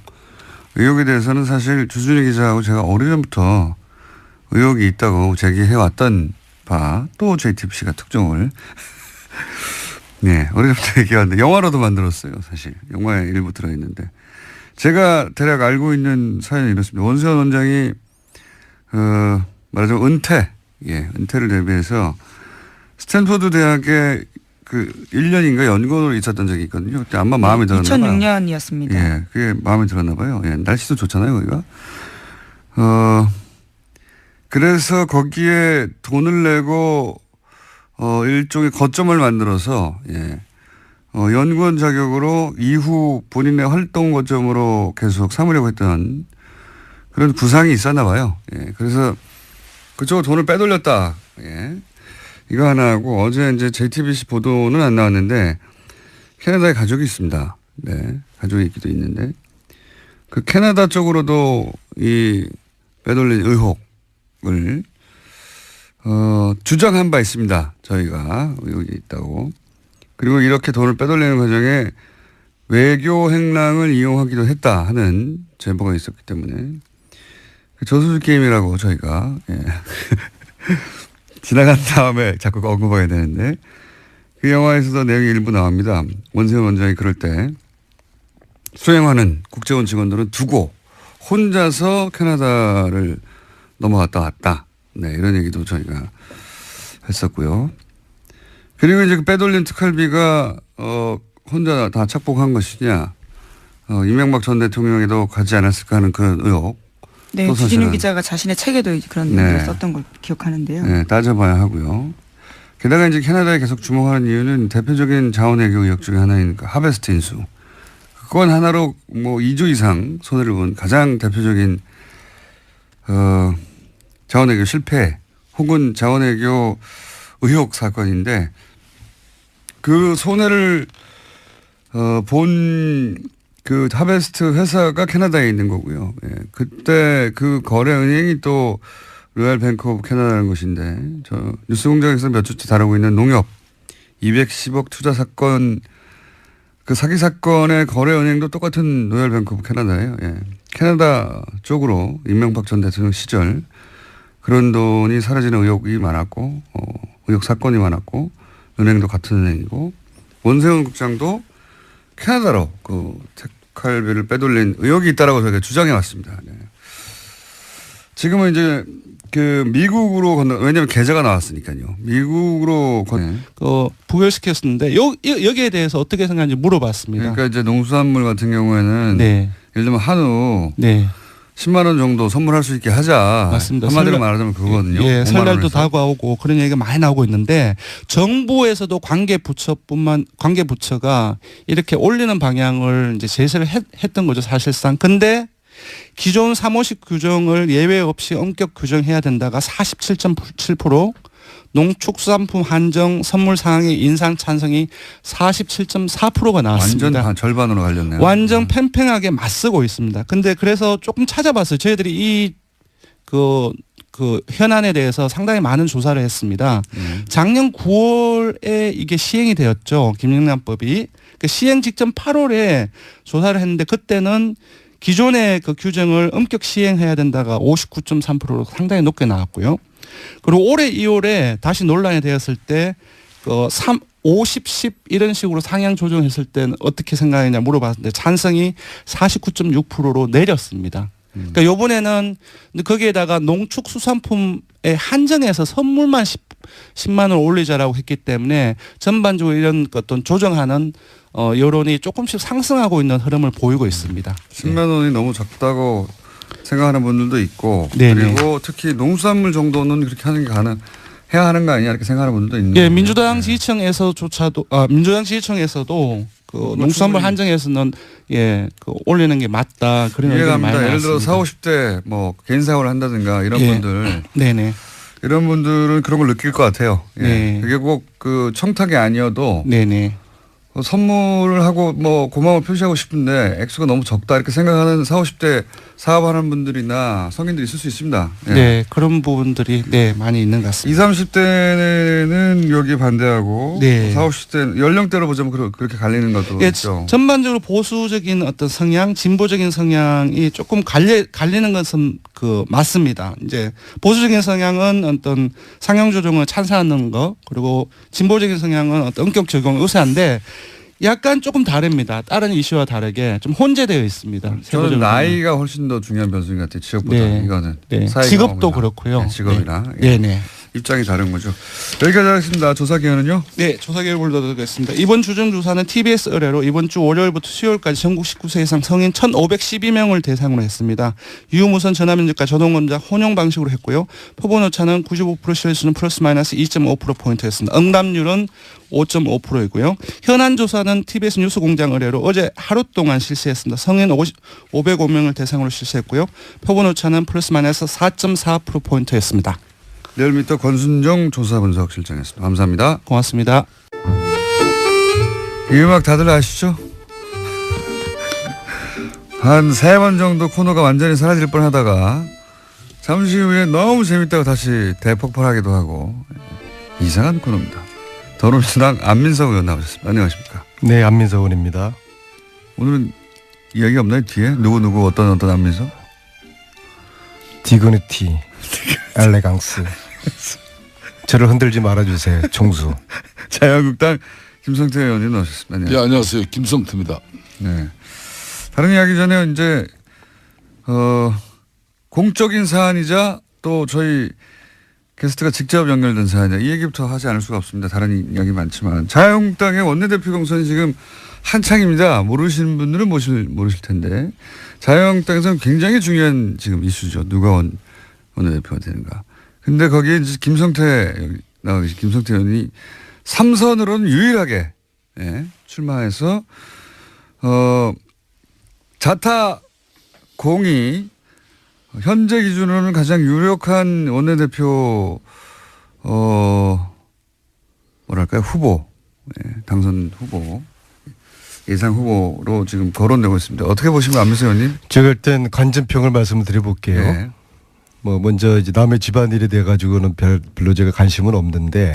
의혹에 대해서는 사실 주준희 기자하고 제가 오래전부터 의혹이 있다고 제기해왔던 바 또 JTBC가 특종을 네, 어려부터 얘기하는데 영화로도 만들었어요. 사실 영화에 일부 들어있는데 제가 대략 알고 있는 사연이 이렇습니다. 원세훈 원장이 말하자면 은퇴를 대비해서 스탠퍼드 대학에 그 1년인가 연구원으로 있었던 적이 있거든요. 그때 아마 마음에 들었나 봐요. 2006년이었습니다. 예, 그게 마음에 들었나 봐요. 예, 날씨도 좋잖아요, 거기가. 그래서 거기에 돈을 내고 일종의 거점을 만들어서, 예, 연구원 자격으로 이후 본인의 활동 거점으로 계속 삼으려고 했던 그런 구상이 있었나 봐요. 예, 그래서 그쪽으로 돈을 빼돌렸다. 예. 이거 하나 하고 어제 이제 JTBC 보도는 안 나왔는데 캐나다에 가족이 있습니다. 네. 가족이 있기도 있는데 그 캐나다 쪽으로도 이 빼돌린 의혹을 주장한 바 있습니다. 저희가 의혹이 있다고. 그리고 이렇게 돈을 빼돌리는 과정에 외교 행랑을 이용하기도 했다 하는 제보가 있었기 때문에 저수지 게임이라고 저희가 예. 지나간 다음에 자꾸 언급하게 되는데 그 영화에서도 내용이 일부 나옵니다. 원세훈 원장이 그럴 때 수행하는 국제원 직원들은 두고 혼자서 캐나다를 넘어갔다 왔다. 네, 이런 얘기도 저희가 했었고요. 그리고 이제 그 빼돌린 특활비가 혼자 다 착복한 것이냐, 이명박 전 대통령에도 가지 않았을까 하는 그런 의혹. 네, 또 주진우 사실은- 기자가 자신의 책에도 그런 네. 내용을 썼던 걸 기억하는데요. 네, 따져봐야 하고요. 게다가 이제 캐나다에 계속 주목하는 이유는 대표적인 자원외교 의혹 중에 하나인 그 하베스트 인수. 그건 하나로 뭐 2조 이상 손해를 본 가장 대표적인 자원외교 실패 혹은 자원외교 의혹 사건인데 그 손해를 본 그 하베스트 회사가 캐나다에 있는 거고요. 예. 그때 그 거래 은행이 또 로얄 뱅크 오브 캐나다라는 것인데 저 뉴스공장에서 몇 주째 다루고 있는 농협 210억 투자 사건 그 사기 사건의 거래 은행도 똑같은 로얄 뱅크 오브 캐나다예요. 예. 캐나다 쪽으로 이명박 전 대통령 시절 그런 돈이 사라지는 의혹이 많았고 의혹 사건이 많았고 은행도 같은 은행이고 원세훈 국장도 캐나다로 그 특활비를 빼돌린 의혹이 있다라고 저희가 주장해 왔습니다. 네. 지금은 이제 그 미국으로 왜냐하면 계좌가 나왔으니까요. 미국으로 부결시켰었는데 여기에 대해서 어떻게 생각하는지 물어봤습니다. 그러니까 이제 농수산물 같은 경우에는 네. 예를 들면 한우 네. 10만 원 정도 선물할 수 있게 하자. 맞습니다. 한마디로 말하자면 그거거든요. 예, 5만 설날도 원에서. 다가오고 그런 얘기가 많이 나오고 있는데 정부에서도 관계부처가 이렇게 올리는 방향을 이제 제시를 했던 거죠, 사실상. 근데 기존 사무직 규정을 예외 없이 엄격 규정해야 된다가 47.7%, 농축수산품 한정 선물 사항의 인상 찬성이 47.4%가 나왔습니다. 완전 절반으로 갈렸네요. 완전 팽팽하게 맞서고 있습니다. 근데 그래서 조금 찾아봤어요. 저희들이 이 그 현안에 대해서 상당히 많은 조사를 했습니다. 작년 9월에 이게 시행이 되었죠. 김영란법이. 그 시행 직전 8월에 조사를 했는데 그때는 기존의 그 규정을 엄격 시행해야 된다가 59.3%로 상당히 높게 나왔고요. 그리고 올해 2월에 다시 논란이 되었을 때 50, 10 이런 식으로 상향 조정했을 때는 어떻게 생각하느냐 물어봤는데 찬성이 49.6%로 내렸습니다. 그러니까 요번에는 거기에다가 농축수산품에 한정해서 선물만 10만 원 올리자라고 했기 때문에 전반적으로 이런 어떤 조정하는 여론이 조금씩 상승하고 있는 흐름을 보이고 있습니다. 10만 원이 너무 적다고 생각하는 분들도 있고 네네. 그리고 특히 농수산물 정도는 그렇게 하는 게 해야 하는 거 아니냐 이렇게 생각하는 분들도 있는 예, 거예요. 민주당 지지층에서조차도 민주당 지지층에서도 그 농수산물 한정에서는 그 올리는 게 맞다 그런 의견이 많이 이해갑니다. 나왔습니다. 예를 들어 40, 50대 뭐 개인 사업을 한다든가 이런 분들 네네. 이런 분들은 그런 걸 느낄 것 같아요. 예. 네. 그게 꼭 그 청탁이 아니어도 네네. 선물을 하고 뭐 고마움을 표시하고 싶은데 액수가 너무 적다 이렇게 생각하는 40, 50대 사업하는 분들이나 성인들이 있을 수 있습니다. 예. 네, 그런 부분들이 많이 있는 것 같습니다. 20, 30대는 여기 반대하고 네. 40, 50대 연령대로 보자면 그렇게 갈리는 것도 예, 있죠. 전반적으로 보수적인 어떤 성향, 진보적인 성향이 조금 갈리는 것은 맞습니다. 이제 보수적인 성향은 어떤 상향 조정을 찬성하는 거, 그리고 진보적인 성향은 어떤 엄격 적용을 의사한데 약간 조금 다릅니다. 다른 이슈와 다르게 좀 혼재되어 있습니다. 저는 세부적으로 나이가 훨씬 더 중요한 변수인 것 같아요. 지역보다 네. 이거는. 네. 사회 직업도 경험이나. 그렇고요. 네, 직업이나. 네. 네. 입장이 다른 거죠. 여기까지 하겠습니다. 조사 기간은요? 네, 조사 결과를 드리겠습니다. 이번 주정조사는 TBS 의뢰로 이번 주 월요일부터 수요일까지 전국 19세 이상 성인 1,512명을 대상으로 했습니다. 유무선 전화면접과 전원검사 혼용 방식으로 했고요. 표본 오차는 95% 실수는 플러스 마이너스 2.5%포인트였습니다. 응답률은 5.5%이고요. 현안 조사는 TBS 뉴스공장 의뢰로 어제 하루 동안 실시했습니다. 성인 505명을 대상으로 실시했고요. 표본 오차는 플러스 마이너스 4.4%포인트였습니다. 리얼미터 권순정 조사분석실장이었습니다. 감사합니다. 고맙습니다. 이 음악 다들 아시죠? 한 3번 정도 코너가 완전히 사라질 뻔하다가 잠시 후에 너무 재밌다고 다시 대폭발하기도 하고 이상한 코너입니다. 더불어민주당 안민석 의원 나오셨습니다. 안녕하십니까? 네, 안민석 의원입니다. 오늘은 이야기 없나요? 뒤에? 누구 어떤 안민석? 디그니티, 엘레강스, 저를 흔들지 말아주세요. 총수. 자유한국당 김성태 의원님 나오셨습니다. 네, 안녕하세요. 김성태입니다. 네. 다른 이야기 전에 이제 공적인 사안이자 또 저희 게스트가 직접 연결된 사안이자 이 얘기부터 하지 않을 수가 없습니다. 다른 이야기 많지만 자유한국당의 원내대표 경선이 지금 한창입니다. 모르시는 분들은 모르실 텐데 자유한국당에서는 굉장히 중요한 지금 이슈죠. 누가 원내대표가 되는가. 근데 거기에 이제 김성태 나와 계신 김성태 의원이 3선으로는 유일하게 출마해서 자타 공이 현재 기준으로는 가장 유력한 원내대표 뭐랄까요 후보 당선 후보 예상 후보로 지금 거론되고 있습니다. 어떻게 보시면 안민석 의원님? 제가 일단 관전평을 말씀드려볼게요. 네. 뭐 먼저 이제 남의 집안일에 대해 가지고는 별로 제가 관심은 없는데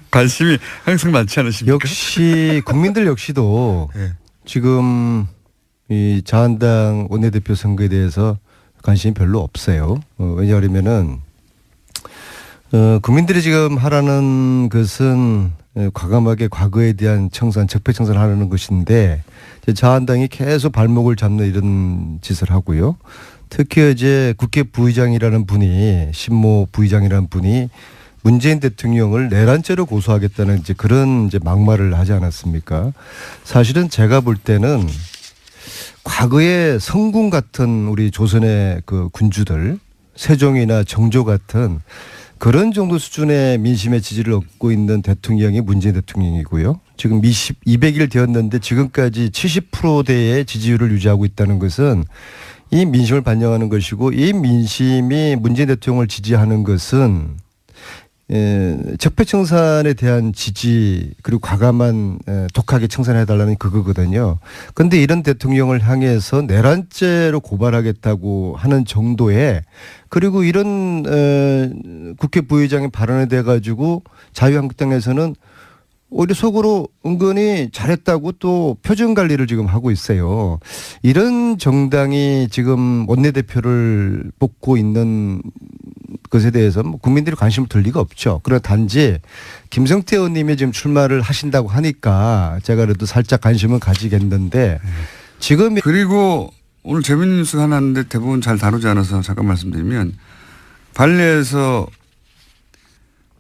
관심이 항상 많지 않으십니까? 역시 국민들 역시도 네. 지금 이 자한당 원내대표 선거에 대해서 관심이 별로 없어요. 왜냐하면은 국민들이 지금 하라는 것은 과감하게 과거에 대한 청산, 적폐청산을 하려는 것인데 자한당이 계속 발목을 잡는 이런 짓을 하고요. 특히 이제 국회 부의장이라는 분이 신모 부의장이라는 분이 문재인 대통령을 내란죄로 고소하겠다는 이제 그런 이제 막말을 하지 않았습니까? 사실은 제가 볼 때는 과거에 성군 같은 우리 조선의 그 군주들 세종이나 정조 같은 그런 정도 수준의 민심의 지지를 얻고 있는 대통령이 문재인 대통령이고요. 지금 200일 되었는데 지금까지 70%대의 지지율을 유지하고 있다는 것은 이 민심을 반영하는 것이고 이 민심이 문재인 대통령을 지지하는 것은 적폐청산에 대한 지지 그리고 과감한 독하게 청산해달라는 그거거든요. 그런데 이런 대통령을 향해서 내란죄로 고발하겠다고 하는 정도의 그리고 이런 국회 부의장의 발언에 대해 가지고 자유한국당에서는 오히려 속으로 은근히 잘했다고 또 표정 관리를 지금 하고 있어요. 이런 정당이 지금 원내대표를 뽑고 있는 것에 대해서 국민들이 관심을 둘 리가 없죠. 그러나 단지 김성태 의원님이 지금 출마를 하신다고 하니까 제가 그래도 살짝 관심은 가지겠는데 지금 그리고 오늘 재밌는 뉴스가 하나 있는데 대부분 잘 다루지 않아서 잠깐 말씀드리면 발리에서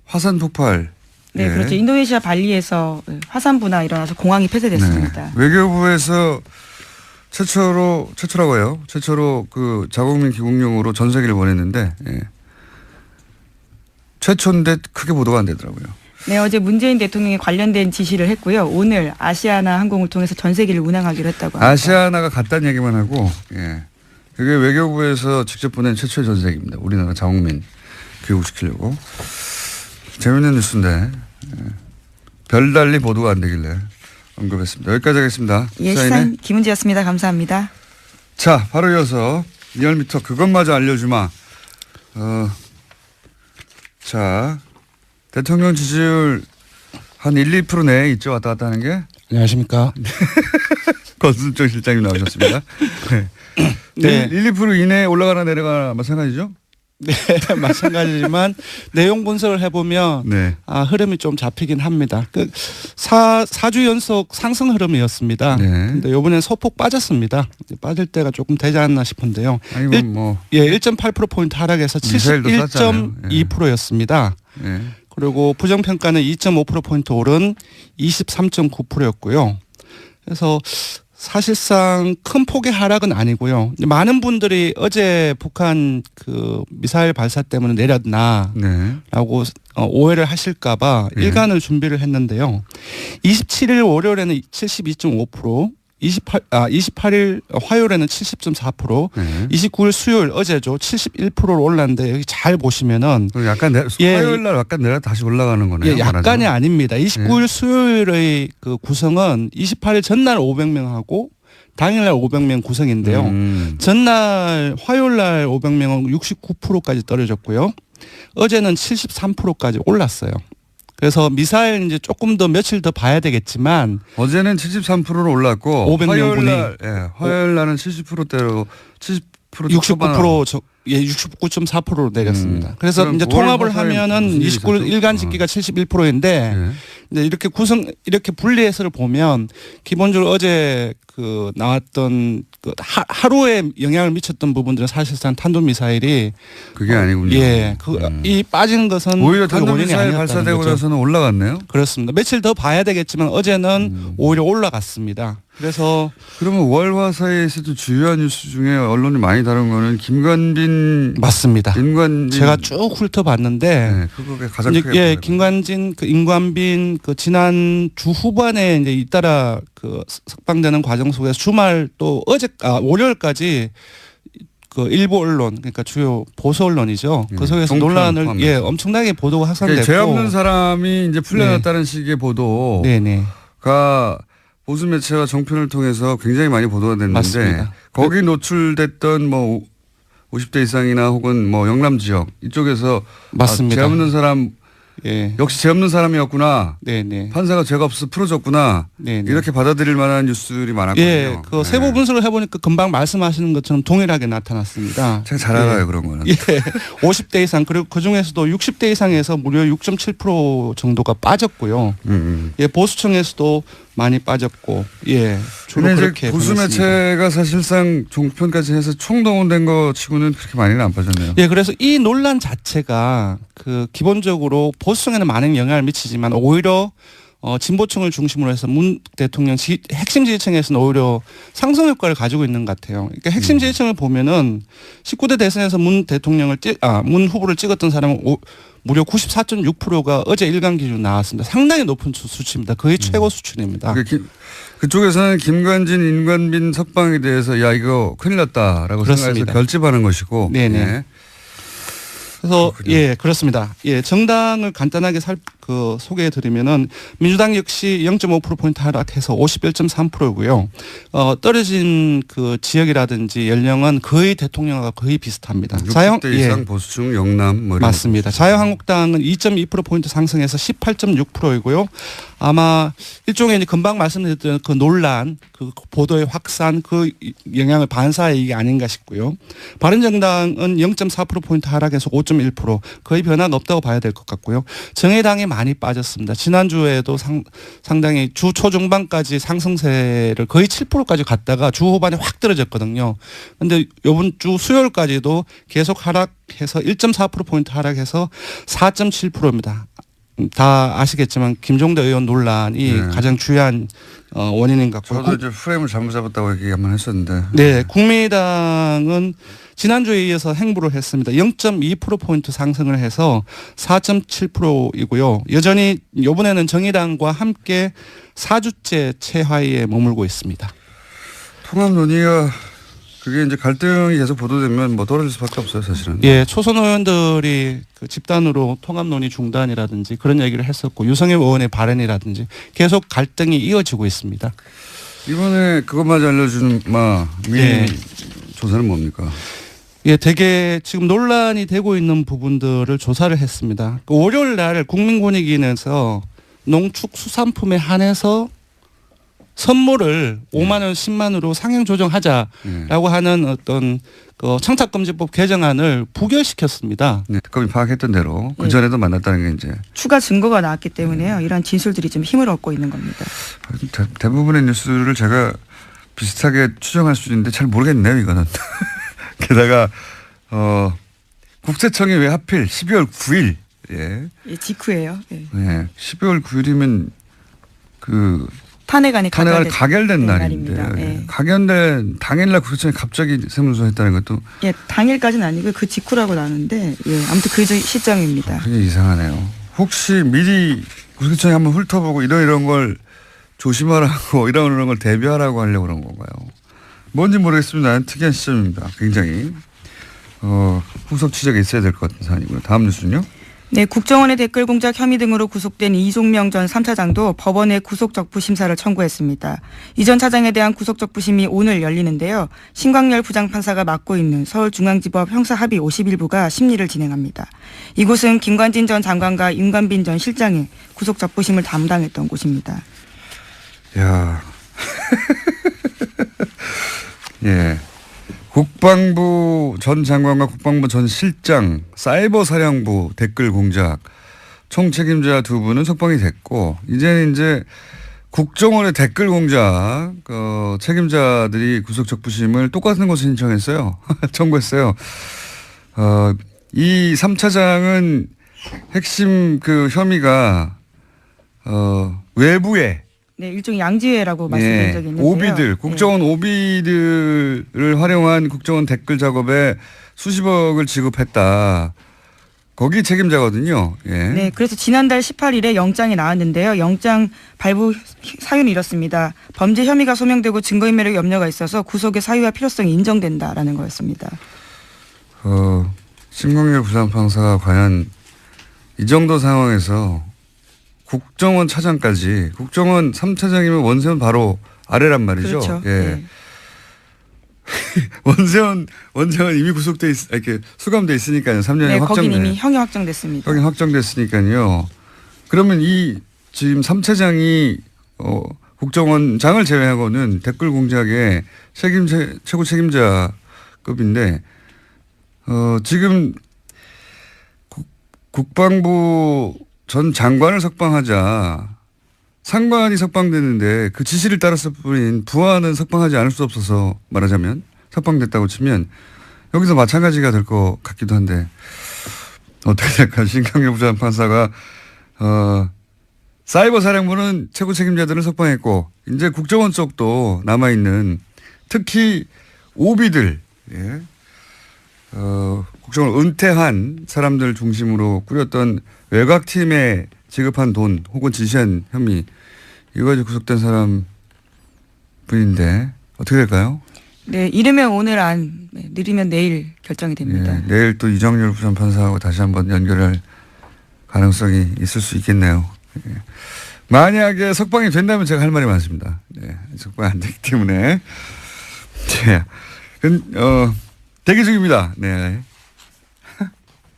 화산 폭발 네, 그렇죠. 인도네시아 발리에서 화산부나 일어나서 공항이 폐쇄됐습니다. 네. 외교부에서 최초라고요. 최초로 그 자국민 귀국용으로 전 세계를 보냈는데 최초인데 크게 보도가 안 되더라고요. 네, 어제 문재인 대통령이 관련된 지시를 했고요. 오늘 아시아나 항공을 통해서 전 세계를 운항하기로 했다고 합니다. 아시아나가 갔다는 얘기만 하고 그게 외교부에서 직접 보낸 최초의 전세기입니다. 우리나라 자국민 귀국시키려고. 재밌는 뉴스인데 별달리 보도가 안 되길래 언급했습니다. 여기까지 하겠습니다. 예, 시사인 김은지였습니다. 감사합니다. 자, 바로 이어서 리얼미터 그것마저 알려주마. 자, 대통령 지지율 한 1, 2% 내에 있죠. 왔다 갔다 하는 게. 안녕하십니까. 권순정 실장님 나오셨습니다. 네. 1, 2% 이내에 올라가나 내려가나 마찬가지죠? 네, 마찬가지지만 내용 분석을 해보면 네. 흐름이 좀 잡히긴 합니다. 4주 연속 상승 흐름이었습니다. 그런데 네. 이번엔 소폭 빠졌습니다. 빠질 때가 조금 되지 않나 싶은데요. 아니, 1.8%포인트 하락해서 71.2%였습니다. 네. 그리고 부정평가는 2.5%포인트 오른 23.9%였고요. 그래서 사실상 큰 폭의 하락은 아니고요. 많은 분들이 어제 북한 그 미사일 발사 때문에 내렸나라고 오해를 하실까봐 일간을 준비를 했는데요. 27일 월요일에는 72.5%, 28일 화요일에는 70.4%, 29일 수요일 어제죠 71%로 올랐는데 여기 잘 보시면은 약간 화요일 날 약간 내려 다시 올라가는 거네요. 약간이 아닙니다. 29일 수요일의 그 구성은 28일 전날 500명하고 당일날 500명 구성인데요. 전날 화요일날 500명은 69%까지 떨어졌고요. 어제는 73%까지 올랐어요. 그래서 미사일 이제 조금 더 며칠 더 봐야 되겠지만 어제는 73%로 올랐고 500명 분이 화요일 날은 70%대로 70% 69% 예, 69.4%로 내렸습니다. 그래서 그럼 이제 5월 통합을 화사에 하면은 무슨 일이 29일 있었죠? 일간 집기가 71%인데 네. 이제 이렇게 분리해서를 보면 기본적으로 어제 그 나왔던 그 하루에 영향을 미쳤던 부분들은 사실상 탄도미사일이 그게 아니군요. 예, 이 빠진 것은 오히려 그 원인이 탄도미사일 아니었다는 발사되고 거죠. 나서는 올라갔네요. 그렇습니다. 며칠 더 봐야 되겠지만 어제는 오히려 올라갔습니다. 그래서 그러면 월화 사이에서도 주요한 뉴스 중에 언론이 많이 다룬 거는 김관빈 맞습니다. 인관빈 제가 쭉 훑어봤는데 네, 그거가 가장 이제 크게 예, 보여요. 김관진 그 인관빈 그 지난 주 후반에 이제 잇따라 그 석방되는 과정 속에서 주말 또 월요일까지 그 일부 언론 그러니까 주요 보수 언론이죠. 그 속에서 종편 논란을 포함해서. 예 엄청나게 보도가 확산됐고 그러니까 죄 없는 사람이 이제 풀려났다는 식의 보도가 네네 보수 매체와 정편을 통해서 굉장히 많이 보도가 됐는데 맞습니다. 거기 노출됐던 뭐 50대 이상이나 혹은 뭐 영남 지역 이쪽에서 맞습니다. 죄 없는 사람 예 역시 죄 없는 사람이었구나. 네네 판사가 죄가 없어 풀어줬구나. 네네. 이렇게 받아들일 만한 뉴스들이 많았거든요. 예, 그 세부 분석을 해보니까 금방 말씀하시는 것처럼 동일하게 나타났습니다. 제가 잘 알아요 그런 거는. 예, 50대 이상 그리고 그 중에서도 60대 이상에서 무려 6.7% 정도가 빠졌고요. 예, 보수층에서도 많이 빠졌고, 예, 주로 근데 그렇게 이제 보수 보냈습니다. 매체가 사실상 종편까지 해서 총동원된 거 치고는 그렇게 많이는 안 빠졌네요. 예, 그래서 이 논란 자체가 그 기본적으로 보수층에는 많은 영향을 미치지만 오히려 진보층을 중심으로 해서 문 대통령 핵심 지지층에서는 오히려 상승 효과를 가지고 있는 것 같아요. 그러니까 핵심 지지층을 보면은 19대 대선에서 문 후보를 찍었던 사람은 무려 94.6%가 어제 일간 기준 나왔습니다. 상당히 높은 수치입니다. 거의 최고 수준입니다. 그쪽에서는 김관진, 인관빈 석방에 대해서 야 이거 큰일 났다라고 그렇습니다. 생각해서 결집하는 것이고. 네네. 예. 그래서 그렇군요. 예 그렇습니다. 예 정당을 간단하게 소개해드리면은 민주당 역시 0.5%포인트 하락해서 51.3%고요. 떨어진 그 지역이라든지 연령은 거의 대통령과 거의 비슷합니다. 60대 이상 보수층 영남 뭐 이런 맞습니다. 자유한국당은 2.2%포인트 상승해서 18.6%이고요. 아마 일종의 이제 금방 말씀드렸던 그 논란, 그 보도의 확산, 그 영향을 반사의 이게 아닌가 싶고요. 바른정당은 0.4%포인트 하락해서 5.1% 거의 변화가 없다고 봐야 될 것 같고요. 정의당이 많이 빠졌습니다. 지난주에도 상당히 주 초중반까지 상승세를 거의 7%까지 갔다가 주 후반에 확 떨어졌거든요. 그런데 이번 주 수요일까지도 계속 하락해서 1.4%포인트 하락해서 4.7%입니다. 다 아시겠지만 김종대 의원 논란이 가장 중요한 원인인 것 같고요. 저도 이제 프레임을 잘못 잡았다고 얘기 한번 했었는데. 네, 국민의당은 지난주에 이어서 행보를 했습니다. 0.2%포인트 상승을 해서 4.7%이고요. 여전히 이번에는 정의당과 함께 4주째 최하위에 머물고 있습니다. 통합 논의가 그게 이제 갈등이 계속 보도되면 뭐 떨어질 수밖에 없어요, 사실은. 예, 초선 의원들이 그 집단으로 통합 논의 중단이라든지 그런 얘기를 했었고 유성엽 의원의 발언이라든지 계속 갈등이 이어지고 있습니다. 이번에 그것마저 알려주는 예. 조사는 뭡니까? 예, 되게 지금 논란이 되고 있는 부분들을 조사를 했습니다. 그 월요일 날 국민권익위원회에서 농축수산품에 한해서 선물을 5만 원, 10만 원으로 상향 조정하자라고 하는 어떤 그 청탁금지법 개정안을 부결시켰습니다. 네, 특검이 파악했던 대로 그 전에도 만났다는 게 이제 추가 증거가 나왔기 때문에요. 이런 진술들이 좀 힘을 얻고 있는 겁니다. 대부분의 뉴스를 제가 비슷하게 추정할 수 있는데 잘 모르겠네요, 이거는. 게다가 국세청이 왜 하필 12월 9일 예. 예, 직후예요. 예. 네, 12월 9일이면 그 탄핵안이 가결된 날입니다. 날인데 예. 가결된 당일날 국세청이 갑자기 세무서 했다는 것도 예, 당일까지는 아니고 그 직후라고 나오는데 예, 아무튼 그 시점입니다. 되게 이상하네요. 혹시 미리 국세청이 한번 훑어보고 이런 걸 조심하라고 이런 걸 대비하라고 하려고 그런 건가요? 뭔지 모르겠습니다. 특이한 시점입니다. 굉장히 후속 취재가 있어야 될 것 같은 사안이고요. 다음 뉴스는요? 네, 국정원의 댓글 공작 혐의 등으로 구속된 이종명 전 3차장도 법원에 구속적부 심사를 청구했습니다. 이 전 차장에 대한 구속적부심이 오늘 열리는데요. 신광열 부장판사가 맡고 있는 서울중앙지법 형사합의 51부가 심리를 진행합니다. 이곳은 김관진 전 장관과 인관빈 전 실장이 구속적부심을 담당했던 곳입니다. 야, 예, 국방부 전 장관과 국방부 전 실장, 사이버 사령부 댓글 공작 총 책임자 두 분은 석방이 됐고 이제는 이제 국정원의 댓글 공작 책임자들이 구속 적부심을 똑같은 곳에 신청했어요. 청구했어요. 이 3차장은 핵심 그 혐의가 외부에 네, 일종의 양지회라고 말씀드린 적이 있는데요. 오비들, 국정원 오비들을 활용한 국정원 댓글 작업에 수십억을 지급했다. 거기 책임자거든요. 예. 네, 그래서 지난달 18일에 영장이 나왔는데요. 영장 발부 사유는 이렇습니다. 범죄 혐의가 소명되고 증거인멸의 염려가 있어서 구속의 사유와 필요성이 인정된다라는 거였습니다. 신광렬 부장판사가 과연 이 정도 상황에서 국정원 차장까지 국정원 3차장이면 원세훈 바로 아래란 말이죠. 그렇죠. 예. 네. 원세훈 이미 구속돼 이렇게 수감돼 있으니까요. 3년이 네, 확정돼. 거긴 이미 형이 확정됐습니다. 형이 확정됐으니까요. 그러면 이 지금 3차장이 국정원장을 제외하고는 댓글 공작의 최고 책임자급인데 지금 국방부 전 장관을 석방하자 상관이 석방되는데 그 지시를 따랐을 뿐인 부하는 석방하지 않을 수 없어서 말하자면 석방됐다고 치면 여기서 마찬가지가 될 것 같기도 한데 어떻게 될까. 신강렬 부장판사가 사이버 사령부는 최고 책임자들을 석방했고 이제 국정원 쪽도 남아있는 특히 오비들 국정을 은퇴한 사람들 중심으로 꾸렸던 외곽팀에 지급한 돈 혹은 지시한 혐의 이거 이제 구속된 사람 분인데 어떻게 될까요? 네, 이르면 오늘 안, 느리면 내일 결정이 됩니다. 네, 내일 또 이정렬 부장판사하고 다시 한번 연결할 가능성이 있을 수 있겠네요. 예. 만약에 석방이 된다면 제가 할 말이 많습니다. 네, 석방이 안 되기 때문에 대기 중입니다. 네.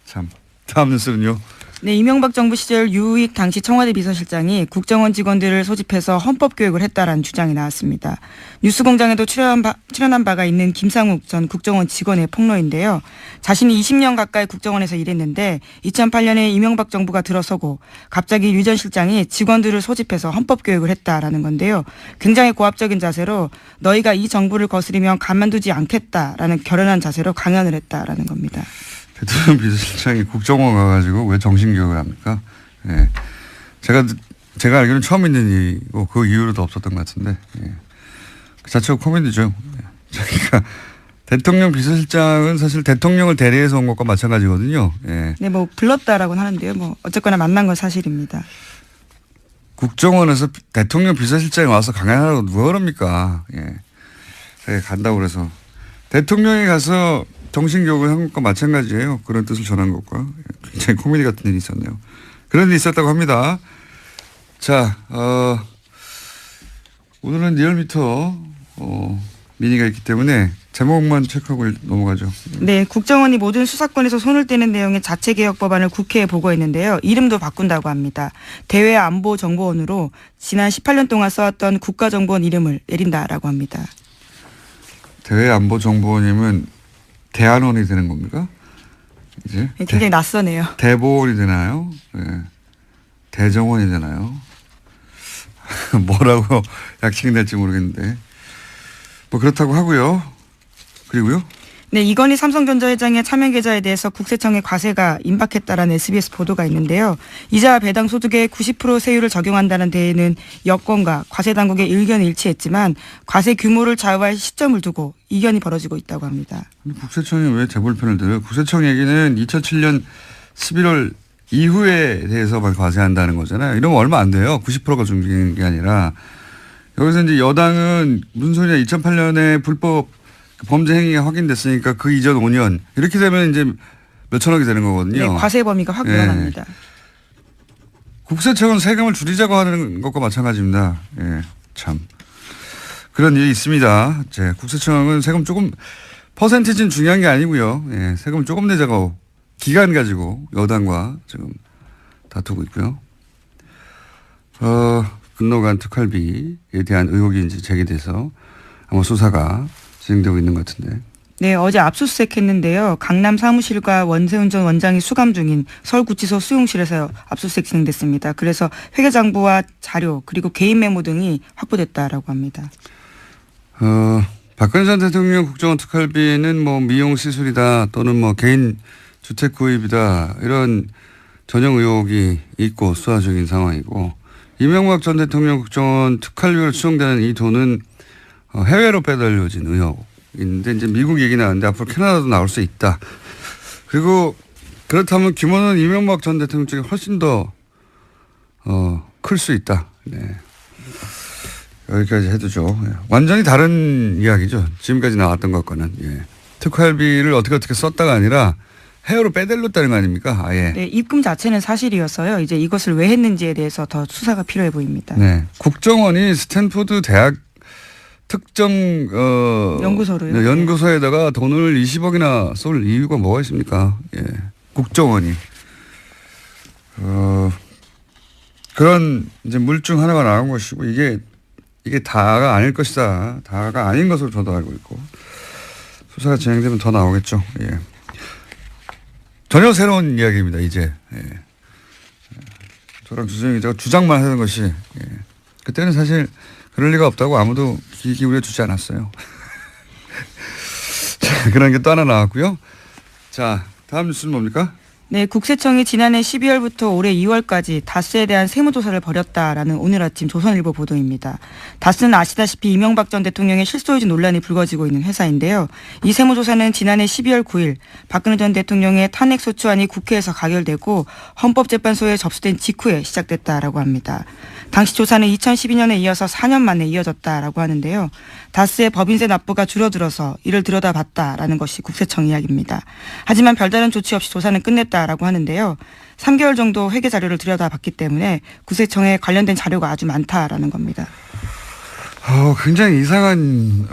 참 다음 뉴스는요. 네, 이명박 정부 시절 유익 당시 청와대 비서실장이 국정원 직원들을 소집해서 헌법 교육을 했다라는 주장이 나왔습니다. 뉴스공장에도 출연한 바가 있는 김상욱 전 국정원 직원의 폭로인데요. 자신이 20년 가까이 국정원에서 일했는데 2008년에 이명박 정부가 들어서고 갑자기 유 전 실장이 직원들을 소집해서 헌법 교육을 했다라는 건데요. 굉장히 고압적인 자세로 너희가 이 정부를 거스리면 가만두지 않겠다라는 결연한 자세로 강연을 했다라는 겁니다. 대통령 비서실장이 국정원 가가지고 왜 정신교육을 합니까? 예. 제가 알기로는 처음 있는 일이고 그 이후로도 없었던 것 같은데 그 자체가 코미디죠. 그러니까 대통령 비서실장은 사실 대통령을 대리해서 온 것과 마찬가지거든요. 예. 네, 뭐 불렀다라고는 하는데요. 뭐 어쨌거나 만난 건 사실입니다. 국정원에서 대통령 비서실장이 와서 강연하라고 누가 그럽니까? 예. 간다고 그래서 대통령이 가서 정신교육을 한 것과 마찬가지예요. 그런 뜻을 전한 것과 굉장히 코미디 같은 일이 있었네요. 그런 일이 있었다고 합니다. 자, 오늘은 리얼미터 미니가 있기 때문에 제목만 체크하고 넘어가죠. 네, 국정원이 모든 수사권에서 손을 떼는 내용의 자체 개혁 법안을 국회에 보고했는데요. 이름도 바꾼다고 합니다. 대외안보정보원으로 지난 18년 동안 써왔던 국가정보원 이름을 내린다라고 합니다. 대외안보정보원이면 대안원이 되는 겁니까? 이제 네, 굉장히 낯서네요. 대보원이 되나요? 네. 대정원이 되나요? 뭐라고 약칭이 될지 모르겠는데 뭐 그렇다고 하고요. 그리고요. 네, 이건희 삼성전자 회장의 차명 계좌에 대해서 국세청에 과세가 임박했다라는 SBS 보도가 있는데요. 이자 배당 소득의 90% 세율을 적용한다는 데에는 여권과 과세 당국의 의견이 일치했지만 과세 규모를 좌우할 시점을 두고 이견이 벌어지고 있다고 합니다. 국세청이 왜 재벌편을 들어요? 국세청 얘기는 2007년 11월 이후에 대해서만 과세한다는 거잖아요. 이러면 얼마 안 돼요. 90%가 중요한 게 아니라 여기서 이제 여당은 무슨 소리냐 2008년에 불법 범죄 행위가 확인됐으니까 그 이전 5년 이렇게 되면 이제 몇천억이 되는 거거든요. 네, 과세 범위가 확 늘어납니다. 국세청은 세금을 줄이자고 하는 것과 마찬가지입니다. 예, 참 그런 일이 있습니다. 국세청은 세금 조금 퍼센티지는 중요한 게 아니고요. 예, 세금을 조금 내자고 기간 가지고 여당과 지금 다투고 있고요. 근로간 특활비에 대한 의혹이 이제 제기돼서 아마 수사가 진행되고 있는 것 같은데 네, 어제 압수수색했는데요. 강남 사무실과 원세훈 전 원장이 수감 중인 서울구치소 수용실에서 압수수색 진행됐습니다. 그래서 회계장부와 자료 그리고 개인 메모 등이 확보됐다라고 합니다. 박근혜 전 대통령 국정원 특활비는 뭐 미용 시술이다 또는 뭐 개인 주택 구입이다 이런 전형 의혹이 있고 수사 중인 상황이고 이명박 전 대통령 국정원 특활비로 추정되는 이 돈은 해외로 빼돌려진 의혹인데 이제 미국 얘기 나왔는데 앞으로 캐나다도 나올 수 있다. 그리고 그렇다면 규모는 이명박 전 대통령 쪽이 훨씬 더 클 수 있다. 네. 여기까지 해두죠. 예. 완전히 다른 이야기죠. 지금까지 나왔던 것과는. 예. 특활비를 어떻게 썼다가 아니라 해외로 빼돌렸다는 거 아닙니까? 아예. 네, 입금 자체는 사실이어서요. 이제 이것을 왜 했는지에 대해서 더 수사가 필요해 보입니다. 네. 국정원이 스탠포드 대학 특정 연구소로요. 네, 연구소에다가 돈을 20억이나 쏠 이유가 뭐가 있습니까? 예. 국정원이 그런 이제 물증 하나가 나온 것이고 이게 다가 아닐 것이다. 다가 아닌 것으로 저도 알고 있고 수사가 진행되면 더 나오겠죠. 예. 전혀 새로운 이야기입니다. 이제 예. 저랑 주진영 기자가 주장만 하는 것이 예. 그때는 사실 그럴 리가 없다고 아무도 귀 기울여 주지 않았어요. 자, 그런 게 또 하나 나왔고요. 자, 다음 뉴스는 뭡니까? 네, 국세청이 지난해 12월부터 올해 2월까지 다스에 대한 세무조사를 벌였다라는 오늘 아침 조선일보 보도입니다. 다스는 아시다시피 이명박 전 대통령의 실소유주 논란이 불거지고 있는 회사인데요. 이 세무조사는 지난해 12월 9일 박근혜 전 대통령의 탄핵소추안이 국회에서 가결되고 헌법재판소에 접수된 직후에 시작됐다라고 합니다. 당시 조사는 2012년에 이어서 4년 만에 이어졌다라고 하는데요. 다스의 법인세 납부가 줄어들어서 이를 들여다봤다라는 것이 국세청 이야기입니다. 하지만 별다른 조치 없이 조사는 끝냈다라고 하는데요. 3개월 정도 회계 자료를 들여다봤기 때문에 국세청에 관련된 자료가 아주 많다라는 겁니다. 굉장히 이상한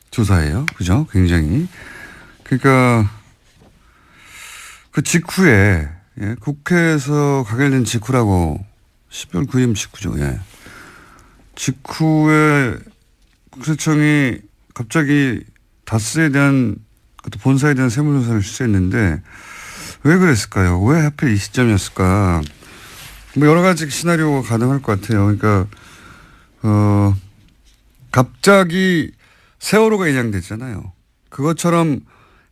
조사예요. 그죠? 굉장히. 그러니까 그 직후에 예, 국회에서 가결된 직후라고 12월 9일 직후죠. 예. 직후에 국세청이 갑자기 다스에 대한 본사에 대한 세무조사를 실시했는데 왜 그랬을까요? 왜 하필 이 시점이었을까? 뭐 여러 가지 시나리오가 가능할 것 같아요. 그러니까 갑자기 세월호가 인양됐잖아요. 그것처럼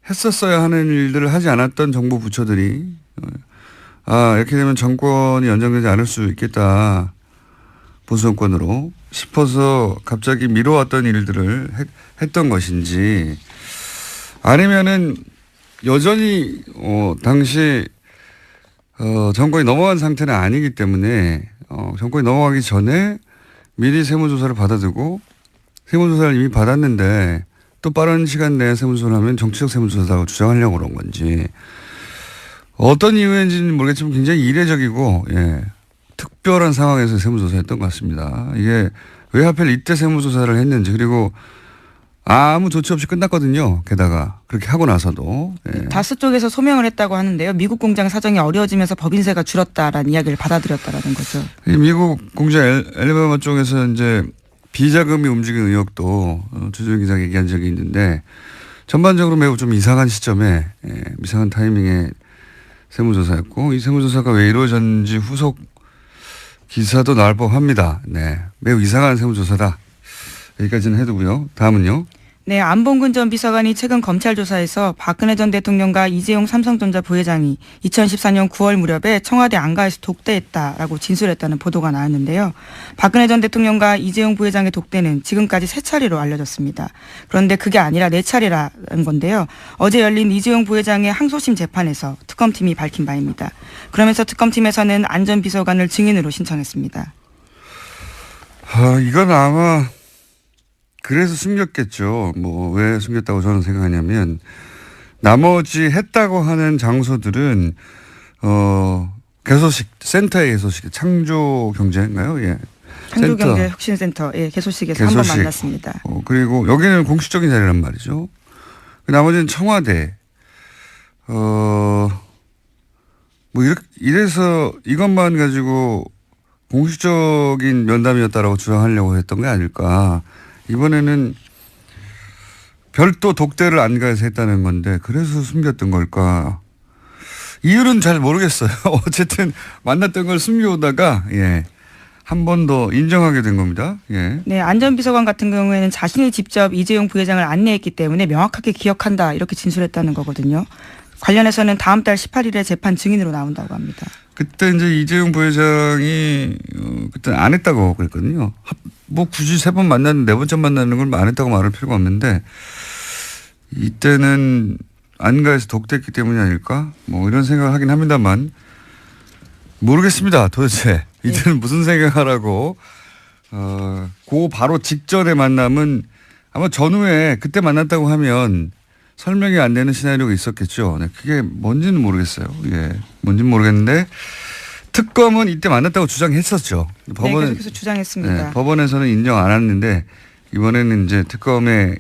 했었어야 하는 일들을 하지 않았던 정부 부처들이 이렇게 되면 정권이 연장되지 않을 수 있겠다. 보수 정권으로 싶어서 갑자기 미뤄왔던 일들을 했던 것인지 아니면은 여전히 당시 정권이 넘어간 상태는 아니기 때문에 정권이 넘어가기 전에 미리 세무조사를 받아두고 세무조사를 이미 받았는데 또 빠른 시간 내에 세무조사를 하면 정치적 세무조사라고 주장하려고 그런 건지 어떤 이유인지는 모르겠지만 굉장히 이례적이고 예, 특별한 상황에서 세무조사했던 것 같습니다. 이게 왜 하필 이때 세무조사를 했는지 그리고 아무 조치 없이 끝났거든요. 게다가 그렇게 하고 나서도. 예. 다스 쪽에서 소명을 했다고 하는데요. 미국 공장 사정이 어려워지면서 법인세가 줄었다라는 이야기를 받아들였다라는 거죠. 미국 공장 엘리바마 쪽에서 이제 비자금이 움직이는 의혹도 주진영 기자가 얘기한 적이 있는데 전반적으로 매우 좀 이상한 시점에 이상한 타이밍에 세무조사였고 이 세무조사가 왜 이루어졌는지 후속 기사도 나올 법합니다. 네, 매우 이상한 세무조사다. 여기까지는 해두고요. 다음은요. 네, 안봉근 전 비서관이 최근 검찰 조사에서 박근혜 전 대통령과 이재용 삼성전자 부회장이 2014년 9월 무렵에 청와대 안가에서 독대했다라고 진술했다는 보도가 나왔는데요. 박근혜 전 대통령과 이재용 부회장의 독대는 지금까지 3차례로 알려졌습니다. 그런데 그게 아니라 4차례라는 건데요. 어제 열린 이재용 부회장의 항소심 재판에서 특검팀이 밝힌 바입니다. 그러면서 특검팀에서는 안 전 비서관을 증인으로 신청했습니다. 이건 아마 그래서 숨겼겠죠. 뭐 왜 숨겼다고 저는 생각하냐면 나머지 했다고 하는 장소들은 개소식 센터의 개소식 창조경제인가요? 예. 창조경제혁신센터 개소식에서 한번 만났습니다. 그리고 여기는 공식적인 자리란 말이죠. 나머지는 청와대. 뭐 이래서 이것만 가지고 공식적인 면담이었다라고 주장하려고 했던 게 아닐까. 이번에는 별도 독대를 안가에서 했다는 건데 그래서 숨겼던 걸까? 이유는 잘 모르겠어요. 어쨌든 만났던 걸 숨겨오다가 예. 한 번 더 인정하게 된 겁니다. 예. 네, 안전비서관 같은 경우에는 자신이 직접 이재용 부회장을 안내했기 때문에 명확하게 기억한다 이렇게 진술했다는 거거든요. 관련해서는 다음 달 18일에 재판 증인으로 나온다고 합니다. 그때 이제 이재용 부회장이 그때 안 했다고 그랬거든요. 뭐 굳이 3번 만났는데 4번째 만나는 걸 안 했다고 말할 필요가 없는데 이때는 안가에서 독대했기 때문이 아닐까? 뭐 이런 생각을 하긴 합니다만 모르겠습니다. 도대체 이들은 무슨 생각하라고 그 바로 직전의 만남은 아마 전후에 그때 만났다고 하면 설명이 안 되는 시나리오가 있었겠죠. 네, 그게 뭔지는 모르겠어요. 예, 뭔지는 모르겠는데 특검은 이때 만났다고 주장했었죠. 네, 계속해서 주장했습니다. 네, 법원에서는 인정 안 했는데 이번에는 이제 특검의